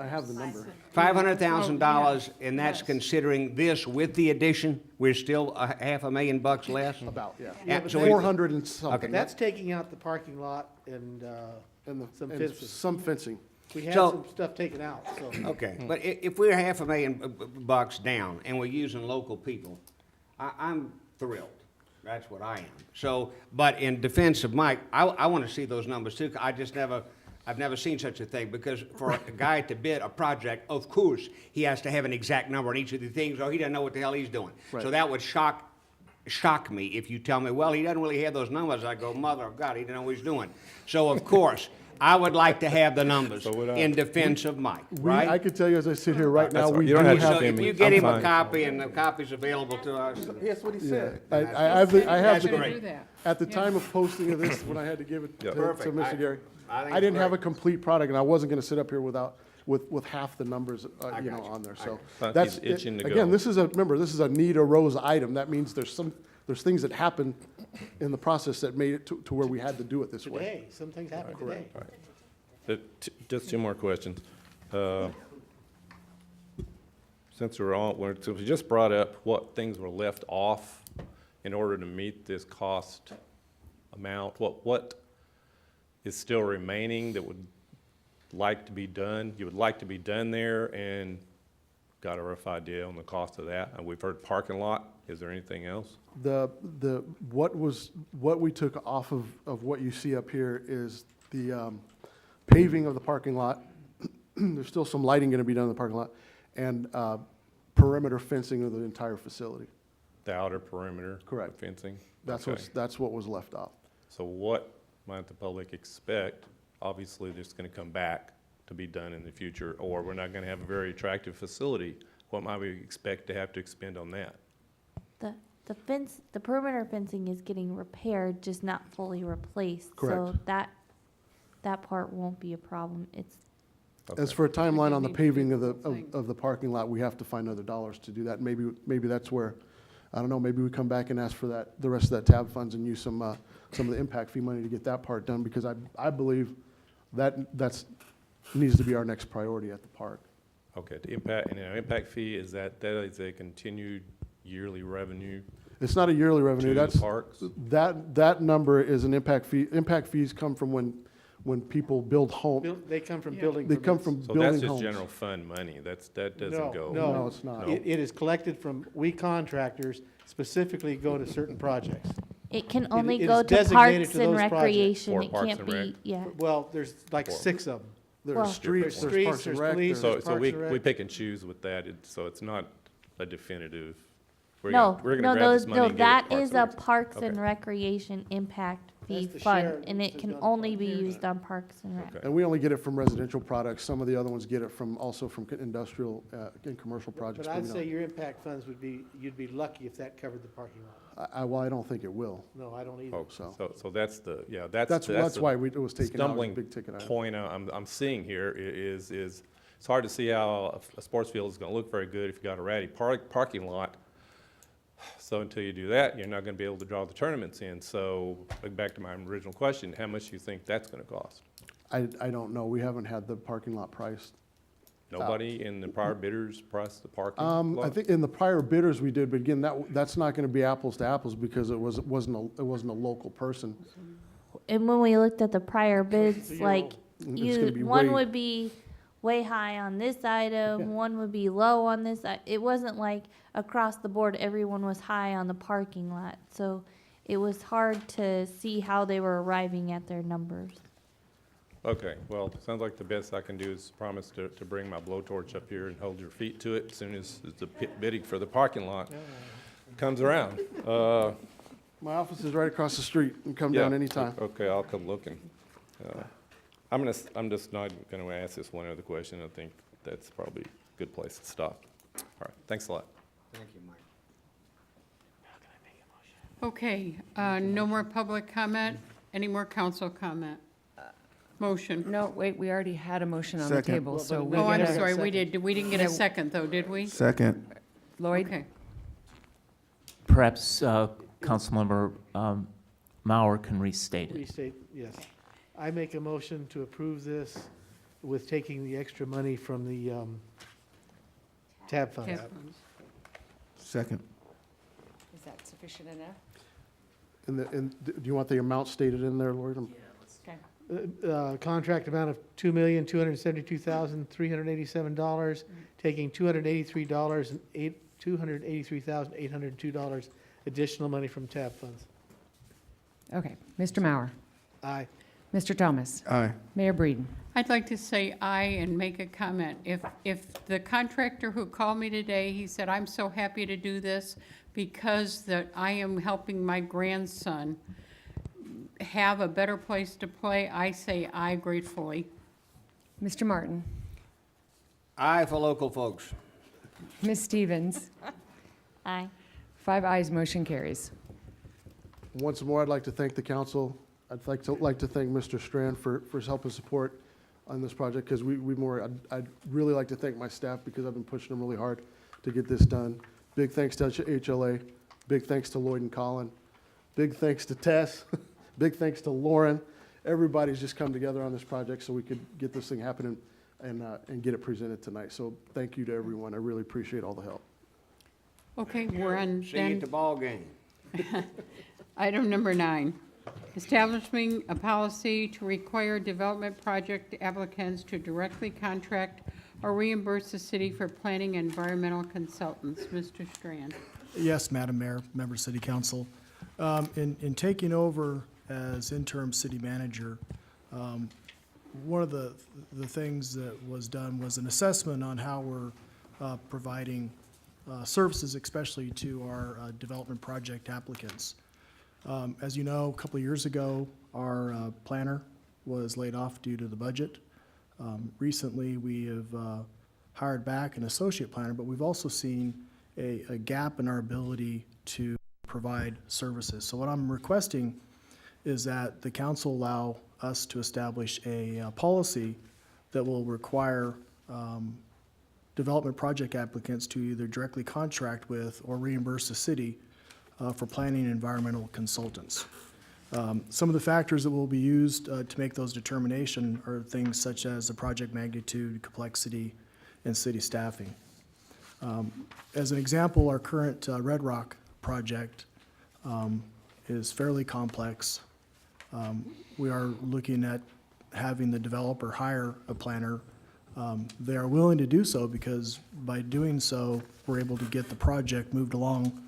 I have the number. $500,000, and that's considering this with the addition, we're still $500,000 less? About, yeah. Yeah, so 400 and something. Okay. That's taking out the parking lot and some fencing. Some fencing. We had So- some stuff taken out, so. Okay, but if we're $500,000 down and we're using local people, I'm thrilled. That's what I am. So, but in defense of Mike, I want to see those numbers too. I've never seen such a thing, because for a guy to bid a project, of course, he has to have an exact number on each of the things, or he doesn't know what the hell he's doing. Right. So that would shock me if you tell me, well, he doesn't really have those numbers. I go, mother of God, he doesn't know what he's doing. So of course, I would like to have the numbers So would I. in defense of Mike, right? I could tell you as I sit here right That's now, all right. we You do don't have to have. So if me. you get I'm him a fine. copy and the copy's available to us. That's what he said. I have the, I have That's the, great. at the time of posting of this, when I had to give it to Perfect. Mr. Gary, I think I it's didn't have a great. complete product, and I wasn't gonna sit up here with half the numbers, you know, on there, so. Thought That's, he's itching to again, go. this is remember, this is a need arose item. That means there's things that happened in the process that made it to where we had to do it this way. Today, some things happen today. Just two more questions. Since since we just brought up what things were left off in order to meet this cost amount, what is still remaining that would like to be done? You would like to be done there, and got a rough idea on the cost of that? And we've heard parking lot. Is there anything else? What we took off of what you see up here is the paving of the parking lot. There's still some lighting gonna be done in the parking lot, and perimeter fencing of the entire facility. The outer perimeter? Correct. Fencing? That's Okay. that's what was left off. So what might the public expect? Obviously, this is going to come back to be done in the future, or we're not going to have a very attractive facility. What might we expect to have to expend on that? The fence, the perimeter fencing is getting repaired, just not fully replaced. So Correct. that part won't be a problem. It's, As for a timeline on the paving of the parking lot, we have to find other dollars to do that. Maybe that's where, I don't know, maybe we come back and ask for that, the rest of that tab funds, and use some of the impact fee money to get that part done, because I believe that's needs to be our next priority at the park. Okay, the impact fee, is that is a continued yearly revenue? It's not a yearly revenue. To the That's parks? that number is an impact fee. Impact fees come from when people build homes. They come from building They come permits. from So building that's just homes. general fund money. That doesn't No, go. No, it's not. No. It is collected from, we contractors specifically go to certain projects. it can It- only it go is to designated parks to and those projects. recreation. For It Parks can't and Rec. be, yeah. Well, there's like 6 of them. There's Well- streets, There's there's parks streets, and there's rec. police, there's- So Parks we and Rec. we pick and choose with that, so it's not a definitive. We're No, gonna- we're no, gonna grab those, this money no, and give it to that Parks is and a Rec. parks and Okay. recreation impact fee That's the share fund, and which it is can done only from be here. used on parks and rec. Okay. And we only get it from residential products. Some of the other ones get it also from industrial and commercial projects. But I'd we say don't. your impact funds you'd be lucky if that covered the parking lot. Well, I don't think it will. No, I don't either. Oh, So- so that's the, yeah, That's the why it was taken out as a stumbling big ticket item. point I'm seeing here is it's hard to see how a sports field is gonna look very good if you got a ratty parking lot. So until you do that, you're not gonna be able to draw the tournaments in. So back to my original question, how much do you think that's gonna cost? I don't know. We haven't had the parking lot priced. Nobody in the prior bidders priced the parking I lot? think in the prior bidders we did, but again, that's not gonna be apples to apples because it wasn't a local person. And when we looked at the prior bids, you're like, It's gonna be one way- would be way high on this item, one would be low on this. It wasn't like across the board, everyone was high on the parking lot. So it was hard to see how they were arriving at their numbers. Okay, well, sounds like the best I can do is promise to bring my blowtorch up here and hold your feet to it as soon as the bidding for the parking lot comes around. My office is right across the street. You can come down Yeah, anytime. Okay, I'll come looking. I'm just not gonna ask this one other question. I think that's probably a good place to stop. All right, thanks a lot. Thank you, Mike. Okay, no more public comment? Any more council comment? Motion? No, wait, we already had a motion on the Second. table, so we Oh, I'm gotta- sorry, we didn't get a Yeah. second, though, did we? Second. Lloyd? Okay. Perhaps Councilmember Mauer can restate it. Restate, yes. I make a motion to approve this with taking the extra money from the tab funds. Tab funds. Second. Is that sufficient enough? And do you want the amount stated in there, Lloyd? Okay. Contract amount of $2,272,387, taking $283,802 additional money from tab funds. Okay. Mr. Mauer? Aye. Mr. Thomas? Aye. Mayor Breeden? I'd like to say aye and make a comment. If the contractor who called me today, he said, "I'm so happy to do this because that I am helping my grandson have a better place to play, I say aye gratefully. Mr. Martin? Aye for local folks. Ms. Stevens? Aye. 5 ayes, motion carries. Once more, I'd like to thank the council. I'd like to thank Mr. Strand for his help and support on this project, because I'd really like to thank my staff, because I've been pushing them really hard to get this done. Big thanks to HLA, big thanks to Lloyd and Colin, big thanks to Tess, big thanks to Lauren. Everybody's just come together on this project so we could get this thing happening and get it presented tonight. So thank you to everyone. I really appreciate all the help. Okay, we're on See you at the then ball game. item number 9. Establishing a policy to require development project applicants to directly contract or reimburse the city for planning and environmental consultants. Mr. Strand. Yes, Madam Mayor, Member City Council. In taking over as interim city manager, one of the things that was done was an assessment on how we're providing services, especially to our development project applicants. As you know, a couple of years ago, our planner was laid off due to the budget. Recently, we have hired back an associate planner, but we've also seen a gap in our ability to provide services. So what I'm requesting is that the council allow us to establish a policy that will require development project applicants to either directly contract with or reimburse the city for planning and environmental consultants. Some of the factors that will be used to make those determinations are things such as the project magnitude, complexity, and city staffing. As an example, our current Red Rock project is fairly complex. We are looking at having the developer hire a planner. They are willing to do so because by doing so, we're able to get the project moved along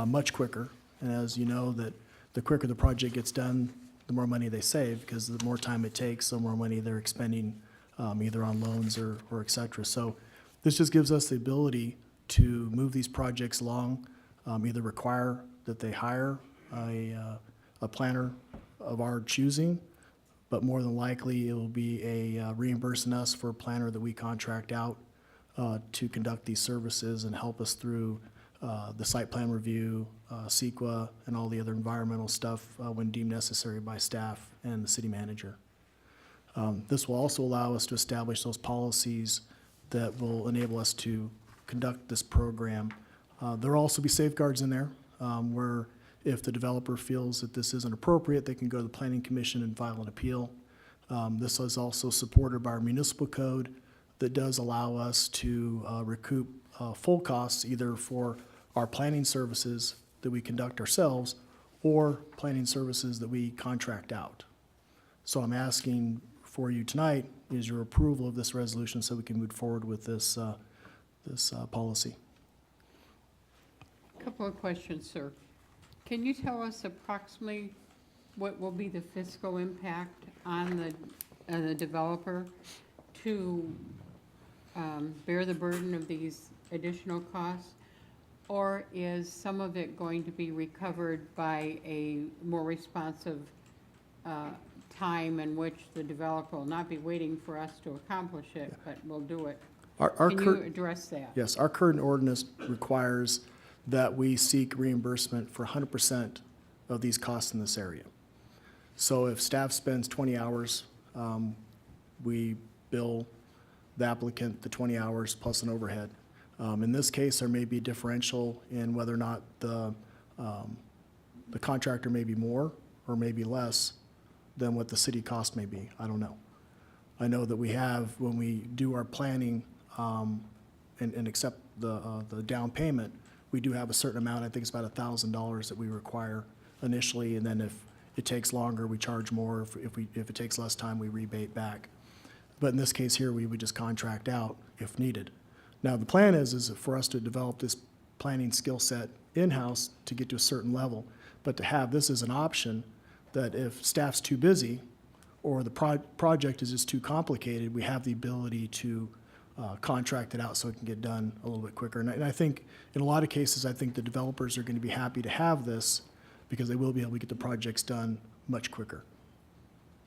much quicker. And as you know, that the quicker the project gets done, the more money they save, because the more time it takes, the more money they're expending either on loans or et cetera. So this just gives us the ability to move these projects along, either require that they hire a planner of our choosing, but more than likely it will be a reimbursing us for a planner that we contract out to conduct these services and help us through the site plan review, CEQA, and all the other environmental stuff when deemed necessary by staff and the city manager. This will also allow us to establish those policies that will enable us to conduct this program. There will also be safeguards in there where if the developer feels that this isn't appropriate, they can go to the Planning Commission and file an appeal. This is also supported by our municipal code that does allow us to recoup full costs either for our planning services that we conduct ourselves or planning services that we contract out. So I'm asking for you tonight is your approval of this resolution so we can move forward with this policy. Couple of questions, sir. Can you tell us approximately what will be the fiscal impact on the developer to bear the burden of these additional costs? Or is some of it going to be recovered by a more responsive time in which the developer will not be waiting for us to accomplish it, but will do it? Can you address that? Yes, our current ordinance requires that we seek reimbursement for 100% of these costs in this area. So if staff spends 20 hours, we bill the applicant the 20 hours plus an overhead. In this case, there may be a differential in whether or not the contractor may be more or maybe less than what the city cost may be. I don't know. I know that we have, when we do our planning and accept the down payment, we do have a certain amount, I think it's about $1,000 that we require initially, and then if it takes longer, we charge more. If it takes less time, we rebate back. But in this case here, we would just contract out if needed. Now, the plan is for us to develop this planning skill set in-house to get to a certain level, but to have this as an option that if staff's too busy or the project is just too complicated, we have the ability to contract it out so it can get done a little bit quicker. And I think in a lot of cases, I think the developers are going to be happy to have this because they will be able to get the projects done much quicker.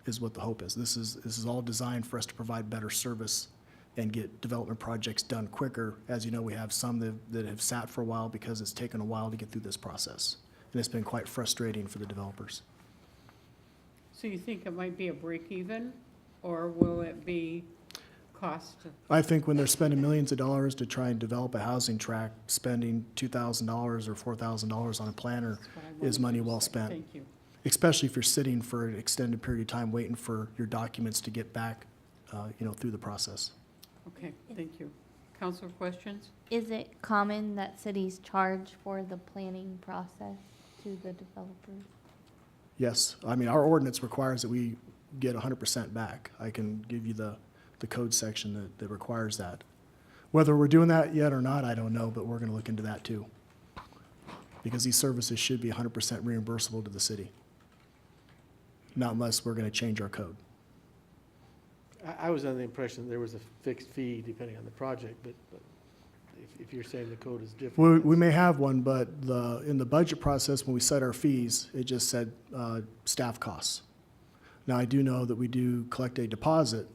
is what the hope is. This is all designed for us to provide better service and get development projects done quicker. As you know, we have some that have sat for a while because it's taken a while to get through this process. And it's been quite frustrating for the developers. So you think it might be a break even, or will it be cost? I think when they're spending millions of dollars to try and develop a housing tract, spending $2,000 or $4,000 on a planner is money well spent. Thank you. Especially if you're sitting for an extended period of time waiting for your documents to get back, through the process. Okay, thank you. Council questions? Is it common that cities charge for the planning process to the developers? Yes, I mean, our ordinance requires that we get 100% back. I can give you the code section that requires that. Whether we're doing that yet or not, I don't know, but we're gonna look into that too. Because these services should be 100% reimbursable to the city. Not unless we're gonna change our code. I was under the impression there was a fixed fee depending on the project, but if you're saying the code is different. We may have one, but in the budget process, when we set our fees, it just said staff costs. Now, I do know that we do collect a deposit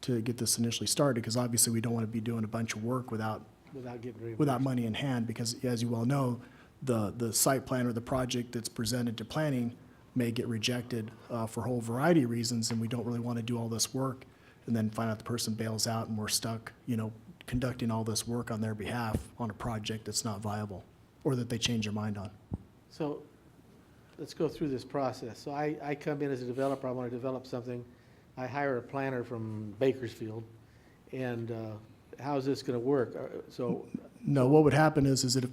to get this initially started, because obviously we don't want to be doing a bunch of work without Getting reimbursed. without money in hand, because as you well know, the site plan or the project that's presented to planning may get rejected for a whole variety of reasons, and we don't really want to do all this work and then find out the person bails out and we're stuck, conducting all this work on their behalf on a project that's not viable or that they change their mind on. So let's go through this process. So I come in as a developer, I want to develop something. I hire a planner from Bakersfield, and how's this going to work? No, what would happen is that if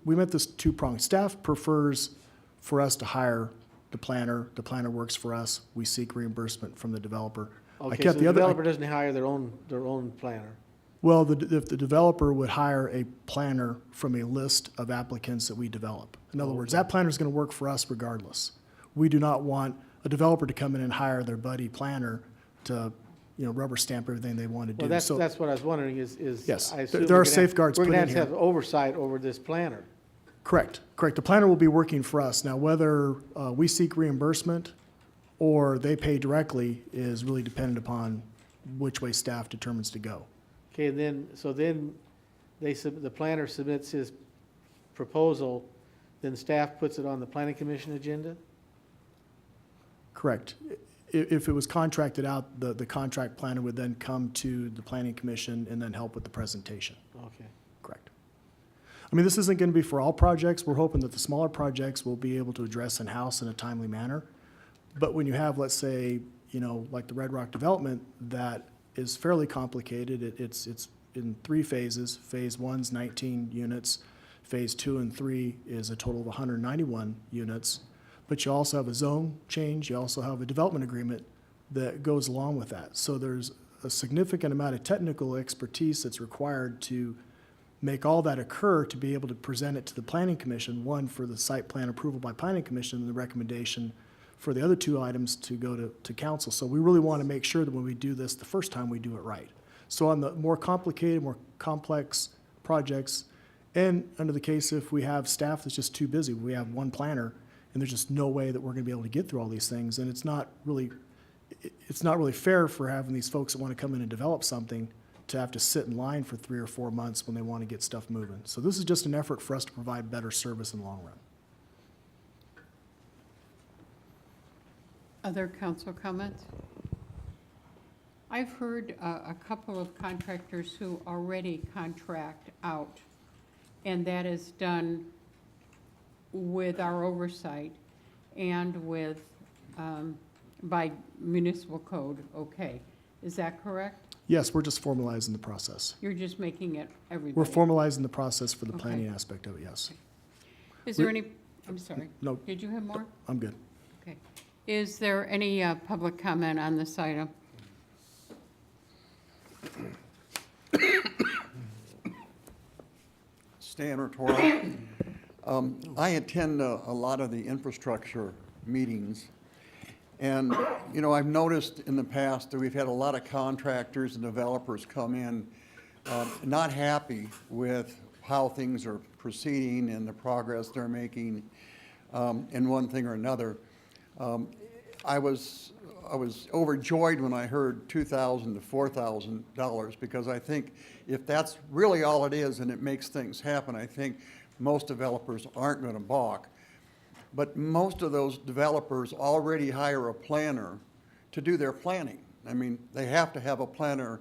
we meant this two-pronged. Staff prefers for us to hire the planner works for us, we seek reimbursement from the developer. Okay, so the developer doesn't hire their own planner? Well, if the developer would hire a planner from a list of applicants that we develop. In other words, that planner is going to work for us regardless. We do not want a developer to come in and hire their buddy planner to, rubber stamp everything they want to do. Well, that's what I was wondering is Yes, I assume there are we're gonna have- safeguards We're put going in to here. have oversight over this planner. Correct. The planner will be working for us. Now, whether we seek reimbursement or they pay directly is really dependent upon which way staff determines to go. Okay, and then the planner submits his proposal, then staff puts it on the planning commission agenda? Correct. If it was contracted out, the contract planner would then come to the planning commission and then help with the presentation. Okay. Correct. I mean, this isn't going to be for all projects. We're hoping that the smaller projects will be able to address in-house in a timely manner. But when you have, let's say, like the Red Rock development, that is fairly complicated. It's in 3 phases. Phase 1's 19 units. Phase 2 and 3 is a total of 191 units. But you also have a zone change. You also have a development agreement that goes along with that. So there's a significant amount of technical expertise that's required to make all that occur to be able to present it to the planning commission, one for the site plan approval by planning commission and the recommendation for the other 2 items to go to council. So we really want to make sure that when we do this the first time, we do it right. So on the more complicated, more complex projects, and under the case if we have staff that's just too busy, we have one planner, and there's just no way that we're going to be able to get through all these things, and it's not really fair for having these folks that want to come in and develop something to have to sit in line for 3 or 4 months when they want to get stuff moving. So this is just an effort for us to provide better service in the long run. Other council comments? I've heard a couple of contractors who already contract out, and that is done with our oversight and with, by municipal code, okay. Is that correct? Yes, we're just formalizing the process. You're just making it everybody? We're formalizing the process for the Okay. planning aspect of it, yes. Is there any, I'm sorry. No. Did you have more? I'm good. Okay. Is there any public comment on this item? Stan Rotora. I attend a lot of the infrastructure meetings. And, I've noticed in the past that we've had a lot of contractors and developers come in not happy with how things are proceeding and the progress they're making in one thing or another. I was I was overjoyed when I heard $2,000 to $4,000, because I think if that's really all it is and it makes things happen, I think most developers aren't going to balk. But most of those developers already hire a planner to do their planning. I mean, they have to have a planner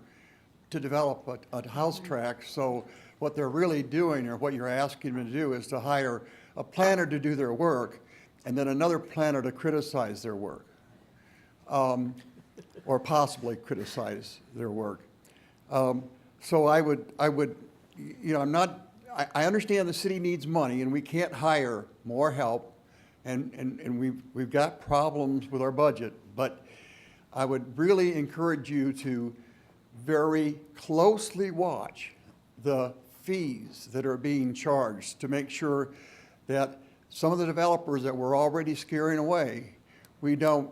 to develop a house tract. So what they're really doing, or what you're asking them to do, is to hire a planner to do their work and then another planner to criticize their work, or possibly criticize their work. So I would, you know, I understand the city needs money and we can't hire more help, and we've got problems with our budget, but I would really encourage you to very closely watch the fees that are being charged to make sure that some of the developers that we're already scaring away, we don't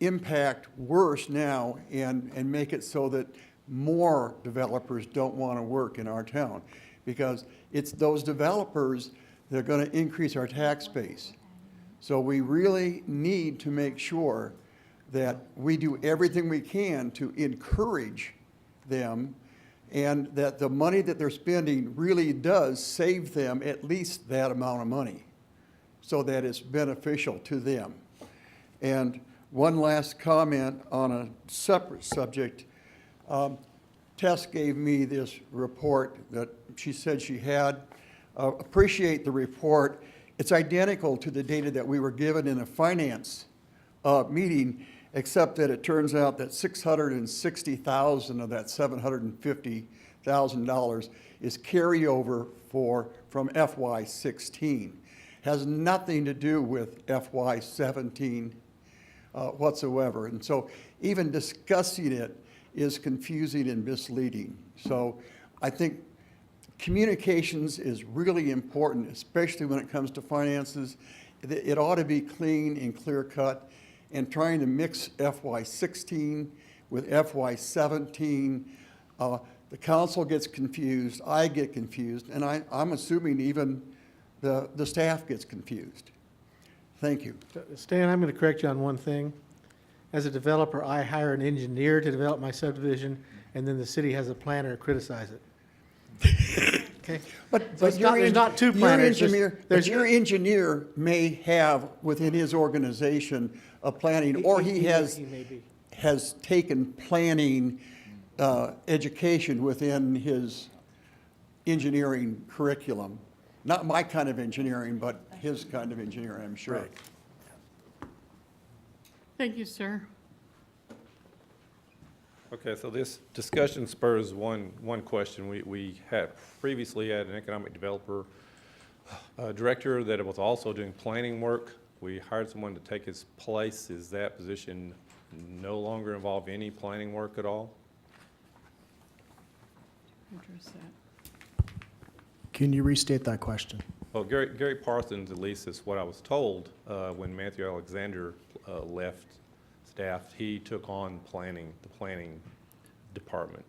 impact worse now and make it so that more developers don't want to work in our town. Because it's those developers that are going to increase our tax base. So we really need to make sure that we do everything we can to encourage them, and that the money that they're spending really does save them at least that amount of money, so that it's beneficial to them. And one last comment on a separate subject. Tess gave me this report that she said she had. Appreciate the report. It's identical to the data that we were given in a finance meeting, except that it turns out that $660,000 of that $750,000 is carryover from FY16. Has nothing to do with FY17 whatsoever. And so even discussing it is confusing and misleading. So I think communications is really important, especially when it comes to finances. It ought to be clean and clear cut, and trying to mix FY16 with FY17, the council gets confused, I get confused, and I'm assuming even the staff gets confused. Thank you. Stan, I'm going to correct you on one thing. As a developer, I hire an engineer to develop my subdivision, and then the city has a planner to criticize it. Okay? But So it's not, there's not two planners. Your engineer may have within his organization a planning, or he has taken planning education within his engineering curriculum. Not my kind of engineering, but his kind of engineering, I'm sure. Right. Thank you, sir. Okay, so this discussion spurs one question. We had previously had an economic developer director that was also doing planning work. We hired someone to take his place. Is that position no longer involve any planning work at all? Address that. Can you restate that question? Well, Gary Parsons, at least is what I was told, when Matthew Alexander left staff, he took on the planning department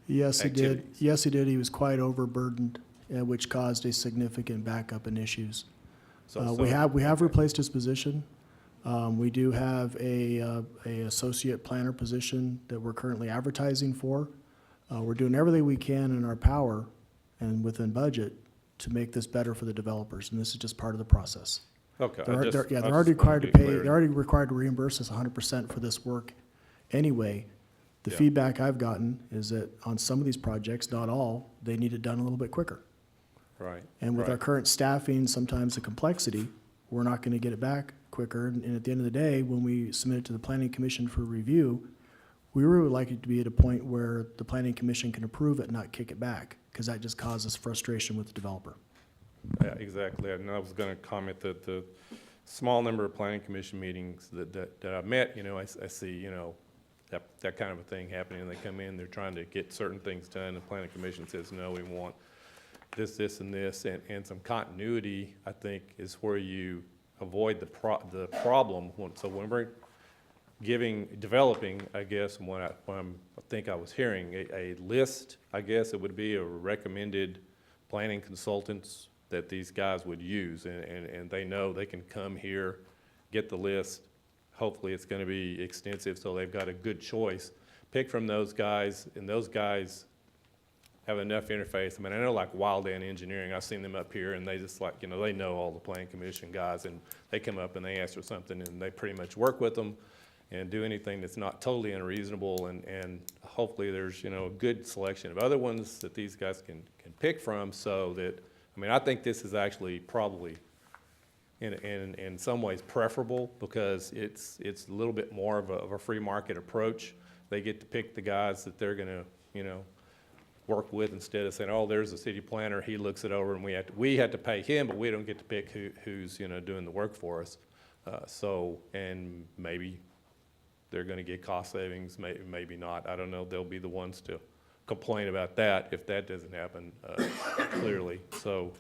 Yes, he did. activities. Yes, he did. He was quite overburdened, which caused a significant backup in issues. We have replaced his position. We do have a associate planner position that we're currently advertising for. We're doing everything we can in our power and within budget to make this better for the developers, and this is just part of the process. Okay. They're I just already required to wanted to pay, get they're already required to reimburse us 100% for this work anyway. The feedback I've gotten is that on some of these projects, not all, they need it done a little bit quicker. Right. And with right. our current staffing, sometimes the complexity, we're not gonna get it back quicker. And at the end of the day, when we submit it to the planning commission for review, we really would like it to be at a point where the planning commission can approve it, not kick it back, because that just causes frustration with the developer. Yeah, exactly. And I was going to comment that the small number of planning commission meetings that I've met, I see, that kind of a thing happening. And they come in, they're trying to get certain things done. The planning commission says, no, we want this, this, and this. And some continuity, I think, is where you avoid the problem. So when we're developing, I guess, when I think I was hearing a list, I guess it would be a recommended planning consultants that these guys would use, and they know they can come here, get the list, hopefully it's going to be extensive, so they've got a good choice. Pick from those guys, and those guys have enough interface. I mean, I know like Wild Ant Engineering, I've seen them up here, and they just like, you know, they know all the Plan Commission guys, and they come up and they ask for something, and they pretty much work with them and do anything that's not totally unreasonable, and hopefully there's, you know, a good selection of other ones that these guys can pick from, so that, I mean, I think this is actually probably in some ways preferable, because it's a little bit more of a free market approach. They get to pick the guys that they're gonna, you know, work with, instead of saying, oh, there's a city planner, he looks it over, and we have to pay him, but we don't get to pick who's, you know, doing the work for us. So, and maybe they're gonna get cost savings, maybe not. I don't know, they'll be the ones to complain about that if that doesn't happen, clearly. So,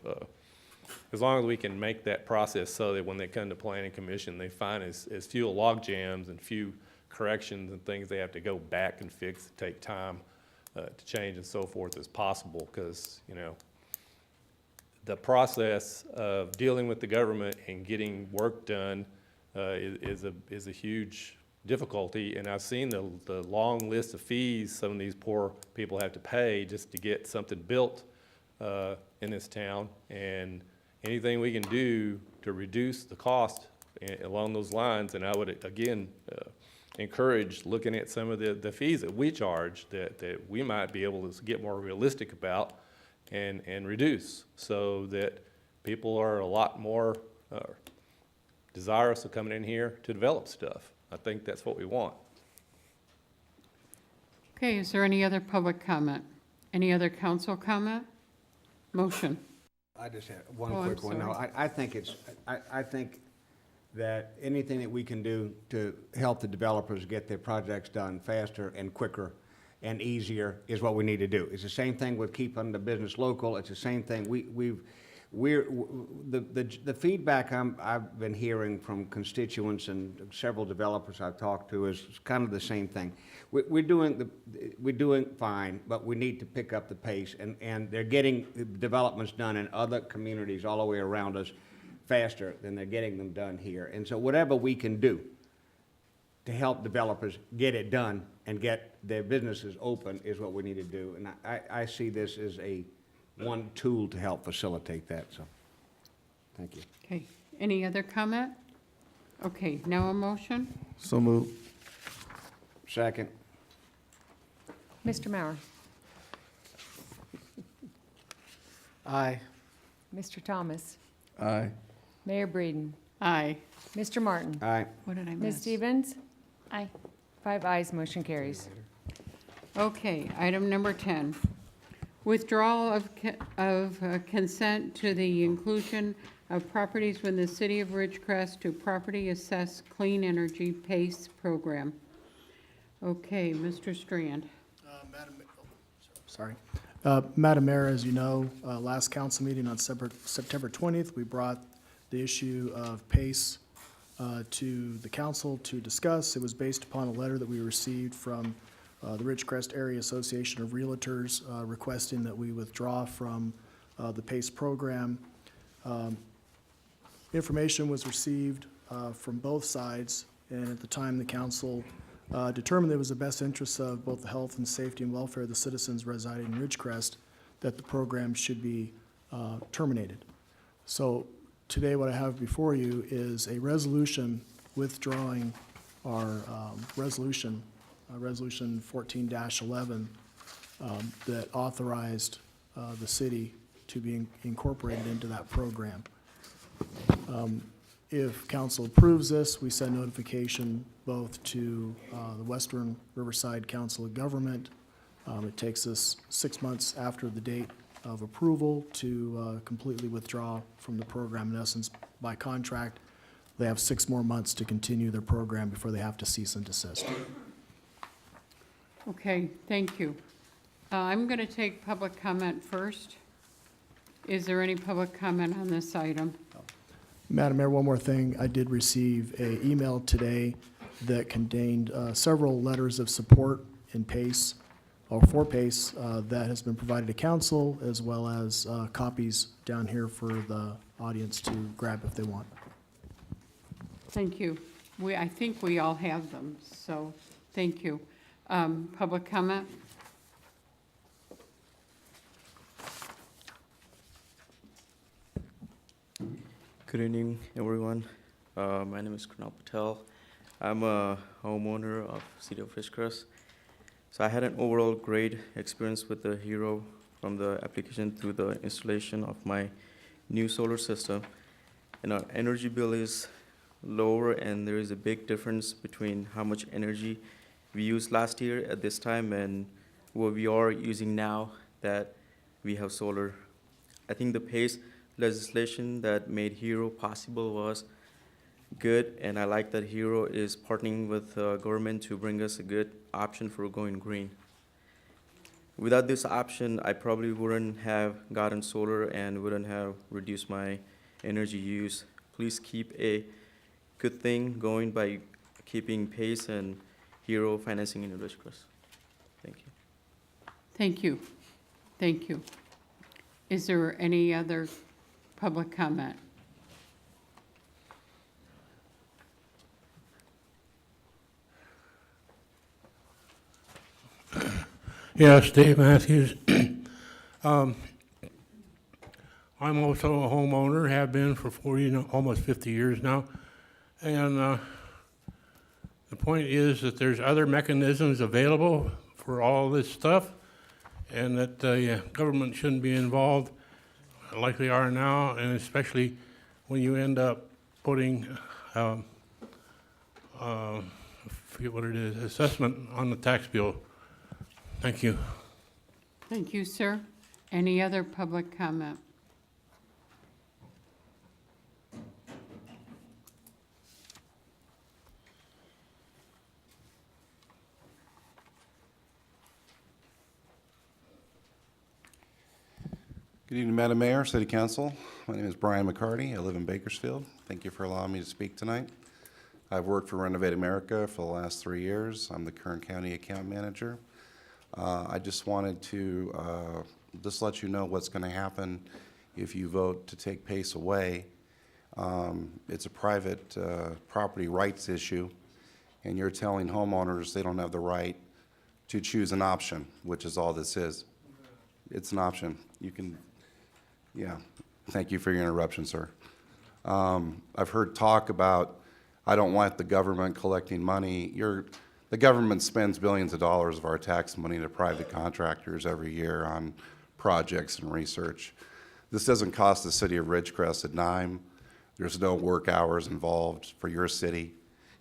as long as we can make that process so that when they come to Planning Commission, they find as few log jams and few corrections and things they have to go back and fix, take time to change and so forth as possible, because, you know, the process of dealing with the government and getting work done is a huge difficulty, and I've seen the long list of fees some of these poor people have to pay just to get something built in this town, and anything we can do to reduce the cost along those lines, and I would again encourage looking at some of the fees that we charge that we might be able to get more realistic about and reduce, so that people are a lot more desirous of coming in here to develop stuff. I think that's what we want. Okay, is there any other public comment? Any other council comment? Motion. I just had one Oh, I'm quick one. No, sorry. I think that anything that we can do to help the developers get their projects done faster and quicker and easier is what we need to do. It's the same thing with keeping the business local. It's the same thing. The feedback I've been hearing from constituents and several developers I've talked to is kind of the same thing. We're doing fine, but we need to pick up the pace, and they're getting developments done in other communities all the way around us faster than they're getting them done here. And so whatever we can do to help developers get it done and get their businesses open is what we need to do. And I see this as one tool to help facilitate that, so, thank you. Okay, any other comment? Okay, now a motion? So moved. Second. Mr. Mauer, Aye. Mr. Thomas, Aye. Mayor Breeden, Aye. Mr. Martin, Aye. What did I Ms. miss? Stevens, Aye. 5 ayes, motion carries. Okay, item number 10. Withdrawal of consent to the inclusion of properties within the City of Ridgecrest to Property Assessed Clean Energy PACE program. Okay, Mr. Strand. Madam Mayor, as you know, last council meeting on September 20th, we brought the issue of PACE to the council to discuss. It was based upon a letter that we received from the Ridgecrest Area Association of Realtors requesting that we withdraw from the PACE program. Information was received from both sides, and at the time the council determined it was the best interests of both the health and safety and welfare of the citizens residing in Ridgecrest that the program should be terminated. So today what I have before you is a resolution withdrawing our resolution 14-11 that authorized the city to be incorporated into that program. If council approves this, we send notification both to the Western Riverside Council of Government. It takes us 6 months after the date of approval to completely withdraw from the program. In essence, by contract, they have 6 more months to continue their program before they have to cease and desist. Okay, thank you. I'm going to take public comment first. Is there any public comment on this item? Madam Mayor, one more thing. I did receive an email today that contained several letters of support in PACE, or for PACE, that has been provided to council, as well as copies down here for the audience to grab if they want. Thank you. I think we all have them, so thank you. Public comment? Good evening, everyone. My name is Kunal Patel. I'm a homeowner of City of Fishcrest. So I had an overall great experience with the Hero from the application through the installation of my new solar system. And our energy bill is lower, and there is a big difference between how much energy we used last year at this time and what we are using now that we have solar. I think the PACE legislation that made Hero possible was good, and I like that Hero is partnering with government to bring us a good option for going green. Without this option, I probably wouldn't have gotten solar and wouldn't have reduced my energy use. Please keep a good thing going by keeping PACE and Hero financing in Fishcrest. Thank you. Thank you. Thank you. Is there any other public comment? Yes, Dave Matthews. I'm also a homeowner, have been for 40, almost 50 years now. And the point is that there's other mechanisms available for all this stuff, and that government shouldn't be involved like they are now, and especially when you end up putting, I forget what it is, assessment on the tax bill. Thank you. Thank you, sir. Any other public comment? Good evening, Madam Mayor, City Council. My name is Brian McCarty. I live in Bakersfield. Thank you for allowing me to speak tonight. I've worked for Renovate America for the last 3 years. I'm the Kern County Account Manager. I just wanted to just let you know what's going to happen if you vote to take PACE away. It's a private property rights issue, and you're telling homeowners they don't have the right to choose an option, which is all this is. It's an option. You can, yeah. Thank you for your interruption, sir. I've heard talk about, I don't want the government collecting money. The government spends billions of dollars of our tax money to private contractors every year on projects and research. This doesn't cost the city of Ridgecrest a dime. There's no work hours involved for your city.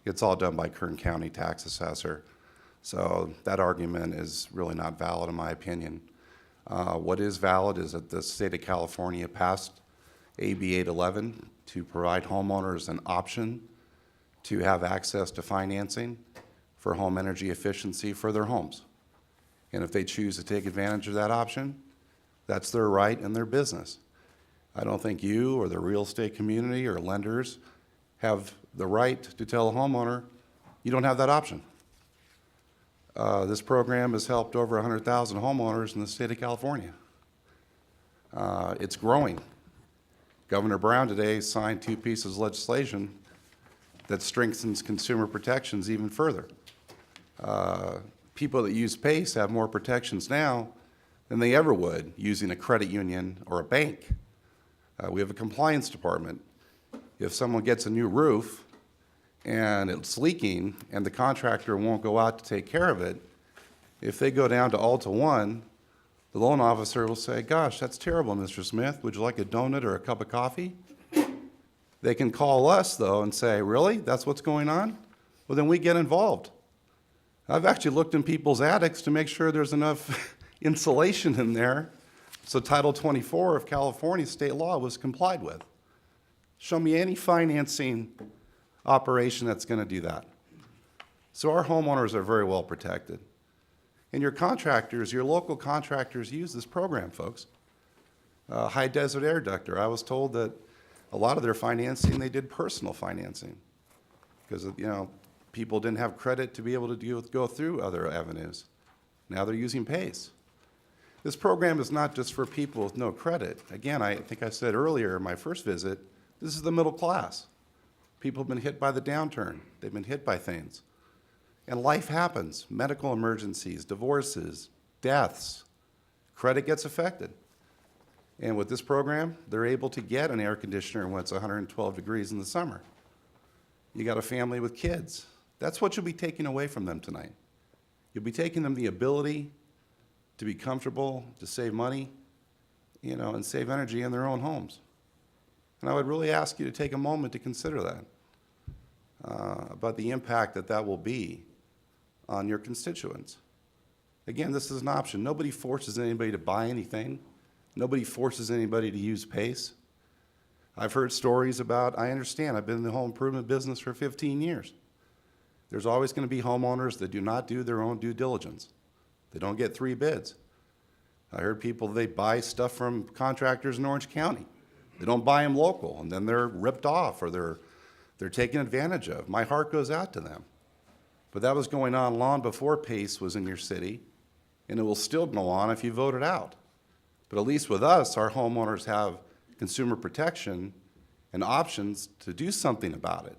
It's all done by Kern County tax assessor. So that argument is really not valid in my opinion. What is valid is that the state of California passed AB 811 to provide homeowners an option to have access to financing for home energy efficiency for their homes. And if they choose to take advantage of that option, that's their right and their business. I don't think you or the real estate community or lenders have the right to tell a homeowner, you don't have that option. This program has helped over 100,000 homeowners in the state of California. It's growing. Governor Brown today signed 2 pieces of legislation that strengthens consumer protections even further. People that use PACE have more protections now than they ever would using a credit union or a bank. We have a compliance department. If someone gets a new roof and it's leaking and the contractor won't go out to take care of it, if they go down to Alta One, the loan officer will say, gosh, that's terrible, Mr. Smith. Would you like a donut or a cup of coffee? They can call us, though, and say, really? That's what's going on? Well, then we get involved. I've actually looked in people's attics to make sure there's enough insulation in there so Title 24 of California state law was complied with. Show me any financing operation that's going to do that. So our homeowners are very well protected. And your contractors, your local contractors use this program, folks. High Desert Air Ductor, I was told that a lot of their financing, they did personal financing because, people didn't have credit to be able to go through other avenues. Now they're using PACE. This program is not just for people with no credit. Again, I think I said earlier in my first visit, this is the middle class. People have been hit by the downturn. They've been hit by things. And life happens. Medical emergencies, divorces, deaths. Credit gets affected. And with this program, they're able to get an air conditioner when it's 112 degrees in the summer. You got a family with kids. That's what you'll be taking away from them tonight. You'll be taking them the ability to be comfortable, to save money, and save energy in their own homes. And I would really ask you to take a moment to consider that, about the impact that will be on your constituents. Again, this is an option. Nobody forces anybody to buy anything. Nobody forces anybody to use PACE. I've heard stories about, I understand, I've been in the home improvement business for 15 years. There's always going to be homeowners that do not do their own due diligence. They don't get 3 bids. I heard people, they buy stuff from contractors in Orange County. They don't buy them local, and then they're ripped off or they're taken advantage of. My heart goes out to them. But that was going on long before PACE was in your city, and it will still go on if you vote it out. But at least with us, our homeowners have consumer protection and options to do something about it.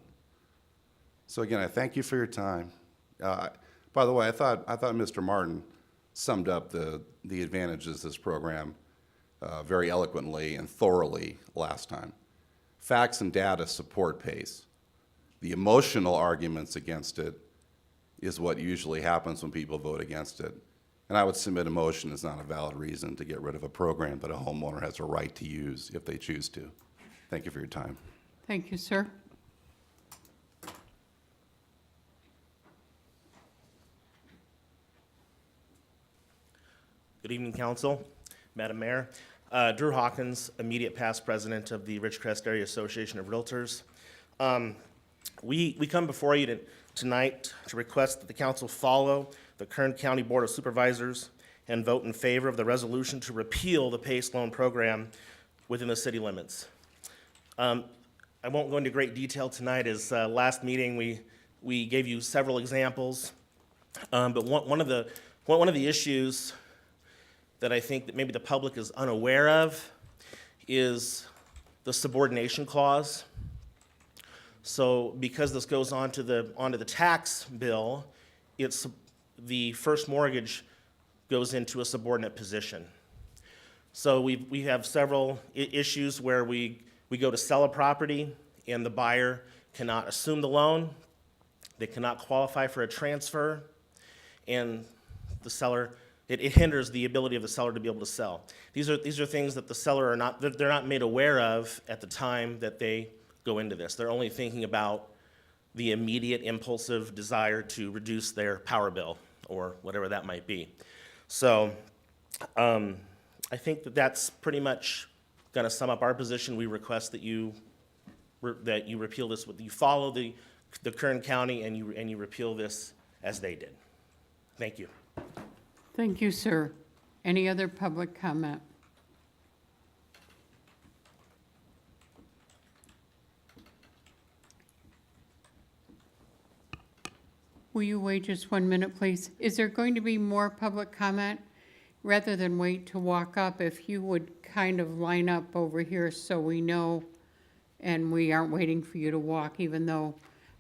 So again, I thank you for your time. By the way, I thought Mr. Martin summed up the advantages of this program very eloquently and thoroughly last time. Facts and data support PACE. The emotional arguments against it is what usually happens when people vote against it. And I would submit emotion is not a valid reason to get rid of a program that a homeowner has a right to use if they choose to. Thank you for your time. Thank you, sir. Good evening, Council, Madam Mayor. Drew Hawkins, immediate past president of the Ridgecrest Area Association of Realtors. We come before you tonight to request that the council follow the Kern County Board of Supervisors and vote in favor of the resolution to repeal the PACE loan program within the city limits. I won't go into great detail tonight, as last meeting we gave you several examples, but one of the issues that I think that maybe the public is unaware of is the subordination clause. So because this goes onto the tax bill, the first mortgage goes into a subordinate position. So we have several issues where we go to sell a property and the buyer cannot assume the loan, they cannot qualify for a transfer, and the seller, it hinders the ability of the seller to be able to sell. These are things that the seller they're not made aware of at the time that they go into this. They're only thinking about the immediate impulsive desire to reduce their power bill or whatever that might be. So I think that's pretty much going to sum up our position. We request that you repeal this, you follow the Kern County and you repeal this as they did. Thank you. Thank you, sir. Any other public comment? Will you wait just 1 minute, please? Is there going to be more public comment? Rather than wait to walk up, if you would kind of line up over here so we know and we aren't waiting for you to walk, even though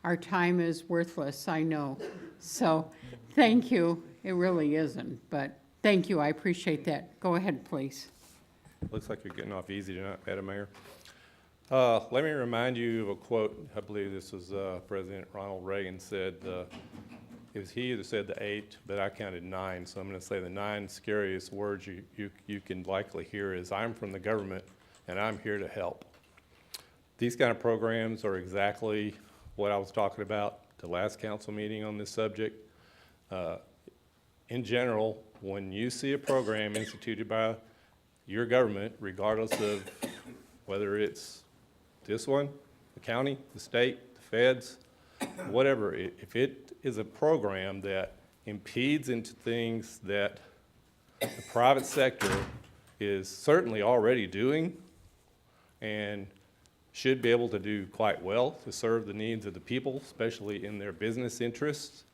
our time is worthless, I know. So thank you. It really isn't, but thank you. I appreciate that. Go ahead, please. Looks like you're getting off easy tonight, Madam Mayor. Let me remind you of a quote. I believe this was President Ronald Reagan said, it was he that said the 8, but I counted 9, so I'm going to say the 9 scariest words you can likely hear is, I'm from the government and I'm here to help. These kind of programs are exactly what I was talking about the last council meeting on this subject. In general, when you see a program instituted by your government, regardless of whether it's this one, the county, the state, the feds, whatever, if it is a program that impedes into things that the private sector is certainly already doing and should be able to do quite well to serve the needs of the people, especially in their business interests,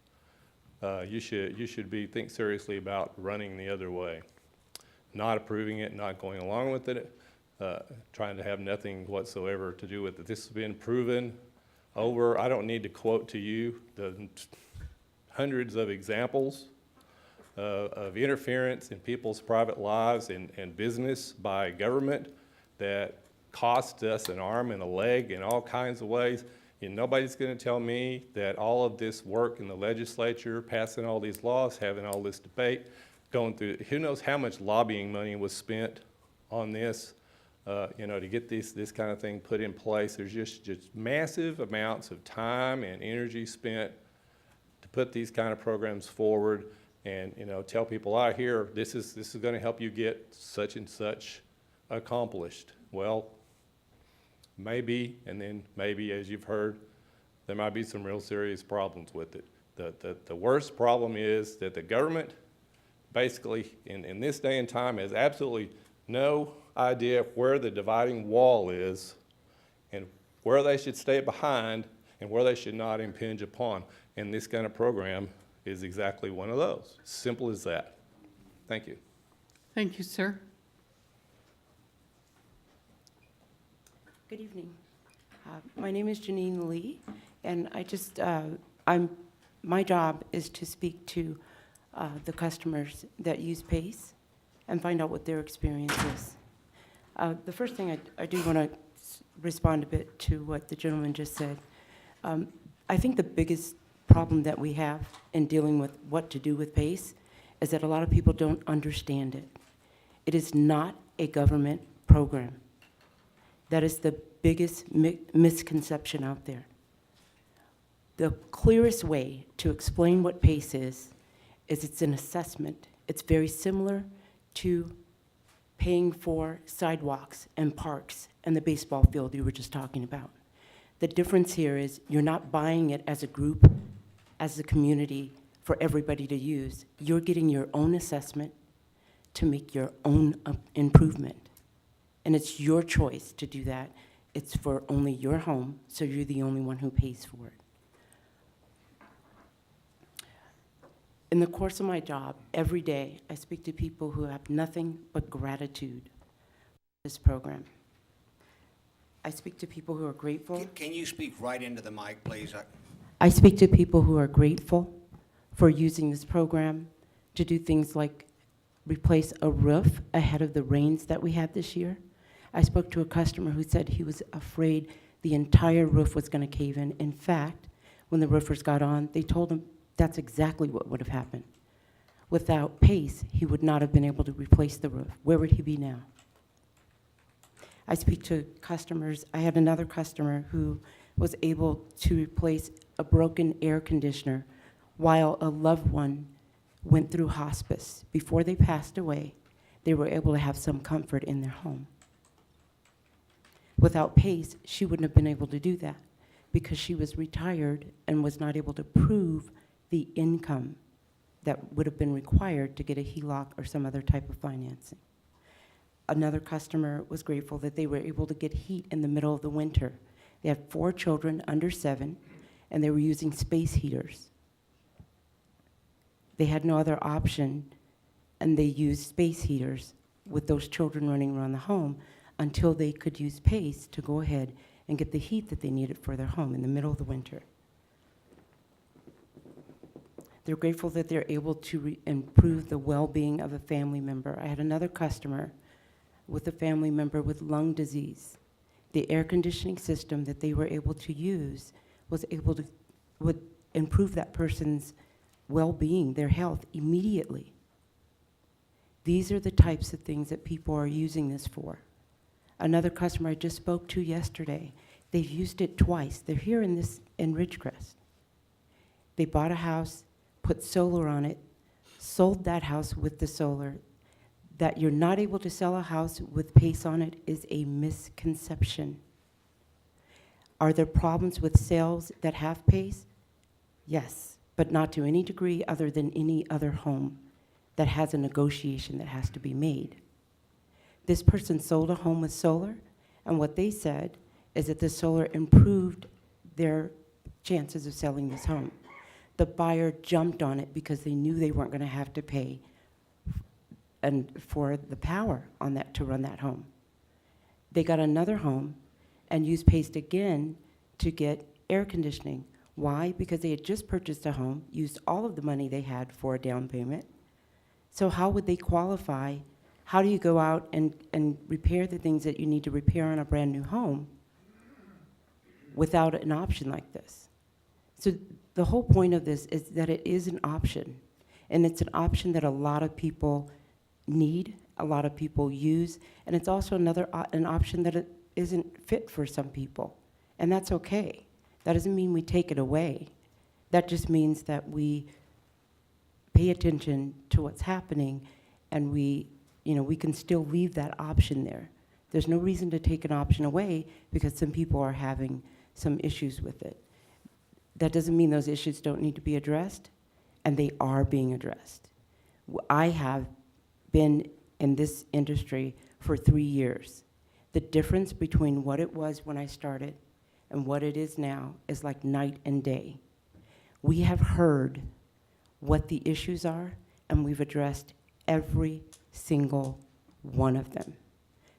you should think seriously about running the other way, not approving it, not going along with it, trying to have nothing whatsoever to do with it. This has been proven over, I don't need to quote to you the hundreds of examples of interference in people's private lives and business by government that cost us an arm and a leg in all kinds of ways. And nobody's going to tell me that all of this work in the legislature, passing all these laws, having all this debate, going through, who knows how much lobbying money was spent on this, to get this kind of thing put in place. There's just massive amounts of time and energy spent to put these kind of programs forward and, tell people out here, this is going to help you get such and such accomplished. Well, maybe, and then maybe, as you've heard, there might be some real serious problems with it. The worst problem is that the government basically, in this day and time, has absolutely no idea where the dividing wall is and where they should stay behind and where they should not impinge upon. And this kind of program is exactly one of those. Simple as that. Thank you. Thank you, sir. Good evening. My name is Janine Lee, and my job is to speak to the customers that use PACE and find out what their experience is. The first thing I do want to respond a bit to what the gentleman just said. I think the biggest problem that we have in dealing with what to do with PACE is that a lot of people don't understand it. It is not a government program. That is the biggest misconception out there. The clearest way to explain what PACE is it's an assessment. It's very similar to paying for sidewalks and parks and the baseball field you were just talking about. The difference here is you're not buying it as a group, as a community, for everybody to use. You're getting your own assessment to make your own improvement. And it's your choice to do that. It's for only your home, so you're the only one who pays for it. In the course of my job, every day, I speak to people who have nothing but gratitude for this program. I speak to people who are grateful. Can you speak right into the mic, please? I speak to people who are grateful for using this program to do things like replace a roof ahead of the rains that we had this year. I spoke to a customer who said he was afraid the entire roof was going to cave in. In fact, when the roofers got on, they told him that's exactly what would have happened. Without PACE, he would not have been able to replace the roof. Where would he be now? I speak to customers. I had another customer who was able to replace a broken air conditioner while a loved one went through hospice. Before they passed away, they were able to have some comfort in their home. Without PACE, she wouldn't have been able to do that because she was retired and was not able to prove the income that would have been required to get a HELOC or some other type of financing. Another customer was grateful that they were able to get heat in the middle of the winter. They had 4 children under 7, and they were using space heaters. They had no other option, and they used space heaters with those children running around the home until they could use PACE to go ahead and get the heat that they needed for their home in the middle of the winter. They're grateful that they're able to improve the well-being of a family member. I had another customer with a family member with lung disease. The air conditioning system that they were able to use would improve that person's well-being, their health, immediately. These are the types of things that people are using this for. Another customer I just spoke to yesterday, they've used it twice. They're here in Ridgecrest. They bought a house, put solar on it, sold that house with the solar. That you're not able to sell a house with PACE on it is a misconception. Are there problems with sales that have PACE? Yes, but not to any degree other than any other home that has a negotiation that has to be made. This person sold a home with solar, and what they said is that the solar improved their chances of selling this home. The buyer jumped on it because they knew they weren't going to have to pay for the power on that to run that home. They got another home and used PACE again to get air conditioning. Why? Because they had just purchased a home, used all of the money they had for a down payment. So how would they qualify? How do you go out and repair the things that you need to repair on a brand new home without an option like this? So the whole point of this is that it is an option, and it's an option that a lot of people need, a lot of people use, and it's also an option that it isn't fit for some people, and that's okay. That doesn't mean we take it away. That just means that we pay attention to what's happening, and we can still leave that option there. There's no reason to take an option away because some people are having some issues with it. That doesn't mean those issues don't need to be addressed, and they are being addressed. I have been in this industry for 3 years. The difference between what it was when I started and what it is now is like night and day. We have heard what the issues are, and we've addressed every single one of them.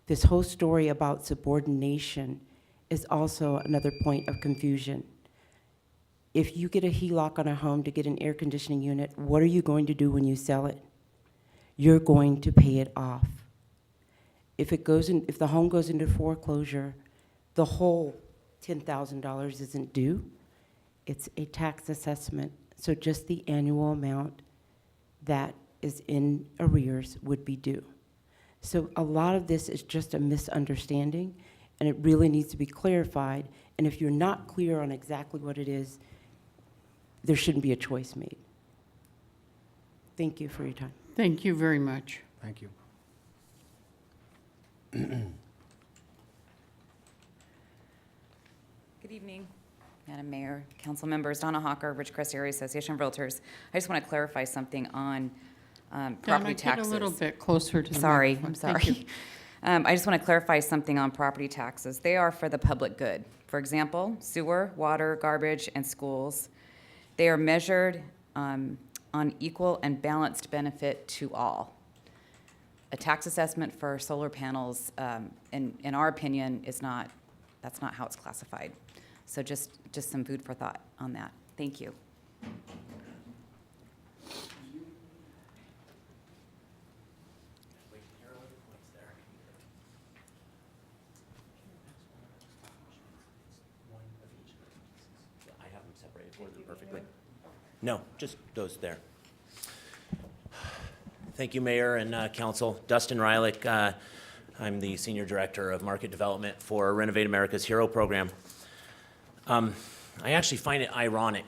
This whole story about subordination is also another point of confusion. If you get a HELOC on a home to get an air conditioning unit, what are you going to do when you sell it? You're going to pay it off. If the home goes into foreclosure, the whole $10,000 isn't due. It's a tax assessment. So just the annual amount that is in arrears would be due. So a lot of this is just a misunderstanding, and it really needs to be clarified. And if you're not clear on exactly what it is, there shouldn't be a choice made. Thank you for your time. Thank you very much. Thank you. Good evening, Madam Mayor, council members, Donna Hawker, Ridgecrest Area Association of Realtors. I just want to clarify something on property taxes. Get a little bit closer to the Sorry, microphone. I'm Thank you. sorry. I just want to clarify something on property taxes. They are for the public good. For example, sewer, water, garbage, and schools. They are measured on equal and balanced benefit to all. A tax assessment for solar panels, in our opinion, that's not how it's classified. So just some food for thought on that. Thank you. I have them separated for them perfectly. No, just those there. Thank you, Mayor and Council. Dustin Rylick. I'm the Senior Director of Market Development for Renovate America's HERO program. I actually find it ironic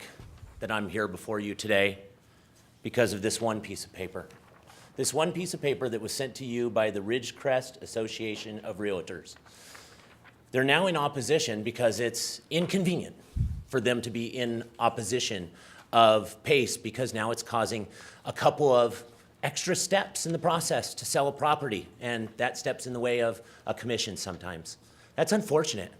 that I'm here before you today because of this one piece of paper. This one piece of paper that was sent to you by the Ridgecrest Association of Realtors. They're now in opposition because it's inconvenient for them to be in opposition of PACE because now it's causing a couple of extra steps in the process to sell a property, and that steps in the way of a commission sometimes. That's unfortunate.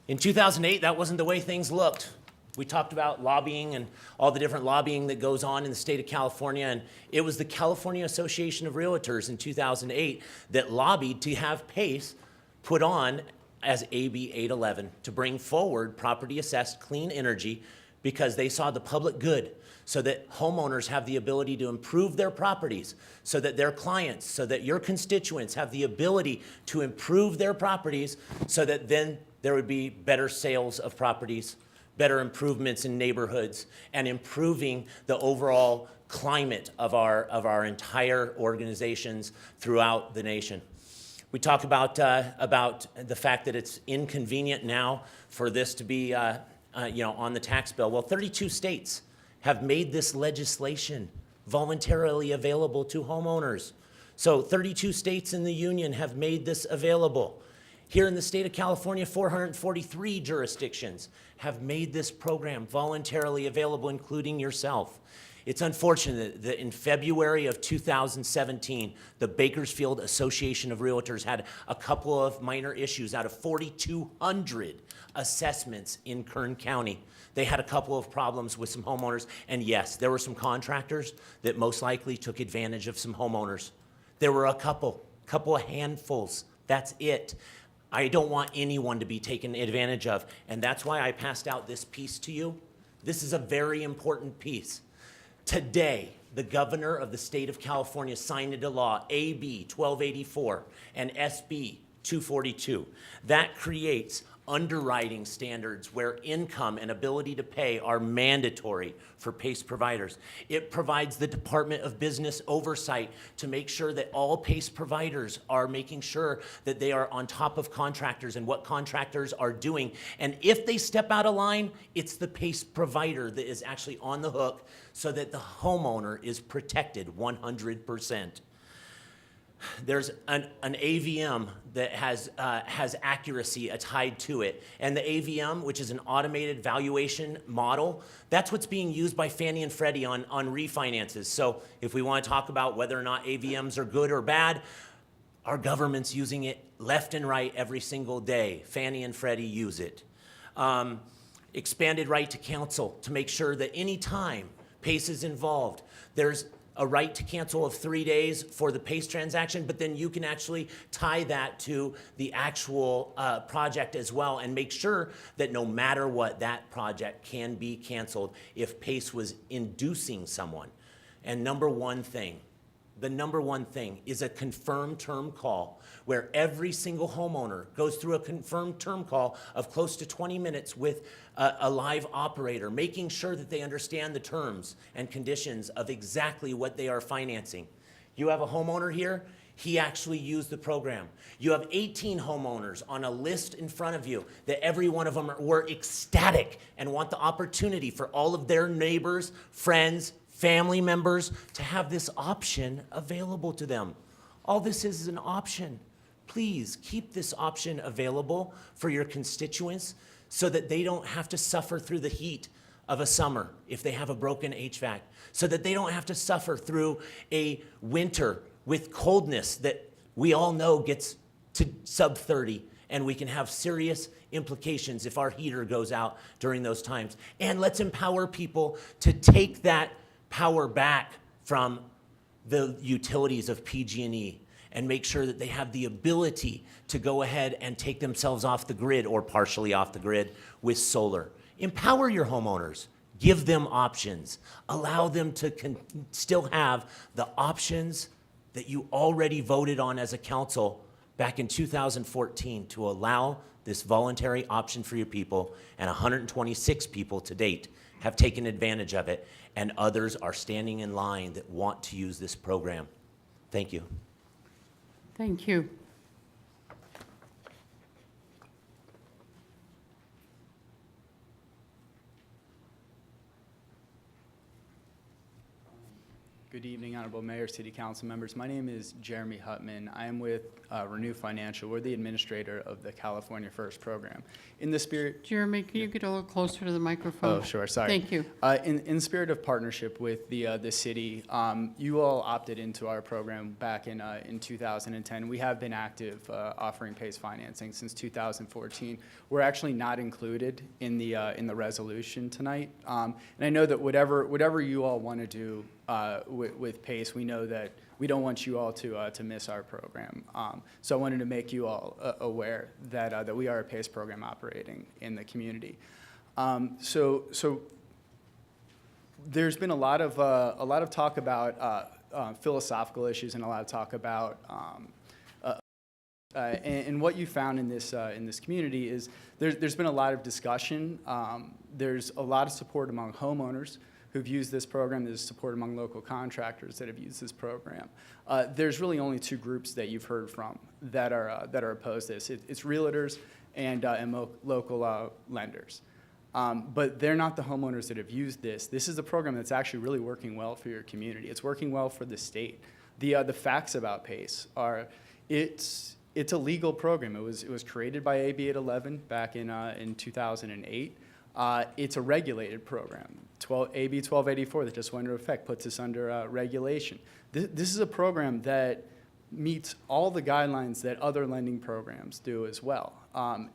In 2008, that wasn't the way things looked. We talked about lobbying and all the different lobbying that goes on in the state of California, and it was the California Association of Realtors in 2008 that lobbied to have PACE put on as AB 811 to bring forward property assessed clean energy because they saw the public good, so that homeowners have the ability to improve their properties, so that their clients, so that your constituents have the ability to improve their properties, so that then there would be better sales of properties, better improvements in neighborhoods, and improving the overall climate of our entire organizations throughout the nation. We talk about the fact that it's inconvenient now for this to be on the tax bill. Well, 32 states have made this legislation voluntarily available to homeowners. So 32 states in the union have made this available. Here in the state of California, 443 jurisdictions have made this program voluntarily available, including yourself. It's unfortunate that in February of 2017, the Bakersfield Association of Realtors had a couple of minor issues out of 4,200 assessments in Kern County. They had a couple of problems with some homeowners, and yes, there were some contractors that most likely took advantage of some homeowners. There were a couple of handfuls, that's it. I don't want anyone to be taken advantage of. And that's why I passed out this piece to you. This is a very important piece. Today, the governor of the state of California signed into law AB 1284 and SB 242. That creates underwriting standards where income and ability to pay are mandatory for PACE providers. It provides the Department of Business oversight to make sure that all PACE providers are making sure that they are on top of contractors and what contractors are doing. And if they step out of line, it's the PACE provider that is actually on the hook so that the homeowner is protected 100%. There's an AVM that has accuracy tied to it. And the AVM, which is an automated valuation model, that's what's being used by Fannie and Freddie on refinances. So if we want to talk about whether or not AVMs are good or bad, our government's using it left and right every single day. Fannie and Freddie use it. Expanded right to counsel to make sure that any time PACE is involved, there's a right to cancel of 3 days for the PACE transaction, but then you can actually tie that to the actual project as well and make sure that no matter what, that project can be canceled if PACE was inducing someone. And the number one thing is a confirmed term call where every single homeowner goes through a confirmed term call of close to 20 minutes with a live operator, making sure that they understand the terms and conditions of exactly what they are financing. You have a homeowner here, he actually used the program. You have 18 homeowners on a list in front of you that every one of them were ecstatic and want the opportunity for all of their neighbors, friends, family members to have this option available to them. All this is an option. Please keep this option available for your constituents so that they don't have to suffer through the heat of a summer if they have a broken HVAC, so that they don't have to suffer through a winter with coldness that we all know gets to sub 30, and we can have serious implications if our heater goes out during those times. And let's empower people to take that power back from the utilities of PG&E and make sure that they have the ability to go ahead and take themselves off the grid or partially off the grid with solar. Empower your homeowners. Give them options. Allow them to still have the options that you already voted on as a council back in 2014 to allow this voluntary option for your people, and 126 people to date have taken advantage of it, and others are standing in line that want to use this program. Thank you. Thank you. Good evening, Honorable Mayor, City Council members. My name is Jeremy Hutman. I am with Renew Financial. We're the administrator of the California First program. In the spirit... Jeremy, can you get a little closer to the microphone? Oh, sure, sorry. Thank you. In spirit of partnership with the city, you all opted into our program back in 2010. We have been active offering PACE financing since 2014. We're actually not included in the resolution tonight. And I know that whatever you all want to do with PACE, we know that we don't want you all to miss our program. So I wanted to make you all aware that we are a PACE program operating in the community. So there's been a lot of talk about philosophical issues and a lot of talk about and what you found in this community is there's been a lot of discussion. There's a lot of support among homeowners who've used this program. There's support among local contractors that have used this program. There's really only two groups that you've heard from that are opposed to this. It's realtors and local lenders. But they're not the homeowners that have used this. This is a program that's actually really working well for your community. It's working well for the state. The facts about PACE are it's a legal program. It was created by AB 811 back in 2008. It's a regulated program. AB 1284 that just went into effect puts us under regulation. This is a program that meets all the guidelines that other lending programs do as well.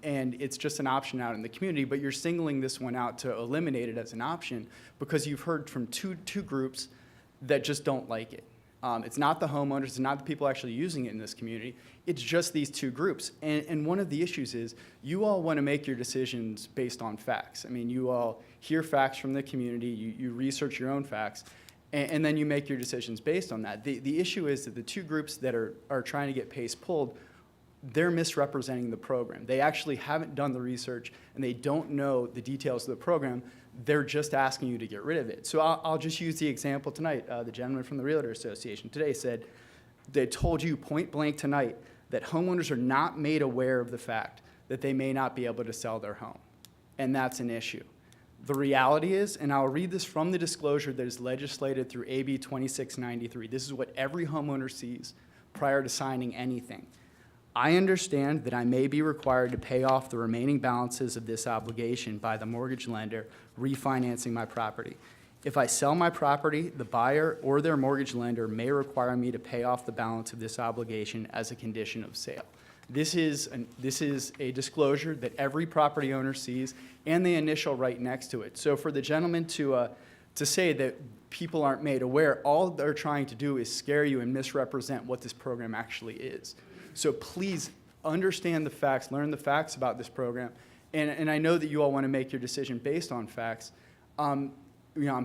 And it's just an option out in the community, but you're singling this one out to eliminate it as an option because you've heard from two groups that just don't like it. It's not the homeowners, it's not the people actually using it in this community. It's just these two groups. And one of the issues is you all want to make your decisions based on facts. I mean, you all hear facts from the community, you research your own facts, and then you make your decisions based on that. The issue is that the two groups that are trying to get PACE pulled, they're misrepresenting the program. They actually haven't done the research, and they don't know the details of the program. They're just asking you to get rid of it. So I'll just use the example tonight. The gentleman from the Realtor Association today said they told you point blank tonight that homeowners are not made aware of the fact that they may not be able to sell their home, and that's an issue. The reality is, and I'll read this from the disclosure that is legislated through AB 2693. This is what every homeowner sees prior to signing anything. I understand that I may be required to pay off the remaining balances of this obligation by the mortgage lender refinancing my property. If I sell my property, the buyer or their mortgage lender may require me to pay off the balance of this obligation as a condition of sale. This is a disclosure that every property owner sees, and the initial right next to it. So for the gentleman to say that people aren't made aware, all they're trying to do is scare you and misrepresent what this program actually is. So please understand the facts, learn the facts about this program, and I know that you all want to make your decision based on facts. I'm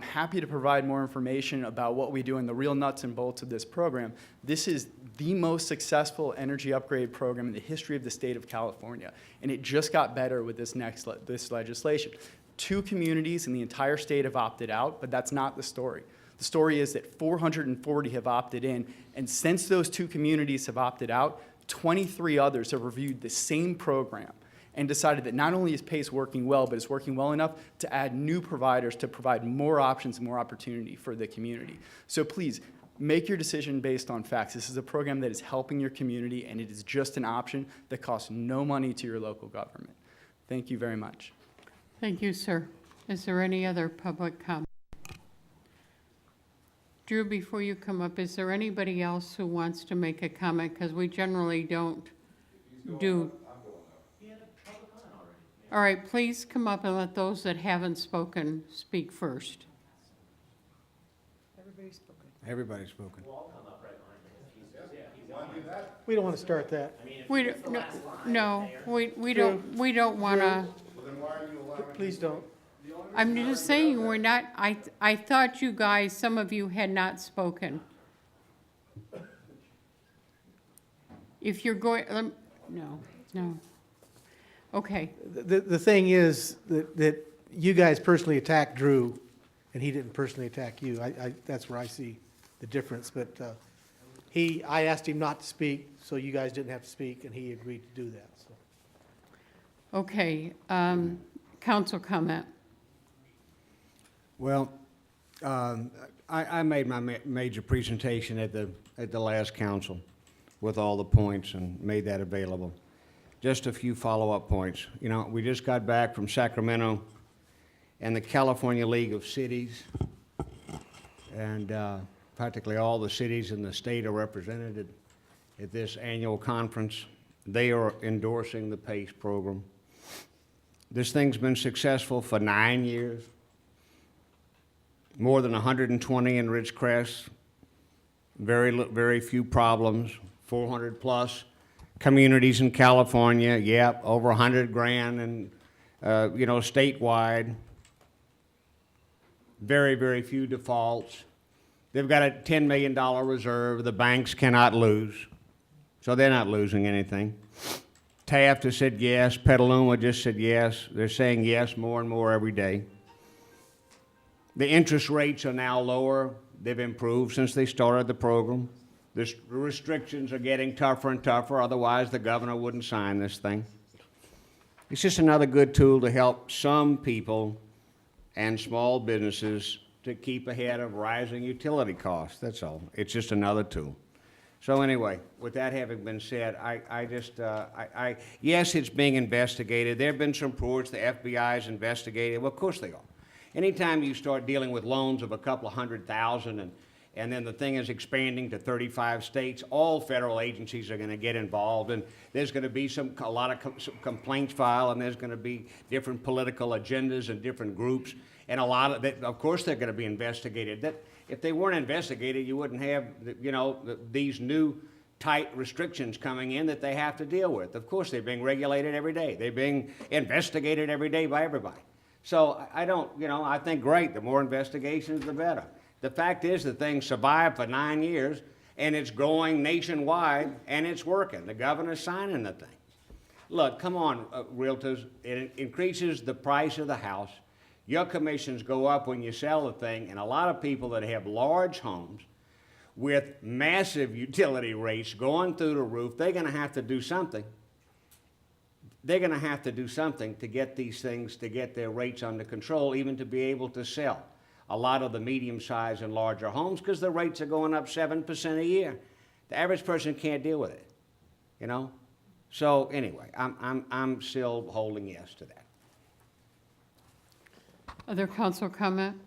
happy to provide more information about what we do in the real nuts and bolts of this program. This is the most successful energy upgrade program in the history of the state of California, and it just got better with this legislation. 2 communities in the entire state have opted out, but that's not the story. The story is that 440 have opted in, and since those 2 communities have opted out, 23 others have reviewed the same program and decided that not only is PACE working well, but it's working well enough to add new providers to provide more options and more opportunity for the community. So please, make your decision based on facts. This is a program that is helping your community, and it is just an option that costs no money to your local government. Thank you very much. Thank you, sir. Is there any other public comment? Drew, before you come up, is there anybody else who wants to make a comment? Because we generally don't do. All right, please come up and let those that haven't spoken speak first. Everybody's spoken. We don't want to start that. We don't want to. Please don't. I'm just saying, we're not, I thought you guys, some of you had not spoken. If you're going, no. Okay, The thing is that you guys personally attacked Drew, and he didn't personally attack you. That's where I see the difference, but I asked him not to speak, so you guys didn't have to speak, and he agreed to do that, so. okay, council comment. Well, I made my major presentation at the last council with all the points and made that available. Just a few follow-up points. You know, we just got back from Sacramento and the California League of Cities, and practically all the cities in the state are represented at this annual conference. They are endorsing the PACE program. This thing's been successful for 9 years. More than 120 in Ridgecrest, very few problems, 400 plus communities in California, yep, over 100 grand and, statewide. Very few defaults. They've got a $10 million reserve. The banks cannot lose, so they're not losing anything. Taft has said yes. Petaluma just said yes. They're saying yes more and more every day. The interest rates are now lower. They've improved since they started the program. The restrictions are getting tougher and tougher, otherwise the governor wouldn't sign this thing. It's just another good tool to help some people and small businesses to keep ahead of rising utility costs, that's all. It's just another tool. So anyway, with that having been said, yes, it's being investigated. There have been some reports the FBI's investigated. Well, of course they are. Anytime you start dealing with loans of a couple of $100,000 and then the thing is expanding to 35 states, all federal agencies are going to get involved, and there's going to be a lot of complaints filed, and there's going to be different political agendas and different groups, and a lot of that, of course, they're going to be investigated. If they weren't investigated, you wouldn't have, these new tight restrictions coming in that they have to deal with. Of course, they're being regulated every day. They're being investigated every day by everybody. So I don't, I think great, the more investigations, the better. The fact is the thing survived for 9 years, and it's growing nationwide, and it's working. The governor's signing the thing. Look, come on, realtors, it increases the price of the house. Your commissions go up when you sell the thing, and a lot of people that have large homes with massive utility rates going through the roof, they're gonna have to do something. They're gonna have to do something to get these things, to get their rates under control, even to be able to sell a lot of the medium-sized and larger homes, because the rates are going up 7% a year. The average person can't deal with it, So anyway, I'm still holding yes to that. Other council comment?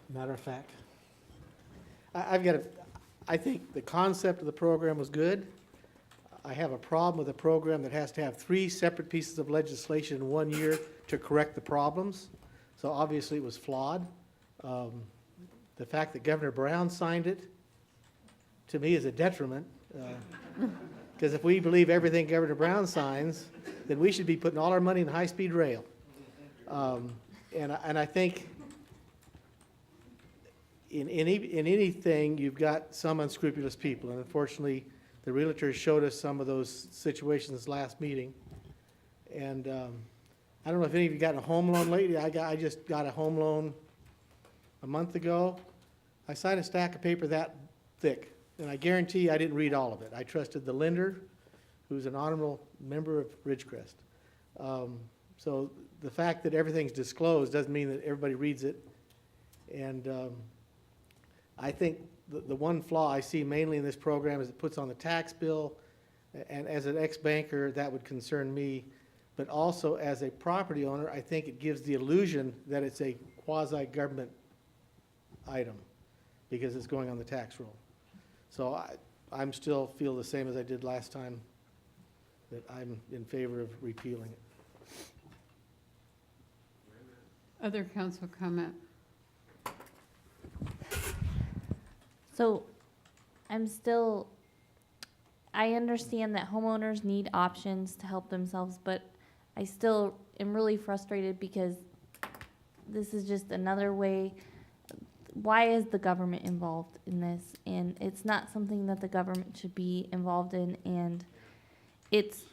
Matter of fact, I think the concept of the program was good. I have a problem with a program that has to have 3 separate pieces of legislation in 1 year to correct the problems. So obviously it was flawed. The fact that Governor Brown signed it, to me, is a detriment. Because if we believe everything Governor Brown signs, then we should be putting all our money in high-speed rail. And I think in anything, you've got some unscrupulous people, and unfortunately, the realtors showed us some of those situations last meeting. And I don't know if any of you got a home loan lately. I just got a home loan a month ago. I signed a stack of paper that thick, and I guarantee I didn't read all of it. I trusted the lender, who's an honorable member of Ridgecrest. So the fact that everything's disclosed doesn't mean that everybody reads it. And I think the one flaw I see mainly in this program is it puts on the tax bill, and as an ex-banker, that would concern me. But also as a property owner, I think it gives the illusion that it's a quasi-government item because it's going on the tax roll. So I'm still feel the same as I did last time, that I'm in favor of repealing it. Other council comment? So I understand that homeowners need options to help themselves, but I still am really frustrated because this is just another way. Why is the government involved in this? And it's not something that the government should be involved in, and it's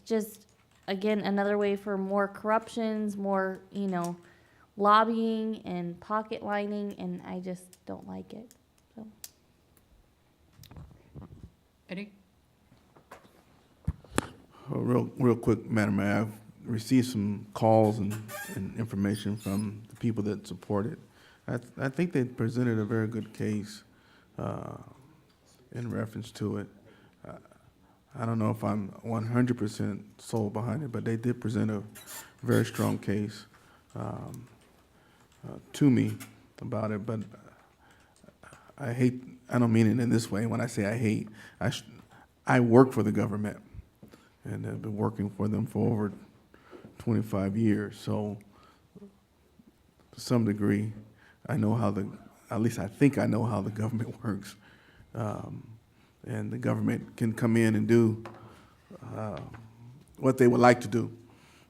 just, again, another way for more corruptions, more, lobbying and pocket lining, and I just don't like it. So. Eddie? Real quick, Madam Mayor, I've received some calls and information from the people that support it. I think they presented a very good case in reference to it. I don't know if I'm 100% sold behind it, but they did present a very strong case to me about it. But I don't mean it in this way. When I say I hate, I work for the government, and I've been working for them for over 25 years. So to some degree, I know at least I think I know how the government works. And the government can come in and do what they would like to do.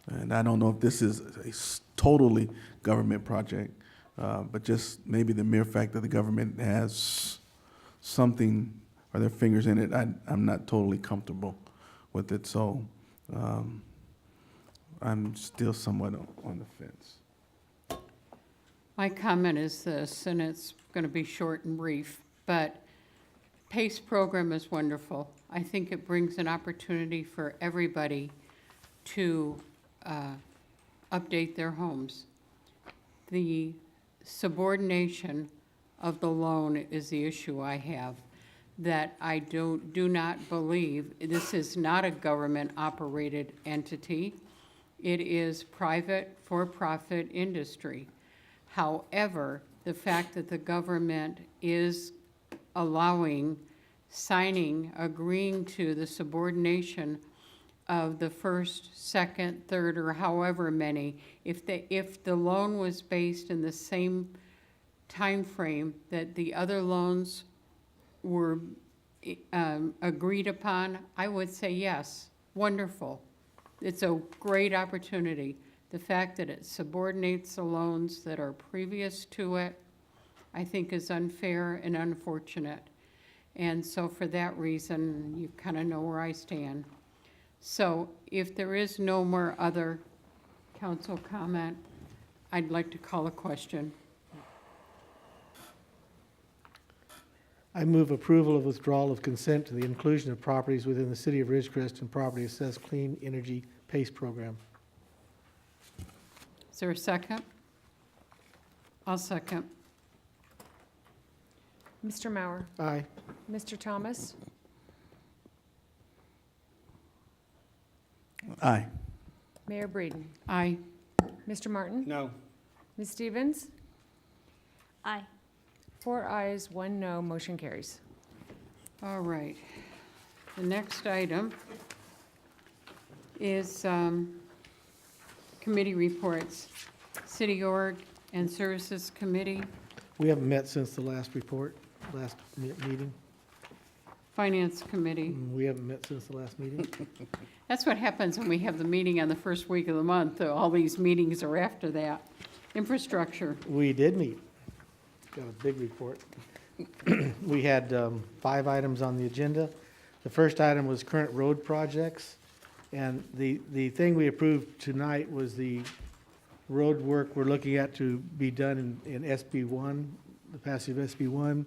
And I don't know if this is a totally government project, but just maybe the mere fact that the government has something or their fingers in it, I'm not totally comfortable with it. So I'm still somewhat on the fence. My comment is this, and it's going to be short and brief, but PACE program is wonderful. I think it brings an opportunity for everybody to update their homes. The subordination of the loan is the issue I have, that I do not believe, this is not a government-operated entity. It is private, for-profit industry. However, the fact that the government is agreeing to the subordination of the first, second, third, or however many, if the loan was based in the same time frame that the other loans were agreed upon, I would say yes, wonderful. It's a great opportunity. The fact that it subordinates the loans that are previous to it, I think is unfair and unfortunate. And so for that reason, you kind of know where I stand. So if there is no more other council comment, I'd like to call a question. I move approval of withdrawal of consent to the inclusion of properties within the City of Ridgecrest and property assessed Clean Energy PACE program. Is there a second? I'll second. Mr. Mauer, Aye. Mr. Thomas, Aye. Mayor Breeden, Aye. Mr. Martin, No. Ms. Stevens, Aye. 4 ayes, 1 no, motion carries. All right. The next item is committee reports. City Org and Services Committee, We haven't met since the last report, last meeting. Finance Committee. We haven't met since the last meeting. That's what happens when we have the meeting on the first week of the month. All these meetings are after that. Infrastructure. We did meet. Got a big report. We had 5 items on the agenda. The first item was current road projects. And the thing we approved tonight was the road work we're looking at to be done in SB1, the passage of SB1.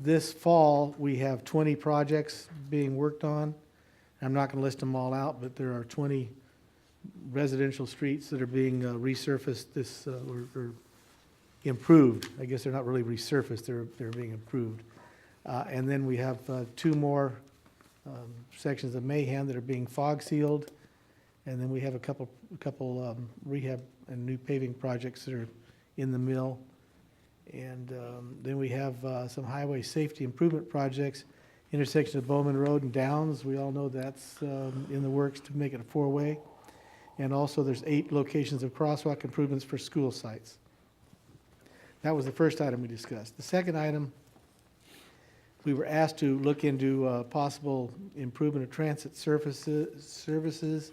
This fall, we have 20 projects being worked on. I'm not going to list them all out, but there are 20 residential streets that are being resurfaced or improved. I guess they're not really resurfaced, they're being improved. And then we have 2 more sections of Mahan that are being fog sealed. And then we have a couple rehab and new paving projects that are in the mill. And then we have some highway safety improvement projects, intersection of Bowman Road and Downs. We all know that's in the works to make it a 4-way. And also there's 8 locations of crosswalk improvements for school sites. That was the first item we discussed. The second item, we were asked to look into possible improvement of transit services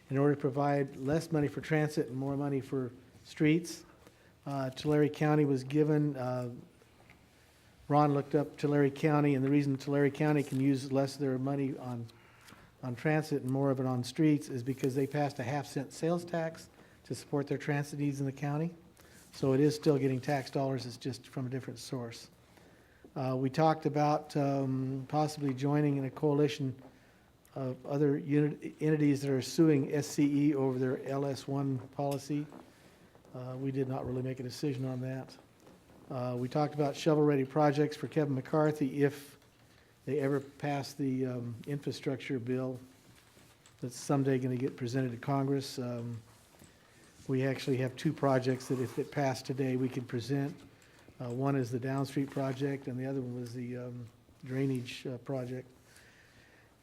in order to provide less money for transit and more money for streets. Tulare County was given, Ron looked up Tulare County, and the reason Tulare County can use less of their money on transit and more of it on streets is because they passed a 50-cent sales tax to support their transit needs in the county. So it is still getting tax dollars, it's just from a different source. We talked about possibly joining in a coalition of other entities that are suing SCE over their LS1 policy. We did not really make a decision on that. We talked about shovel-ready projects for Kevin McCarthy if they ever pass the infrastructure bill that's someday going to get presented to Congress. We actually have 2 projects that if it passed today, we could present. One is the Down Street project, and the other one was the drainage project.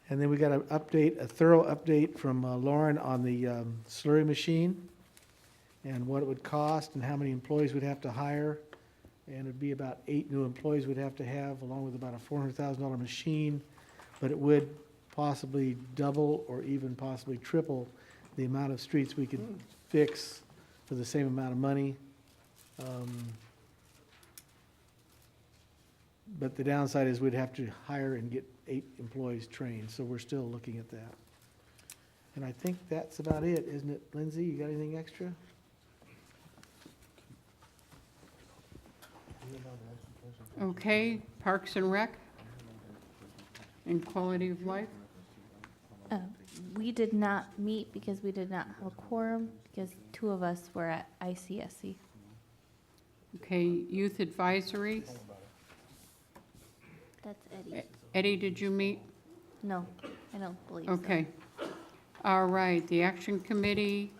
And then we got a thorough update from Lauren on the slurry machine and what it would cost and how many employees we'd have to hire. And it'd be about 8 new employees we'd have to have, along with about a $400,000 machine. But it would possibly double or even possibly triple the amount of streets we could fix for the same amount of money. But the downside is we'd have to hire and get 8 employees trained, so we're still looking at that. And I think that's about it, isn't it, Lindsay? You got anything extra? Okay, Parks and Rec and quality of life. We did not meet because we did not have a quorum because 2 of us were at ICSC. Okay, Youth Advisory. That's Eddie. Eddie, did you meet? No, I don't believe so. Okay. All right, the Action Committee,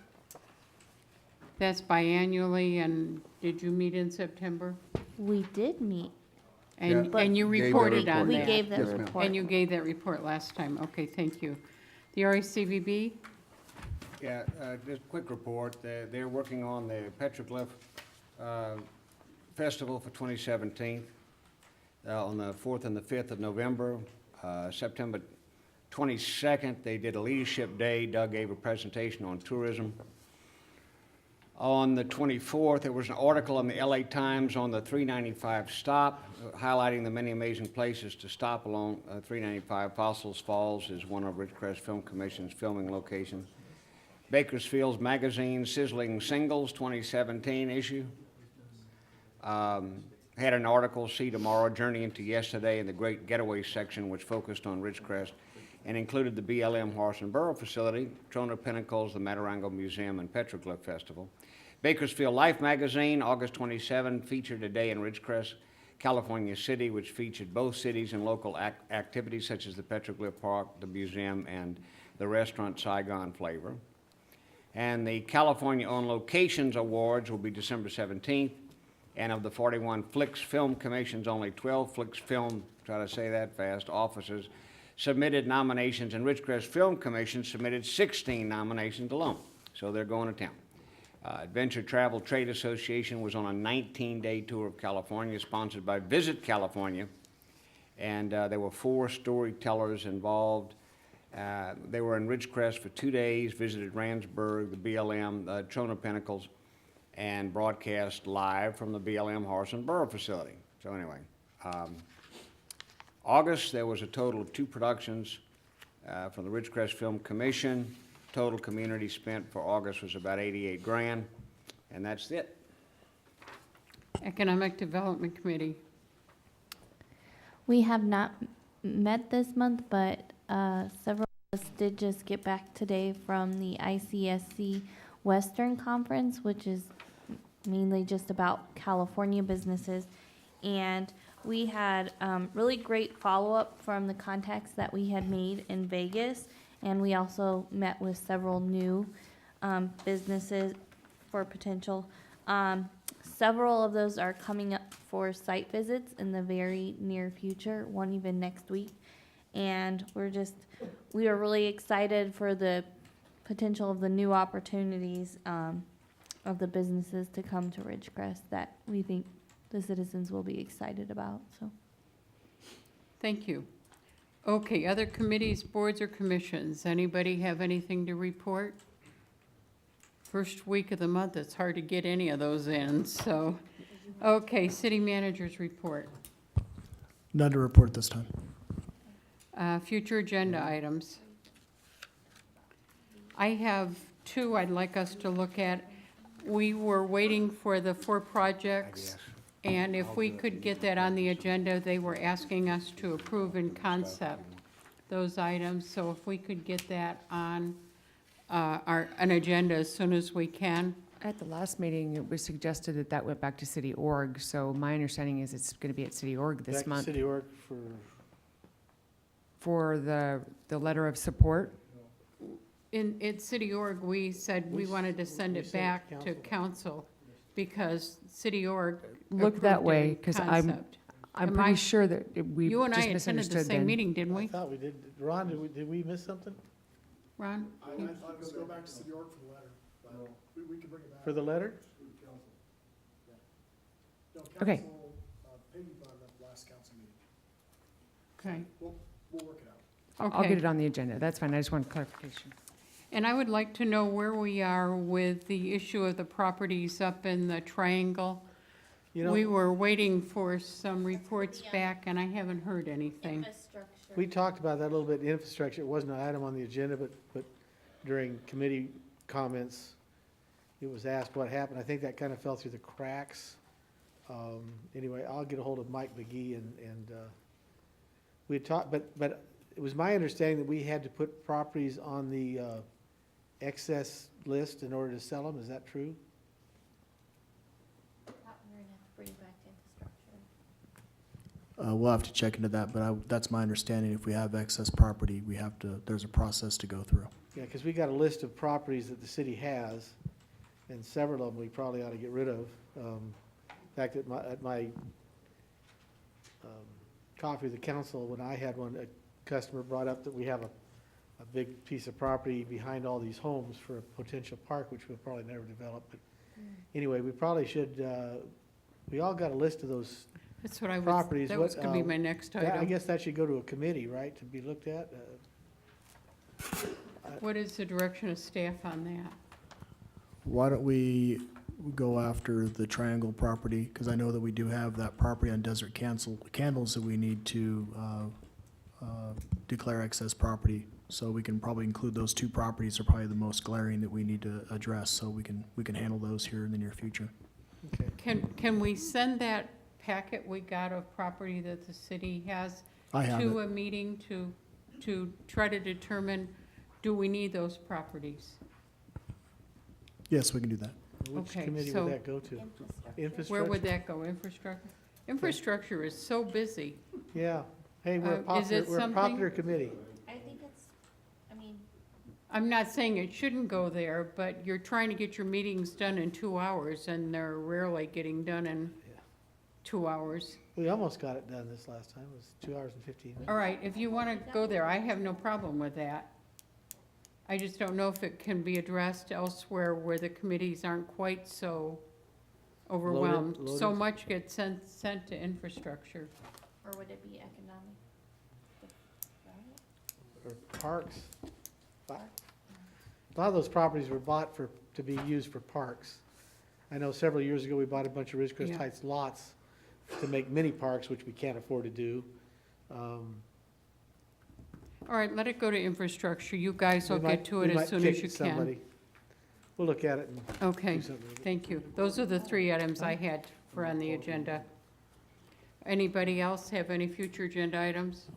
that's biannually, and did you meet in September? We did meet. And But- and you Gave the reported on We that? gave that report. And you gave that report last time, okay, thank you. The RACVB, Yeah, just a quick report. They're working on the petroglyph Festival for 2017 on the 4th and the 5th of November. September 22nd, they did a leadership day. Doug gave a presentation on tourism. On the 24th, there was an article in the LA Times on the 395 stop, highlighting the many amazing places to stop along 395. Fossils Falls is one of Ridgecrest Film Commission's filming locations. Bakersfield's magazine, Sizzling Singles 2017 issue. Had an article, See Tomorrow, Journey into Yesterday, in the Great Getaway section, which focused on Ridgecrest and included the BLM Harrison Borough Facility, Trona Pinnacles, the Matarango Museum, and Petroglyph Festival. Bakersfield Life magazine, August 27, featured a day in Ridgecrest, California City, which featured both cities and local activities such as the Petroglyph Park, the museum, and the restaurant Saigon Flavor. And the California On Locations Awards will be December 17th. And of the 41 Flix Film Commissions, only 12 Flix Film, try to say that fast, officers submitted nominations, and Ridgecrest Film Commission submitted 16 nominations alone. So they're going to town. Adventure Travel Trade Association was on a 19-day tour of California, sponsored by Visit California. And there were 4 storytellers involved. They were in Ridgecrest for 2 days, visited Randsburg, the BLM, Trona Pinnacles, and broadcast live from the BLM Harrison Borough facility. So anyway, August, there was a total of 2 productions from the Ridgecrest Film Commission. Total community spent for August was about 88 grand, and that's it. Economic Development Committee. We have not met this month, but several of us did just get back today from the ICSC Western Conference, which is mainly just about California businesses. And we had really great follow-up from the contacts that we had made in Vegas. And we also met with several new businesses for potential. Several of those are coming up for site visits in the very near future, one even next week. And we are really excited for the potential of the new opportunities of the businesses to come to Ridgecrest that we think the citizens will be excited about. So, Thank you. Okay, other committees, boards, or commissions? Anybody have anything to report? First week of the month, it's hard to get any of those in, so. Okay, city managers report. None to report this time. Future agenda items. I have 2 I'd like us to look at. We were waiting for the 4 projects, and if we could get that on the agenda, they were asking us to approve in concept those items. So if we could get that on an agenda as soon as we can. At the last meeting, it was suggested that that went back to City Org, so my understanding is it's going to be at City Org this Back to month. City Org For the letter of support. At City Org, we said we wanted to send it back to council because City Org Look that approved it way, in because I'm concept. I'm Am pretty I- sure that we You and I just attended the misunderstood same then. meeting, didn't I we? thought we did. Ron, did we miss something? Ron? I thought it would go back to City Org for the letter, but we can bring it back. For the letter? No, Okay. council, Peggy brought it up last council meeting. Okay. We'll work it out. I'll get Okay. it on the agenda. That's fine. I just wanted clarification. And I would like to know where we are with the issue of the properties up in the triangle. You know, We were waiting for some reports back, and I haven't heard anything. we talked about that a little bit, infrastructure. It wasn't an item on the agenda, but during committee comments, it was asked what happened. I think that kind of fell through the cracks. Anyway, I'll get a hold of Mike McGee and we had talked, but it was my understanding that we had to put properties on the excess list in order to sell them. Is that true? We'll have to check into that, but that's my understanding. If we have excess property, there's a process to go through. Yeah, because we got a list of properties that the city has, and several of them we probably ought to get rid of. In fact, at my coffee with the council, when I had one, a customer brought up that we have a big piece of property behind all these homes for a potential park, which we'll probably never develop. But anyway, we probably should We all got a list of those That's what I was, properties. that was What, gonna be my next I item. guess that should go to a committee, right, to be looked at? What is the direction of staff on that? Why don't we go after the Triangle property? Because I know that we do have that property on Desert Candles that we need to declare excess property. So we can probably include those two properties are probably the most glaring that we need to address. So we can handle those here in the near future. Can we send that packet we got of property that the city has I have to it. a meeting to try to determine, do we need those properties? Yes, we can do that. Which Okay, committee so- would that go to? Infrastructure? Where would that go? Infrastructure? Infrastructure is so busy. Yeah. Hey, we're a Is popular, it we're a something- popular committee. I think it's, I mean, I'm not saying it shouldn't go there, but you're trying to get your meetings done in 2 hours, and they're rarely getting done in 2 hours. We almost got it done this last time. It was 2 hours and 15 minutes. All right, if you want to go there, I have no problem with that. I just don't know if it can be addressed elsewhere where the committees aren't quite so overwhelmed. So loaded. much gets sent to infrastructure. or would it be economic? Or parks. A lot of those properties were bought to be used for parks. I know several years ago, we bought a bunch of Ridgecrest Yeah. Heights lots to make mini parks, which we can't afford to do. All right, let it go to infrastructure. You guys will We get might- to we it as might soon kick as you can. somebody. We'll look at it and Okay, do something with it. thank you. Those are the 3 items I had for on the agenda. Anybody else have any future agenda items?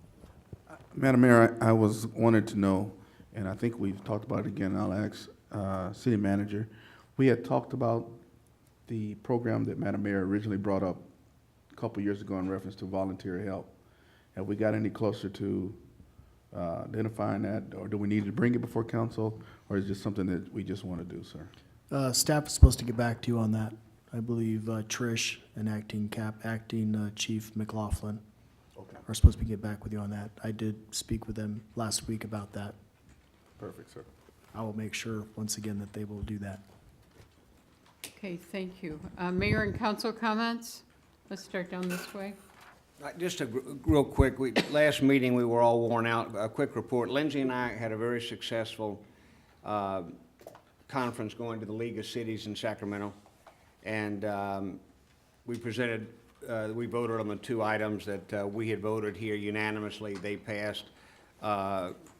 Madam Mayor, I wanted to know, and I think we've talked about it again, I'll ask City Manager. We had talked about the program that Madam Mayor originally brought up a couple years ago in reference to volunteer help. Have we got any closer to identifying that, or do we need to bring it before council, or is it just something that we just want to do, sir? Staff is supposed to get back to you on that. I believe Trish and acting Chief McLaughlin are supposed to get back with you on that. I did speak with them last week about that. Perfect, sir. I will make sure, once again, that they will do that. Okay, thank you. Mayor and council comments? Let's start down this way. Just real quick, last meeting, we were all worn out. A quick report. Lindsay and I had a very successful conference going to the League of Cities in Sacramento. And we presented, we voted on the 2 items that we had voted here unanimously. They passed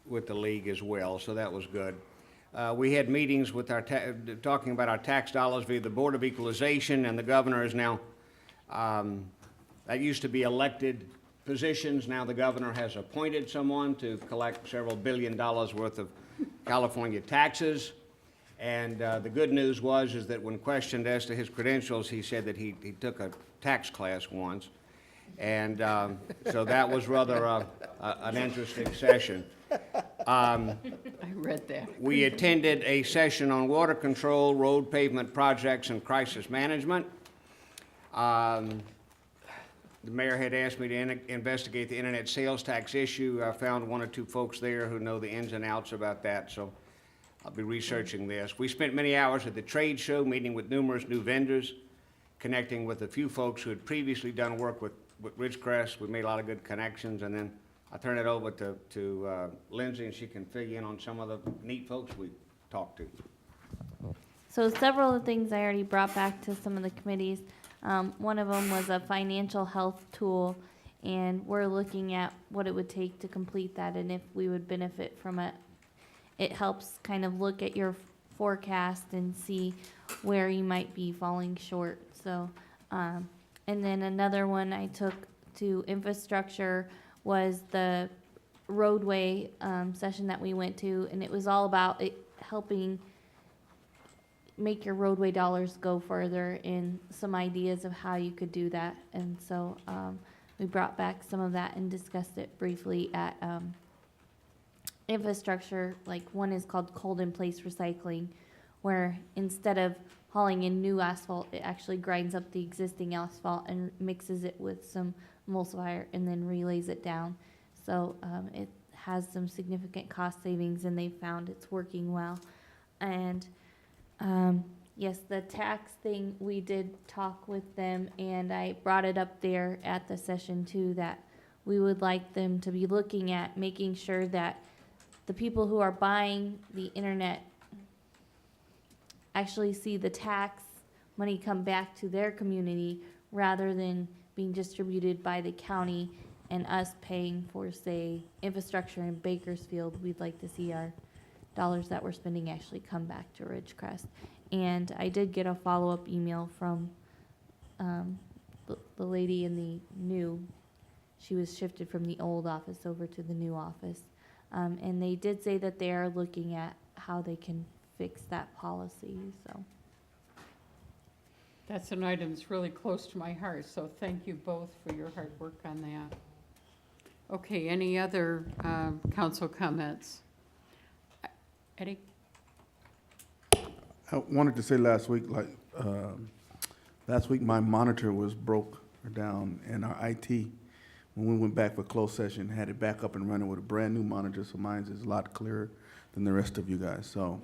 with the league as well, so that was good. We had meetings with talking about our tax dollars via the Board of Equalization, and the governor is now, that used to be elected positions. Now the governor has appointed someone to collect several $1 billion worth of California taxes. And the good news is that when questioned as to his credentials, he said that he took a tax class once. And so that was rather an interesting session. I read that. We attended a session on water control, road pavement projects, and crisis management. The mayor had asked me to investigate the internet sales tax issue. I found 1 or 2 folks there who know the ins and outs about that, so I'll be researching this. We spent many hours at the trade show, meeting with numerous new vendors, connecting with a few folks who had previously done work with Ridgecrest. We made a lot of good connections, and then I'll turn it over to Lindsay, and she can fill you in on some of the neat folks we talked to. So several of the things I already brought back to some of the committees. One of them was a financial health tool, and we're looking at what it would take to complete that and if we would benefit from it. It helps kind of look at your forecast and see where you might be falling short. So, and then another one I took to infrastructure was the roadway session that we went to, and it was all about it helping make your roadway dollars go further and some ideas of how you could do that. And so we brought back some of that and discussed it briefly at infrastructure. Like one is called cold in place recycling, where instead of hauling in new asphalt, it actually grinds up the existing asphalt and mixes it with some emulsifier and then relays it down. So it has some significant cost savings, and they found it's working well. And Yes, the tax thing, we did talk with them, and I brought it up there at the session too, that we would like them to be looking at making sure that the people who are buying the internet actually see the tax money come back to their community rather than being distributed by the county and us paying for, say, infrastructure in Bakersfield. We'd like to see our dollars that we're spending actually come back to Ridgecrest. And I did get a follow-up email from the lady in the new, she was shifted from the old office over to the new office. And they did say that they are looking at how they can fix that policy, so. That's an item that's really close to my heart, so thank you both for your hard work on that. Okay, any other council comments? Eddie? I wanted to say last week my monitor was broke or down, and our IT, when we went back for closed session, had it back up and running with a brand-new monitor, so mine is a lot clearer than the rest of you guys, so.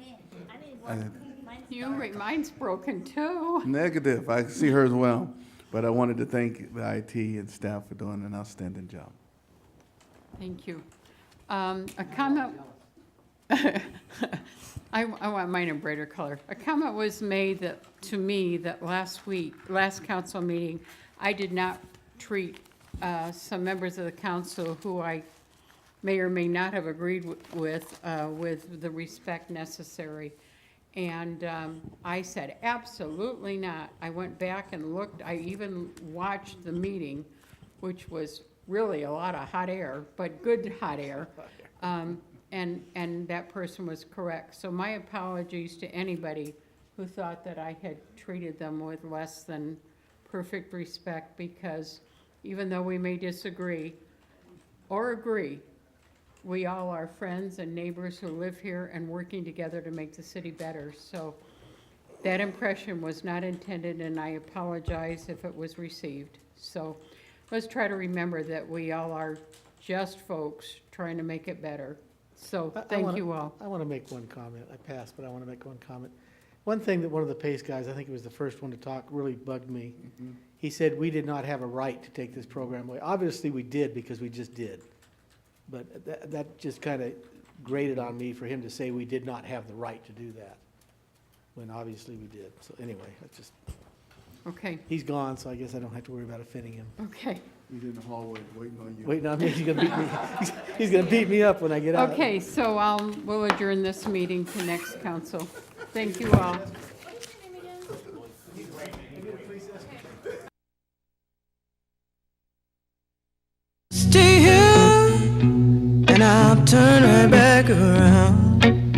Mine's broken too. Negative, I see her as well, but I wanted to thank the IT and staff for doing an outstanding job. Thank you. A comment, I want mine in brighter color. A comment was made to me that last council meeting, I did not treat some members of the council who I may or may not have agreed with the respect necessary. And I said, absolutely not. I went back and looked. I even watched the meeting, which was really a lot of hot air, but good hot air. And that person was correct. So my apologies to anybody who thought that I had treated them with less than perfect respect, because even though we may disagree or agree, we all are friends and neighbors who live here and working together to make the city better. So that impression was not intended, and I apologize if it was received. So let's try to remember that we all are just folks trying to make it better. So thank you all. I want to make one comment. I passed, but I want to make one comment. One thing that one of the PACE guys, I think he was the first one to talk, really bugged me. He said we did not have a right to take this program away. Obviously, we did, because we just did. But that just kind of grated on me for him to say we did not have the right to do that, when obviously we did. So anyway, that's just, Okay, he's gone, so I guess I don't have to worry about offending him. okay. He's in the hallway waiting on you. Waiting on me, he's gonna beat me, he's gonna beat me up when I get out. Okay, so we'll adjourn this meeting to next council. Thank you all. Stay here, and I'll turn right back around.